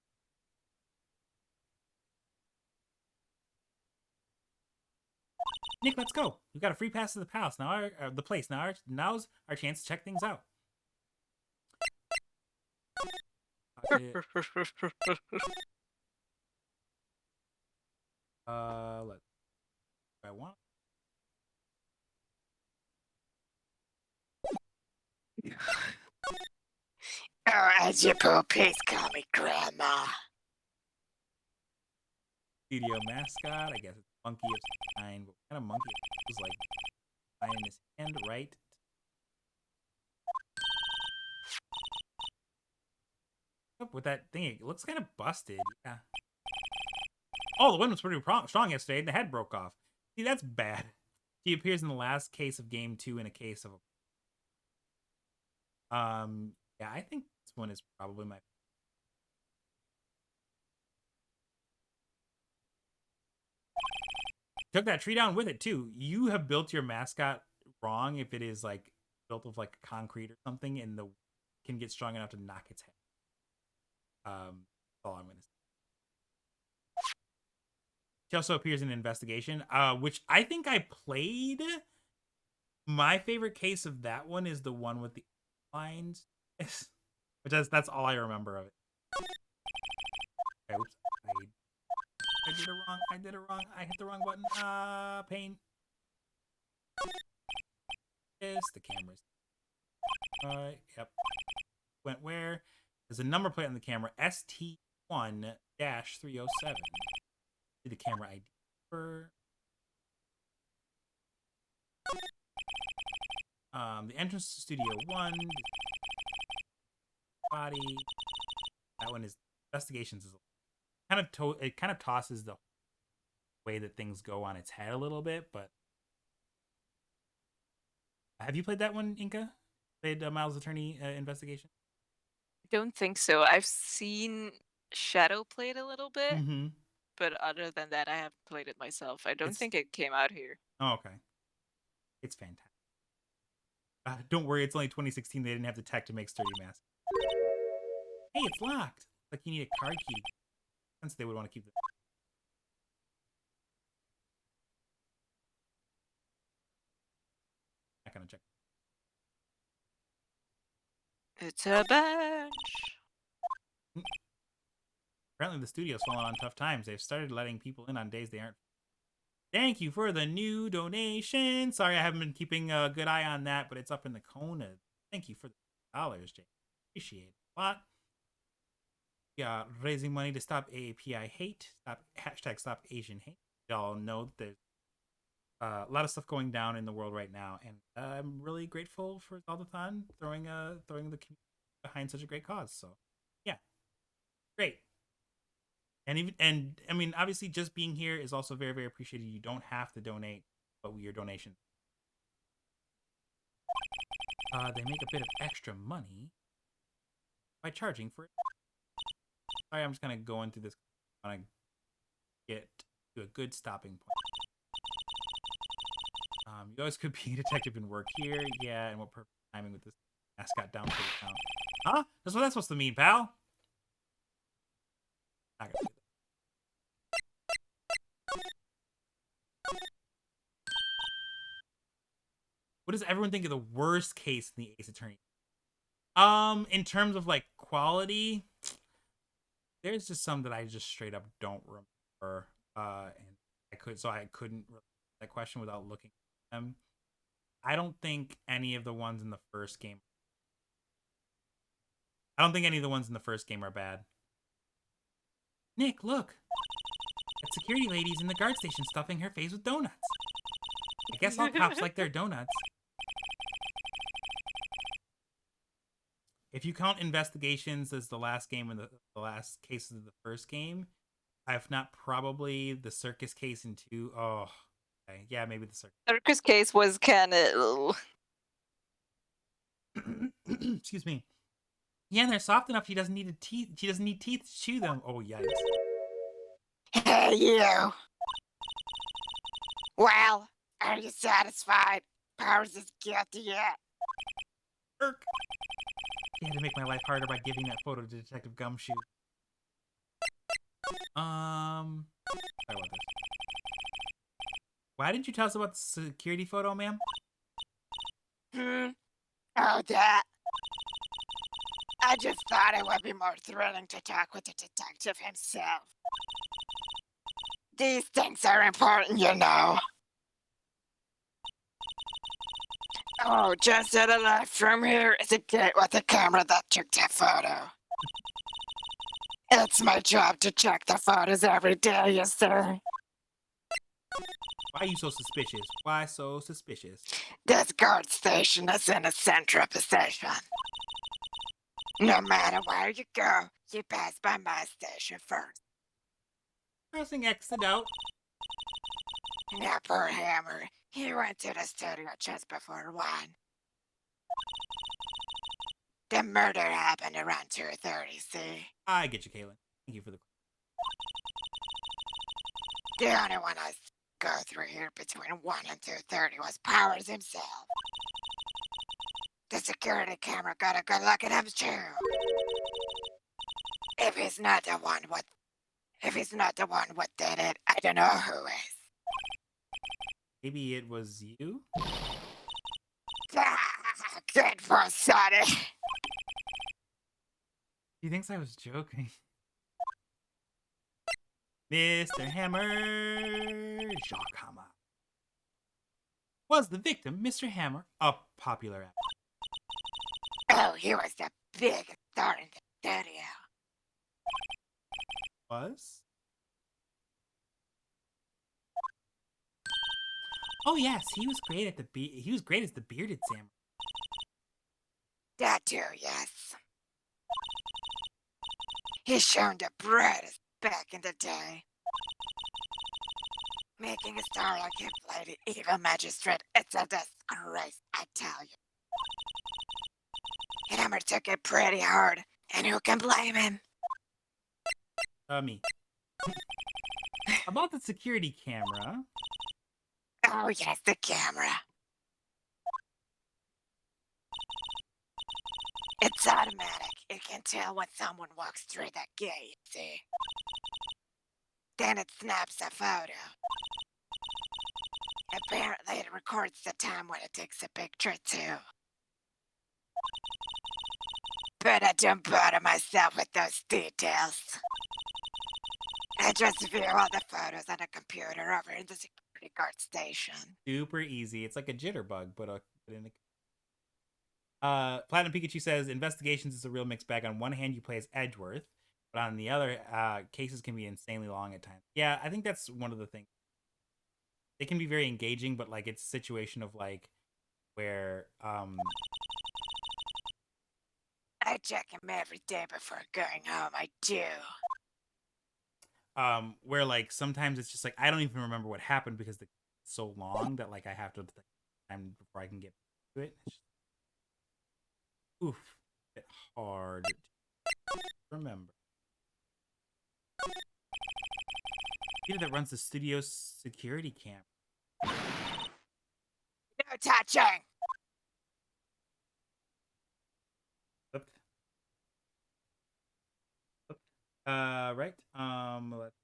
Nick, let's go. We've got a free pass to the palace now. The place now. Now's our chance to check things out. Let's. I want. Oh, Ajipo, please call me Grandma. Studio mascot. I guess it's a monkey of some kind. What kind of monkey? It was like eye in his hand, right? Up with that thing. It looks kind of busted. Yeah. Oh, the wind was pretty strong yesterday, and the head broke off. See, that's bad. She appears in the last case of game 2 in a case of. Yeah, I think this one is probably my. Took that tree down with it too. You have built your mascot wrong if it is like built of like concrete or something, and the can get strong enough to knock its head. That's all I'm gonna say. She also appears in Investigation, which I think I played. My favorite case of that one is the one with the lines, which that's all I remember of it. Okay, oops, I did it wrong. I did it wrong. I hit the wrong button. Pain. Yes, the cameras. Yep. Went where? There's a number plate on the camera. ST1-307. See the camera ID for. The entrance to Studio 1. Body. That one is investigations. Is it kind of tosses the way that things go on its head a little bit, but have you played that one, Inca? Played Miles Attorney Investigation? I don't think so. I've seen Shadow play it a little bit, Mm-hmm. but other than that, I haven't played it myself. I don't It's... think it came out here. Oh, okay. It's fantastic. Don't worry, it's only 2016. They didn't have the tech to make sturdy masks. Hey, it's locked. Like you need a card key. Since they would want to keep the. Not gonna check. It's a bench. Apparently, the studio's fallen on tough times. They've started letting people in on days they aren't. Thank you for the new donation. Sorry, I haven't been keeping a good eye on that, but it's up in the Kona. Thank you for the $, Jay. Appreciate it a lot. Yeah, raising money to stop AAPI hate. Stop Asian hate. Y'all know that there's a lot of stuff going down in the world right now, and I'm really grateful for Zaldathon throwing the community behind such a great cause. So, yeah, great. And I mean, obviously, just being here is also very, very appreciated. You don't have to donate, but with your donation, they make a bit of extra money by charging for it. Sorry, I'm just kind of going through this. I want to get to a good stopping point. You always could be a detective and work here, yeah. And what purpose timing with this mascot down for the count. Huh? That's what that's supposed to mean, pal. Not gonna do that. What does everyone think of the worst case in the Ace Attorney? In terms of like quality, there's just some that I just straight up don't remember. And I couldn't answer that question without looking at them. I don't think any of the ones in the first game. I don't think any of the ones in the first game are bad. Nick, look. That security lady's in the guard station stuffing her face with donuts. I guess all cops like their donuts. If you count investigations as the last game and the last cases of the first game, if not probably the circus case in 2. Oh, okay. Yeah, maybe the Circus case was kind of. Excuse me. Yeah, they're soft enough. She doesn't need teeth. She doesn't need teeth to chew them. Oh, yikes! Hey, you. Well, are you satisfied? Powers is guilty yet. Irk. You had to make my life harder by giving that photo to Detective Gumshoe. Sorry about this. Why didn't you tell us about the security photo, ma'am? Oh, that. I just thought it would be more thrilling to talk with the detective himself. These things are important, you know. Oh, just to the left from here is a gate with a camera that took that photo. It's my job to check the photos every day, you see. Why are you so suspicious? Why so suspicious? This guard station is in a central position. No matter where you go, you pass by my station first. Crossing exit out. Now, poor Hammer, he went to the studio just before 1. The murder happened around 2:30, see? I get you, Kaylin. Thank you for the... The only one I go through here between 1 and 2:30 was Powers himself. The security camera got a good look at him too. If he's not the one what did it, I don't know who is. Maybe it was you? Good for Sonny. He thinks I was joking. Mr. Hammer, Jacques Hammer. Was the victim Mr. Hammer a popular actor? Oh, he was the big star in the studio. Was? Oh yes, he was great at he was great as the bearded samurai. That too, yes. He's shown the brightest back in the day. Making a star like him play the evil magistrate, it's a disgrace, I tell you. Hammer took it pretty hard, and who can blame him? Me. About the security camera. Oh yes, the camera. It's automatic. It can tell when someone walks through that gate, see? Then it snaps a photo. Apparently it records the time when it takes a picture too. But I don't bother myself with those details. I just view all the photos on a computer over in the security guard station. Super easy. It's like a jitterbug, but in Platinum Pikachu says investigations is a real mixed bag. On one hand, you play as Edgeworth, but on the other, cases can be insanely long at times. Yeah, I think that's one of the things. They can be very engaging, but like it's a situation of like where I check him every day before going home. I do. Where like sometimes it's just like I don't even remember what happened because it's so long that like I have to take time before I can get to it. It's just, oof, a bit hard to remember. Peter that runs the studio security camera. No touching. Right. Let's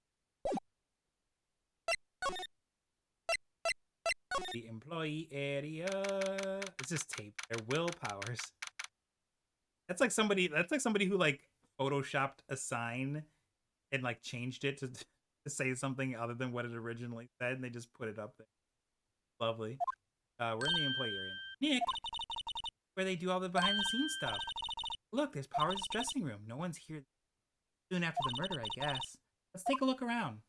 the employee area. It's just tape. Their willpowers. That's like somebody. That's like somebody who like photoshopped a sign and like changed it to say something other than what it originally said, and they just put it up there. Lovely. We're in the employee area now. Nick, where they do all the behind the scenes stuff. Look, there's Powers' dressing room. No one's here soon after the murder, I guess. Let's take a look around.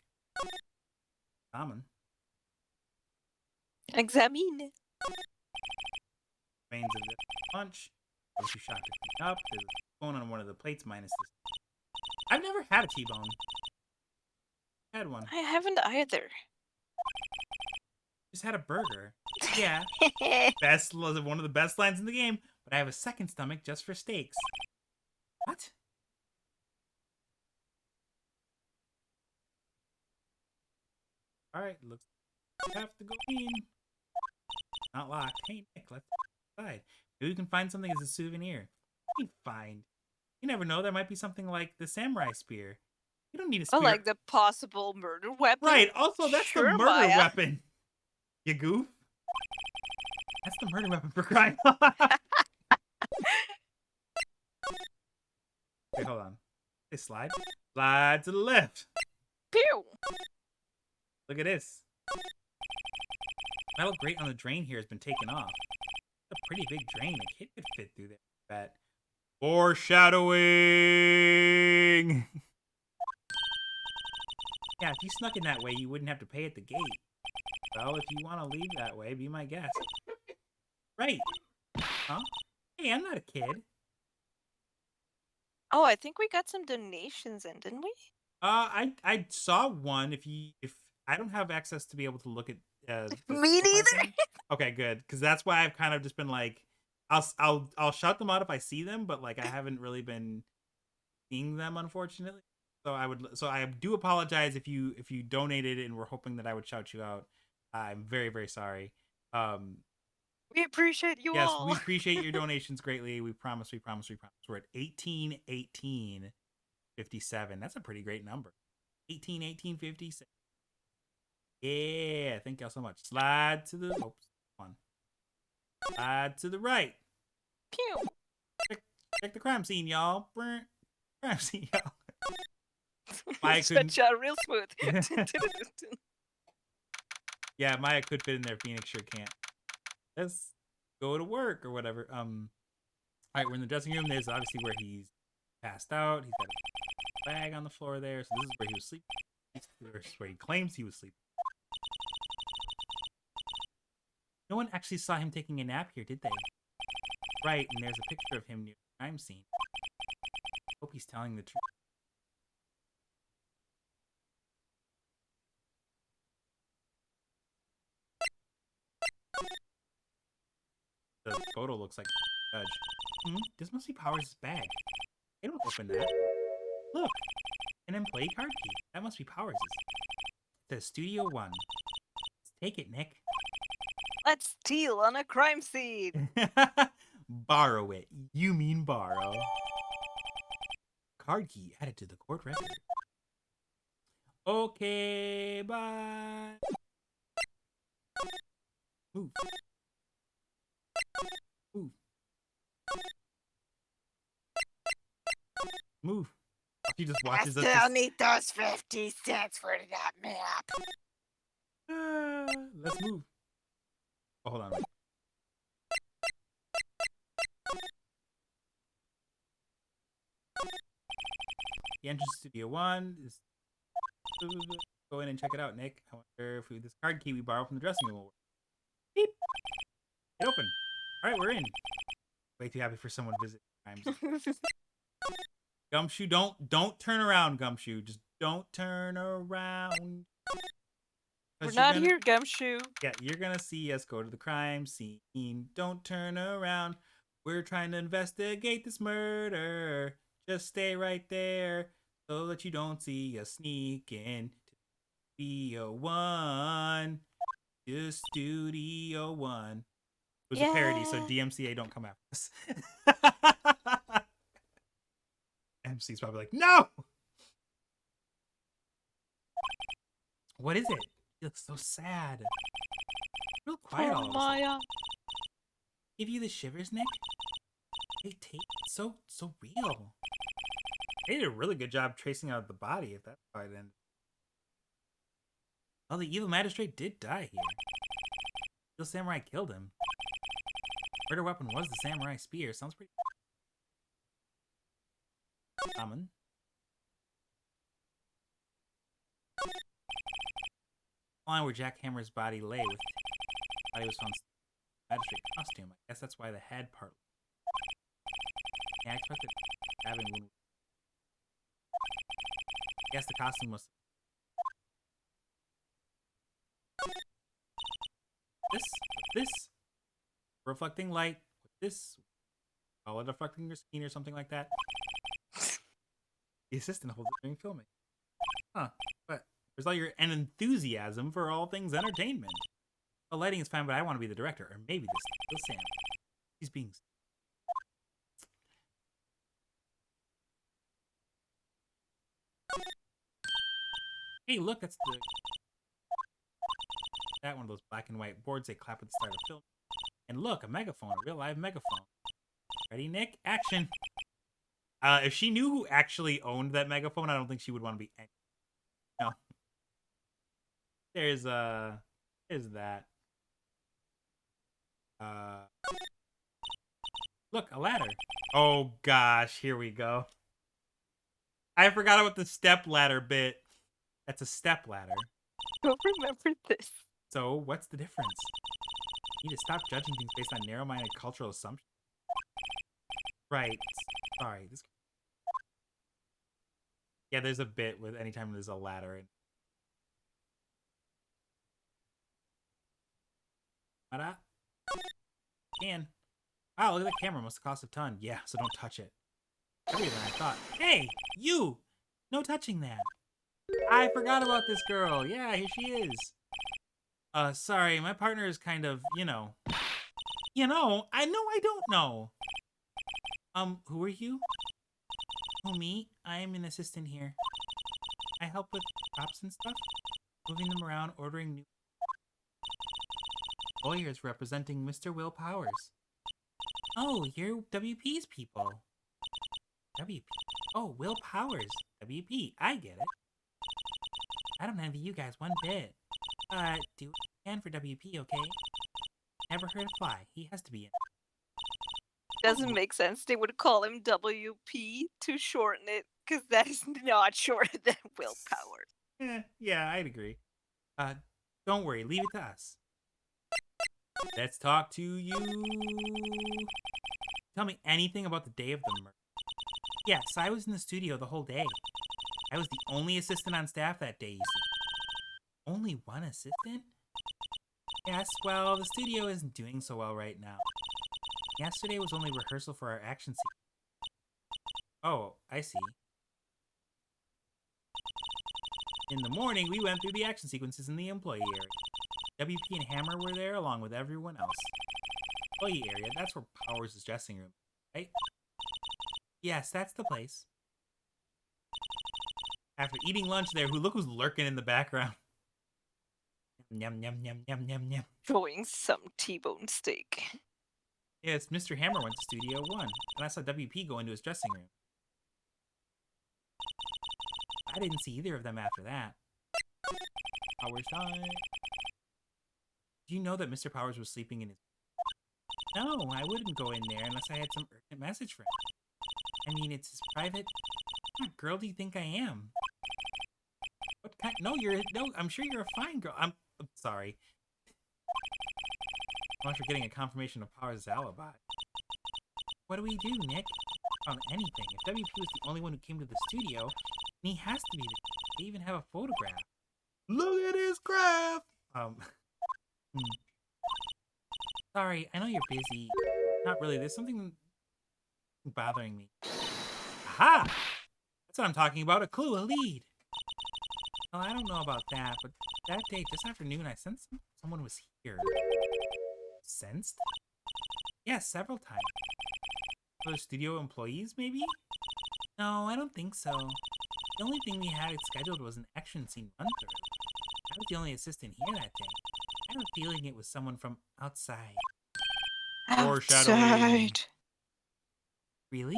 Common. Examine. Remains of the lunch. Those who shot to clean up. There's a bone on one of the plates minus this. I've never had a T-bone. Had one. I haven't either. Just had a burger. Yeah. Best one of the best lines in the game, but I have a second stomach just for steaks. What? Alright, looks like we have to go in. Not locked. Hey Nick, let's go inside. Maybe we can find something as a souvenir. What do you find? You never know, there might be something like the samurai spear. You don't need a spear. Or like the possible murder weapon. Right, also that's Sure, the murder Maya. weapon. You goof. That's the murder weapon for crying. Wait, hold on. Hey, slide. Slide to the left. Pew! Look at this. Metal grate on the drain here has been taken off. It's a pretty big drain. A kid could fit through there. That foreshadowing. Yeah, if you snuck in that way, you wouldn't have to pay at the gate. Well, if you want to leave that way, be my guest. Right. Huh? Hey, I'm not a kid. Oh, I think we got some donations in, didn't we? I saw one. If I don't have access to be able to look at the Me neither. thing. Okay, good, because that's why I've kind of just been like, I'll shout them out if I see them, but like I haven't really been seeing them, unfortunately. So I do apologize if you donated and were hoping that I would shout you out. I'm very, very sorry. We appreciate you Yes, all. we appreciate your donations greatly. We promise. We're at 1857. That's a pretty great number. 1857. Yeah, thank y'all so much. Slide to the one. Slide to the right. Pew. Check the crime scene, y'all. Crime scene, y'all. Maya Such a real smooth. Yeah, Maya could fit in there. Phoenix sure can't. Let's go to work or whatever. All right, we're in the dressing room. There's obviously where he's passed out. He's got a bag on the floor there. So this is where he was sleeping. This is where he claims he was sleeping. No one actually saw him taking a nap here, did they? Right, and there's a picture of him near the crime scene. Hope he's telling the truth. The photo looks like a judge. This must be Powers' bag. They don't open that. Look, an employee card key. That must be Powers'. It says Studio 1. Let's take it, Nick. Let's steal on a crime scene. Borrow it. You mean borrow. Card key added to the court record. Okay, bye. Move. Move. Move. He just watches us. I still need those 50 cents for that map. Let's move. Oh, hold on. Wait. The entrance to Studio 1 is. Go in and check it out, Nick. I wonder if this card key we borrowed from the dressing room will work. Beep. It opened. All right, we're in. Way too happy for someone to visit. Gumshoe, don't turn around, Gumshoe. Just don't turn around. We're not here, Gumshoe. Yeah, you're gonna see us go to the crime scene. Don't turn around. We're trying to investigate this murder. Just stay right there so that you don't see us sneak in to Studio 1. To Studio 1. It was a parody, so DMCA don't come after us. MC's probably like, no! What is it? He looks so sad. Real quiet all Poor of a sudden. Maya. Give you the shivers, Nick? They take so real. They did a really good job tracing out the body, if that's how it ended. Oh, the evil magistrate did die here. The samurai killed him. Murder weapon was the samurai spear. Sounds pretty common. Line where Jack Hammer's body lay with body was found magistrate costume. I guess that's why the head part. Yeah, I expected stabbing wound. I guess the costume was this reflecting light with this solid reflecting your skin or something like that. The assistant holds it during filming. Huh, but there's all your enthusiasm for all things entertainment. The lighting is fine, but I want to be the director, or maybe this Sam. He's being. Hey, look, that's that one of those black and white boards they clap at the start of film. And look, a megaphone, a real live megaphone. Ready, Nick? Action! If she knew who actually owned that megaphone, I don't think she would want to be. No. There's that. Look, a ladder. Oh gosh, here we go. I forgot about the step ladder bit. That's a step ladder. I don't remember this. So, what's the difference? You need to stop judging things based on narrow-minded cultural assumptions. Right. Sorry. Yeah, there's a bit with anytime there's a ladder. And... Can. Wow, look at that camera. Must have cost a ton. Yeah, so don't touch it. Heavier than I thought. Hey, you! No touching that. I forgot about this girl. Yeah, here she is. Sorry, my partner is kind of, I know I don't know. Who are you? Oh, me? I'm an assistant here. I help with props and stuff. Moving them around, ordering new lawyers representing Mr. Will Powers. Oh, you're WP's people. WP. Oh, Will Powers. WP. I get it. I don't envy you guys one bit. Do what you can for WP, okay? Never hurt a fly. He has to be in. Doesn't make sense. They would call him WP to shorten it, because that is not shorter than Will Powers. Yeah, I'd agree. Don't worry. Leave it to us. Let's talk to you. Tell me anything about the day of the murder. Yes, I was in the studio the whole day. I was the only assistant on staff that day, you see. Only one assistant? Yes, well, the studio isn't doing so well right now. Yesterday was only rehearsal for our action sequence. Oh, I see. In the morning, we went through the action sequences in the employee area. WP and Hammer were there along with everyone else. Employee area, that's where Powers' dressing room, right? Yes, that's the place. After eating lunch there, look who's lurking in the background. Yum, yum, yum, yum, yum, yum. Throwing some T-bone steak. Yes, Mr. Hammer went to Studio 1, and I saw WP go into his dressing room. I didn't see either of them after that. Powers died. Do you know that Mr. Powers was sleeping in his... No, I wouldn't go in there unless I had some urgent message for him. I mean, it's his private... What kind of girl do you think I am? What kind... No, I'm sure you're a fine girl. I'm sorry. Unless you're getting a confirmation of Powers' alibi. What do we do, Nick? Anything. If WP was the only one who came to the studio, then he has to be they even have a photograph. Look at his graph! Sorry, I know you're busy. Not really. There's something bothering me. Aha! That's what I'm talking about. A clue, a lead. Well, I don't know about that, but that day, this afternoon, I sensed someone was here. Sensed? Yes, several times. Other studio employees, maybe? No, I don't think so. The only thing we had scheduled was an action scene run-through. I was the only assistant here that day. I have a feeling it was someone from outside. Foreshadowing. Outside. Really?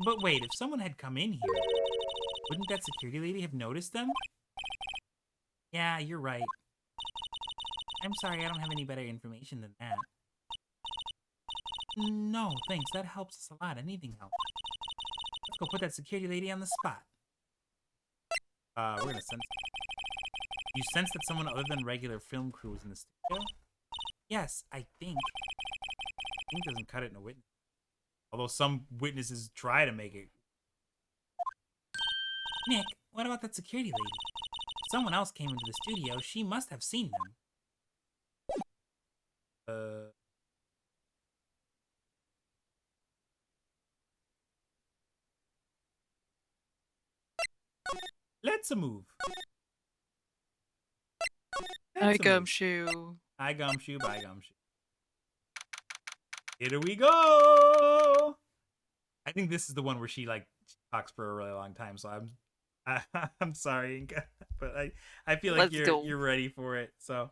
But wait, if someone had come in here, wouldn't that security lady have noticed them? Yeah, you're right. I'm sorry, I don't have any better information than that. No, thanks. That helps us a lot. Anything helps. Let's go put that security lady on the spot. We're gonna sense. You sense that someone other than regular film crew is in the studio? Yes, I think. Ink doesn't cut it in a witness. Although some witnesses try to make it. Nick, what about that security lady? If someone else came into the studio, she must have seen them. Let's move. I Let's move. gumshoe. I gumshoe, bye gumshoe. Here we go. I think this is the one where she like talks for a really long time. So I'm sorry, Inka, but I feel like you're ready for it. So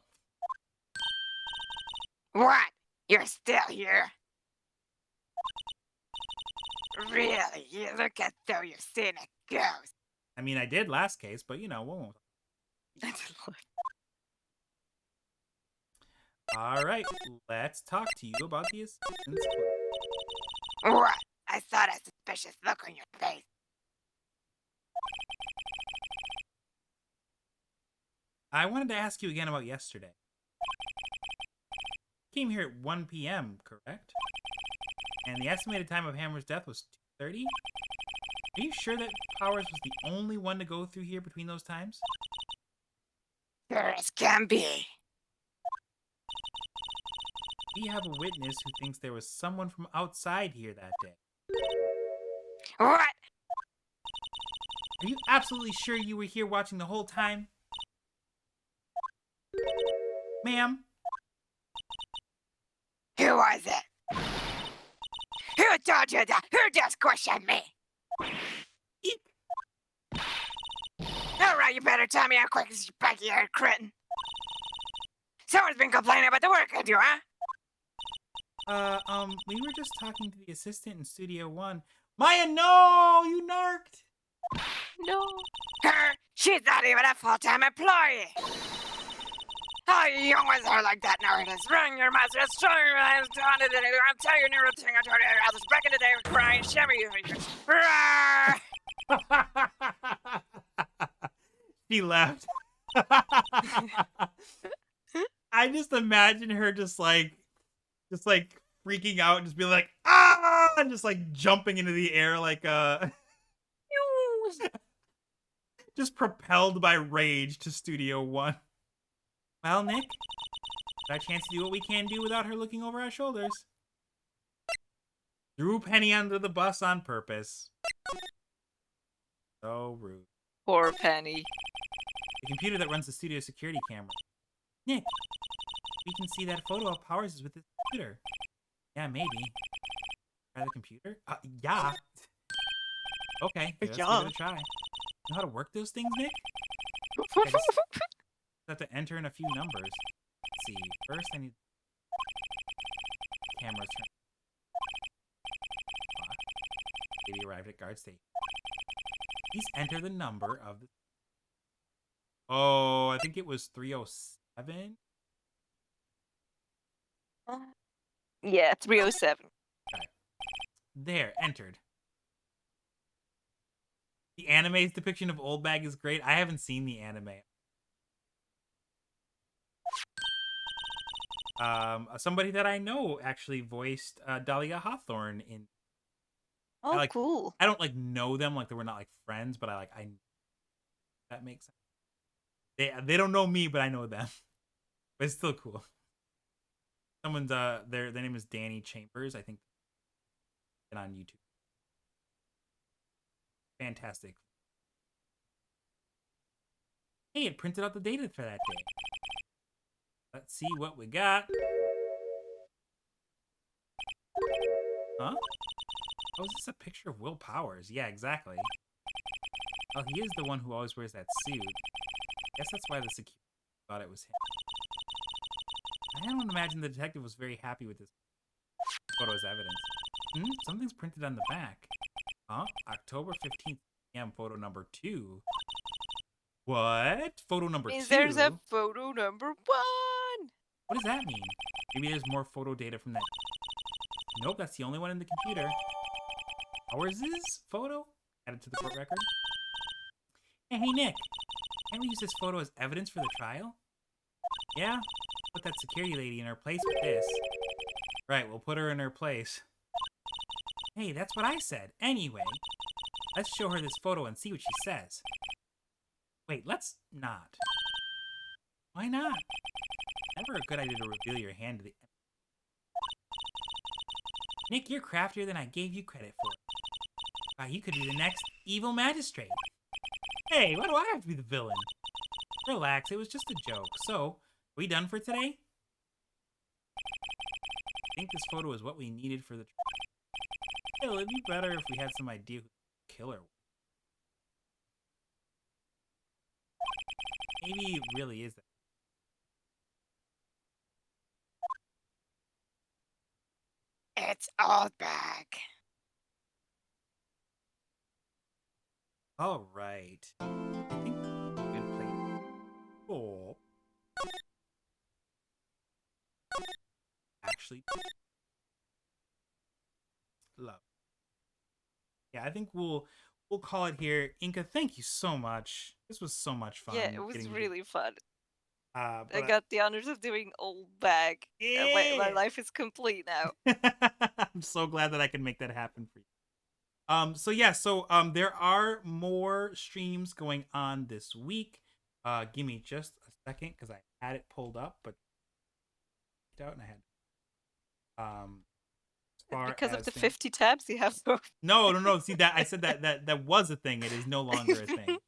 What? You're still here? Really? You look as though you've seen a ghost. I mean, I did last case, but you know, we won't. All right, let's talk to you about the assistant's club. What? I saw that suspicious look on your face. I wanted to ask you again about yesterday. You came here at 1 p.m., correct? And the estimated time of Hammer's death was 2:30? Are you sure that Powers was the only one to go through here between those times? Sure as can be. We have a witness who thinks there was someone from outside here that day. What? Are you absolutely sure you were here watching the whole time? Ma'am? Who was it? Who told you that? Who just questioned me? Eek. Alright, you better tell me how quick as you baggy-haired cretin. Someone's been complaining about the work I do, huh? We were just talking to the assistant in Studio 1. Maya, no! You narked! No. Her? She's not even a full-time employee! How young was her like that nowadays? Run your master, destroy your lives, down to the I'm telling you, new thing I told you, I was back in the day with crying, shimmer you. She left. I just imagine her just like freaking out and just being like, ah, and just like jumping into the air like just propelled by rage to Studio 1. Well, Nick, got a chance to do what we can do without her looking over our shoulders. Threw Penny under the bus on purpose. So rude. Poor Penny. The computer that runs the studio security camera. Nick, we can see that photo of Powers is with the computer. Yeah, maybe. Try the computer? Yeah. Okay, let's give it a try. You know how to work those things, Nick? I just have to enter in a few numbers. Let's see. First, I need cameras. Lady arrived at guard station. Please enter the number of the. Oh, I think it was 307. Yeah, 307. Okay. There, entered. The anime's depiction of Old Bag is great. I haven't seen the anime. Somebody that I know actually voiced Dahlia Hawthorne in. Oh, cool. I don't like know them, like they were not like friends, but I that makes sense. They don't know me, but I know them. But it's still cool. Someone's their name is Danny Chambers, I think. And on YouTube. Fantastic. Hey, it printed out the data for that day. Let's see what we got. Huh? Oh, is this a picture of Will Powers? Yeah, exactly. Oh, he is the one who always wears that suit. guess that's why the security thought it was him. I don't imagine the detective was very happy with this photo as evidence. Something's printed on the back. Huh? October 15th p.m. photo number 2. What? Photo number Means 2? there's a photo number 1. What does that mean? Maybe there's more photo data from that. Nope, that's the only one in the computer. Ours is photo? Added to the court record. Hey, Nick. Can't we use this photo as evidence for the trial? Yeah? Put that security lady in her place with this. Right, we'll put her in her place. Hey, that's what I said. Anyway, let's show her this photo and see what she says. Wait, let's not. Why not? Never a good idea to reveal your hand to the... Nick, you're craftier than I gave you credit for. Wow, you could be the next evil magistrate. Hey, why do I have to be the villain? Relax, it was just a joke. So, we done for today? I think this photo is what we needed for the trial. It'd be better if we had some idea who the killer was. Maybe it really is that. It's old bag. All right. I think we're gonna play. Oh. Actually, love. Yeah, I think we'll call it here. Inca, thank you so much. This was so much fun. Yeah, it was really fun. I But got the honors of doing old bag. And my yeah. life is complete now. I'm so glad that I could make that happen for you. So there are more streams going on this week. Give me just a second because I had it pulled up, but out and I had as far Because of as the things... 50 tabs you have. No. See that I said that was a thing. It is no longer a thing.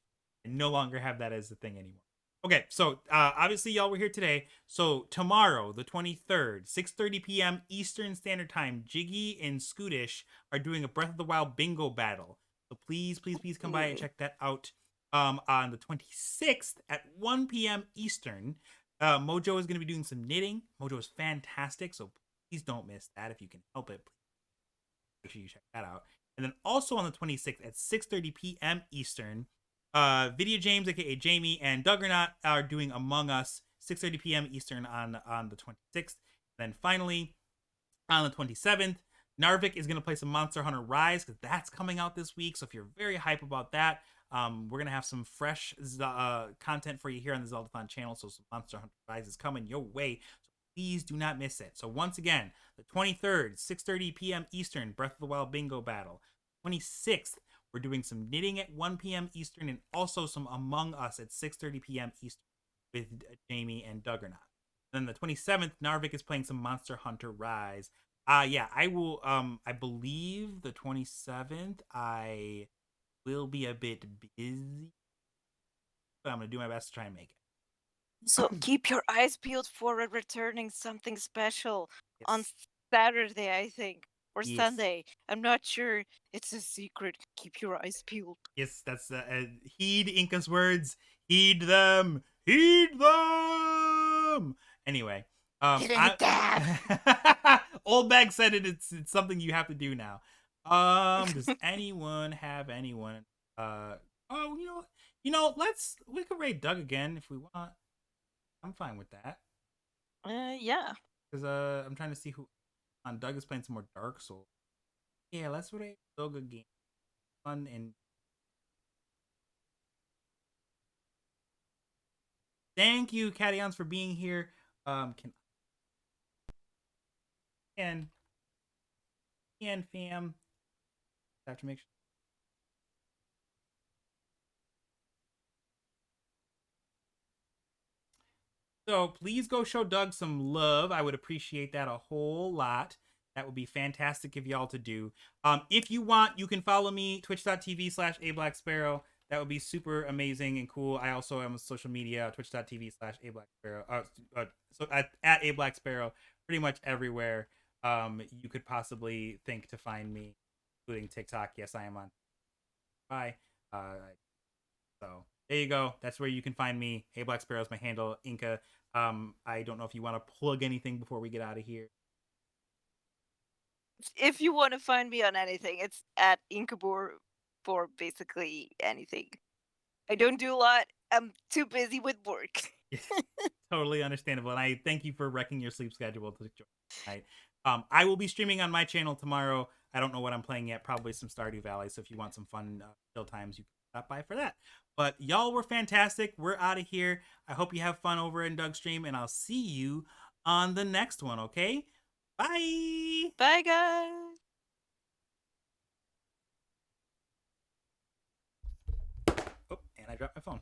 I no longer have that as a thing anymore. Okay, so obviously y'all were here today. So tomorrow, the 23rd, 6:30 p.m. Eastern Standard Time, Jiggy and Scootish are doing a Breath of the Wild bingo battle. So please come by and check that out. On the 26th at 1 p.m. Eastern, Mojo is going to be doing some knitting. Mojo is fantastic, so please don't miss that if you can help it. Make sure you check that out. And then also on the 26th at 6:30 p.m. Eastern, Video James, aka Jamie, and Duggernaut are doing Among Us, 6:30 p.m. Eastern on the 26th. Then finally, on the 27th, Narvik is going to play some Monster Hunter Rise because that's coming out this week. So if you're very hype about that, we're going to have some fresh content for you here on the Zeldathon channel. So some Monster Hunter Rise is coming your way. So please do not miss it. So once again, the 23rd, 6:30 p.m. Eastern, Breath of the Wild bingo battle. 26th, we're doing some knitting at 1 p.m. Eastern and also some Among Us at 6:30 p.m. Eastern with Jamie and Duggernaut. Then the 27th, Narvik is playing some Monster Hunter Rise. I will, I believe the 27th, I will be a bit busy, but I'm going to do my best to try and make it. So keep your eyes peeled for a returning something special on Yes. Saturday, I think, or Yes. Sunday. I'm not sure. It's a secret. Keep your eyes peeled. Yes, that's heed Inca's words. Heed them. Heed them. Anyway, Old Bag said it. It's something you have to do now. Does anyone have anyone? Oh, we could raid Doug again if we want. I'm fine with that. Yeah. Because I'm trying to see who. Doug is playing some more Dark Souls. Yeah, let's raid Doug again. Fun and. Thank you, Cations, for being here. Can fam. I have to make sure. So please go show Doug some love. I would appreciate that a whole lot. That would be fantastic of y'all to do. If you want, you can follow me, twitch.tv/aBlackSparrow. That would be super amazing and cool. I also am on social media, twitch.tv/aBlackSparrow. So at aBlackSparrow, pretty much everywhere you could possibly think to find me, including TikTok. Yes, I am on. Bye. So There you go. That's where you can find me. Hey, Black Sparrow is my handle. Inca. I don't know if you want to plug anything before we get out of here. If you want to find me on anything, it's at Inkabor for basically anything. I don't do a lot. I'm too busy with work. Totally understandable, and I thank you for wrecking your sleep schedule to join tonight. I will be streaming on my channel tomorrow. I don't know what I'm playing yet. Probably some Stardew Valley. So if you want some fun chill times, you can stop by for that. But y'all were fantastic. We're out of here. I hope you have fun over in Doug's stream, and I'll see you on the next one. Okay? Bye. Bye, guys. Oh, and I dropped my phone.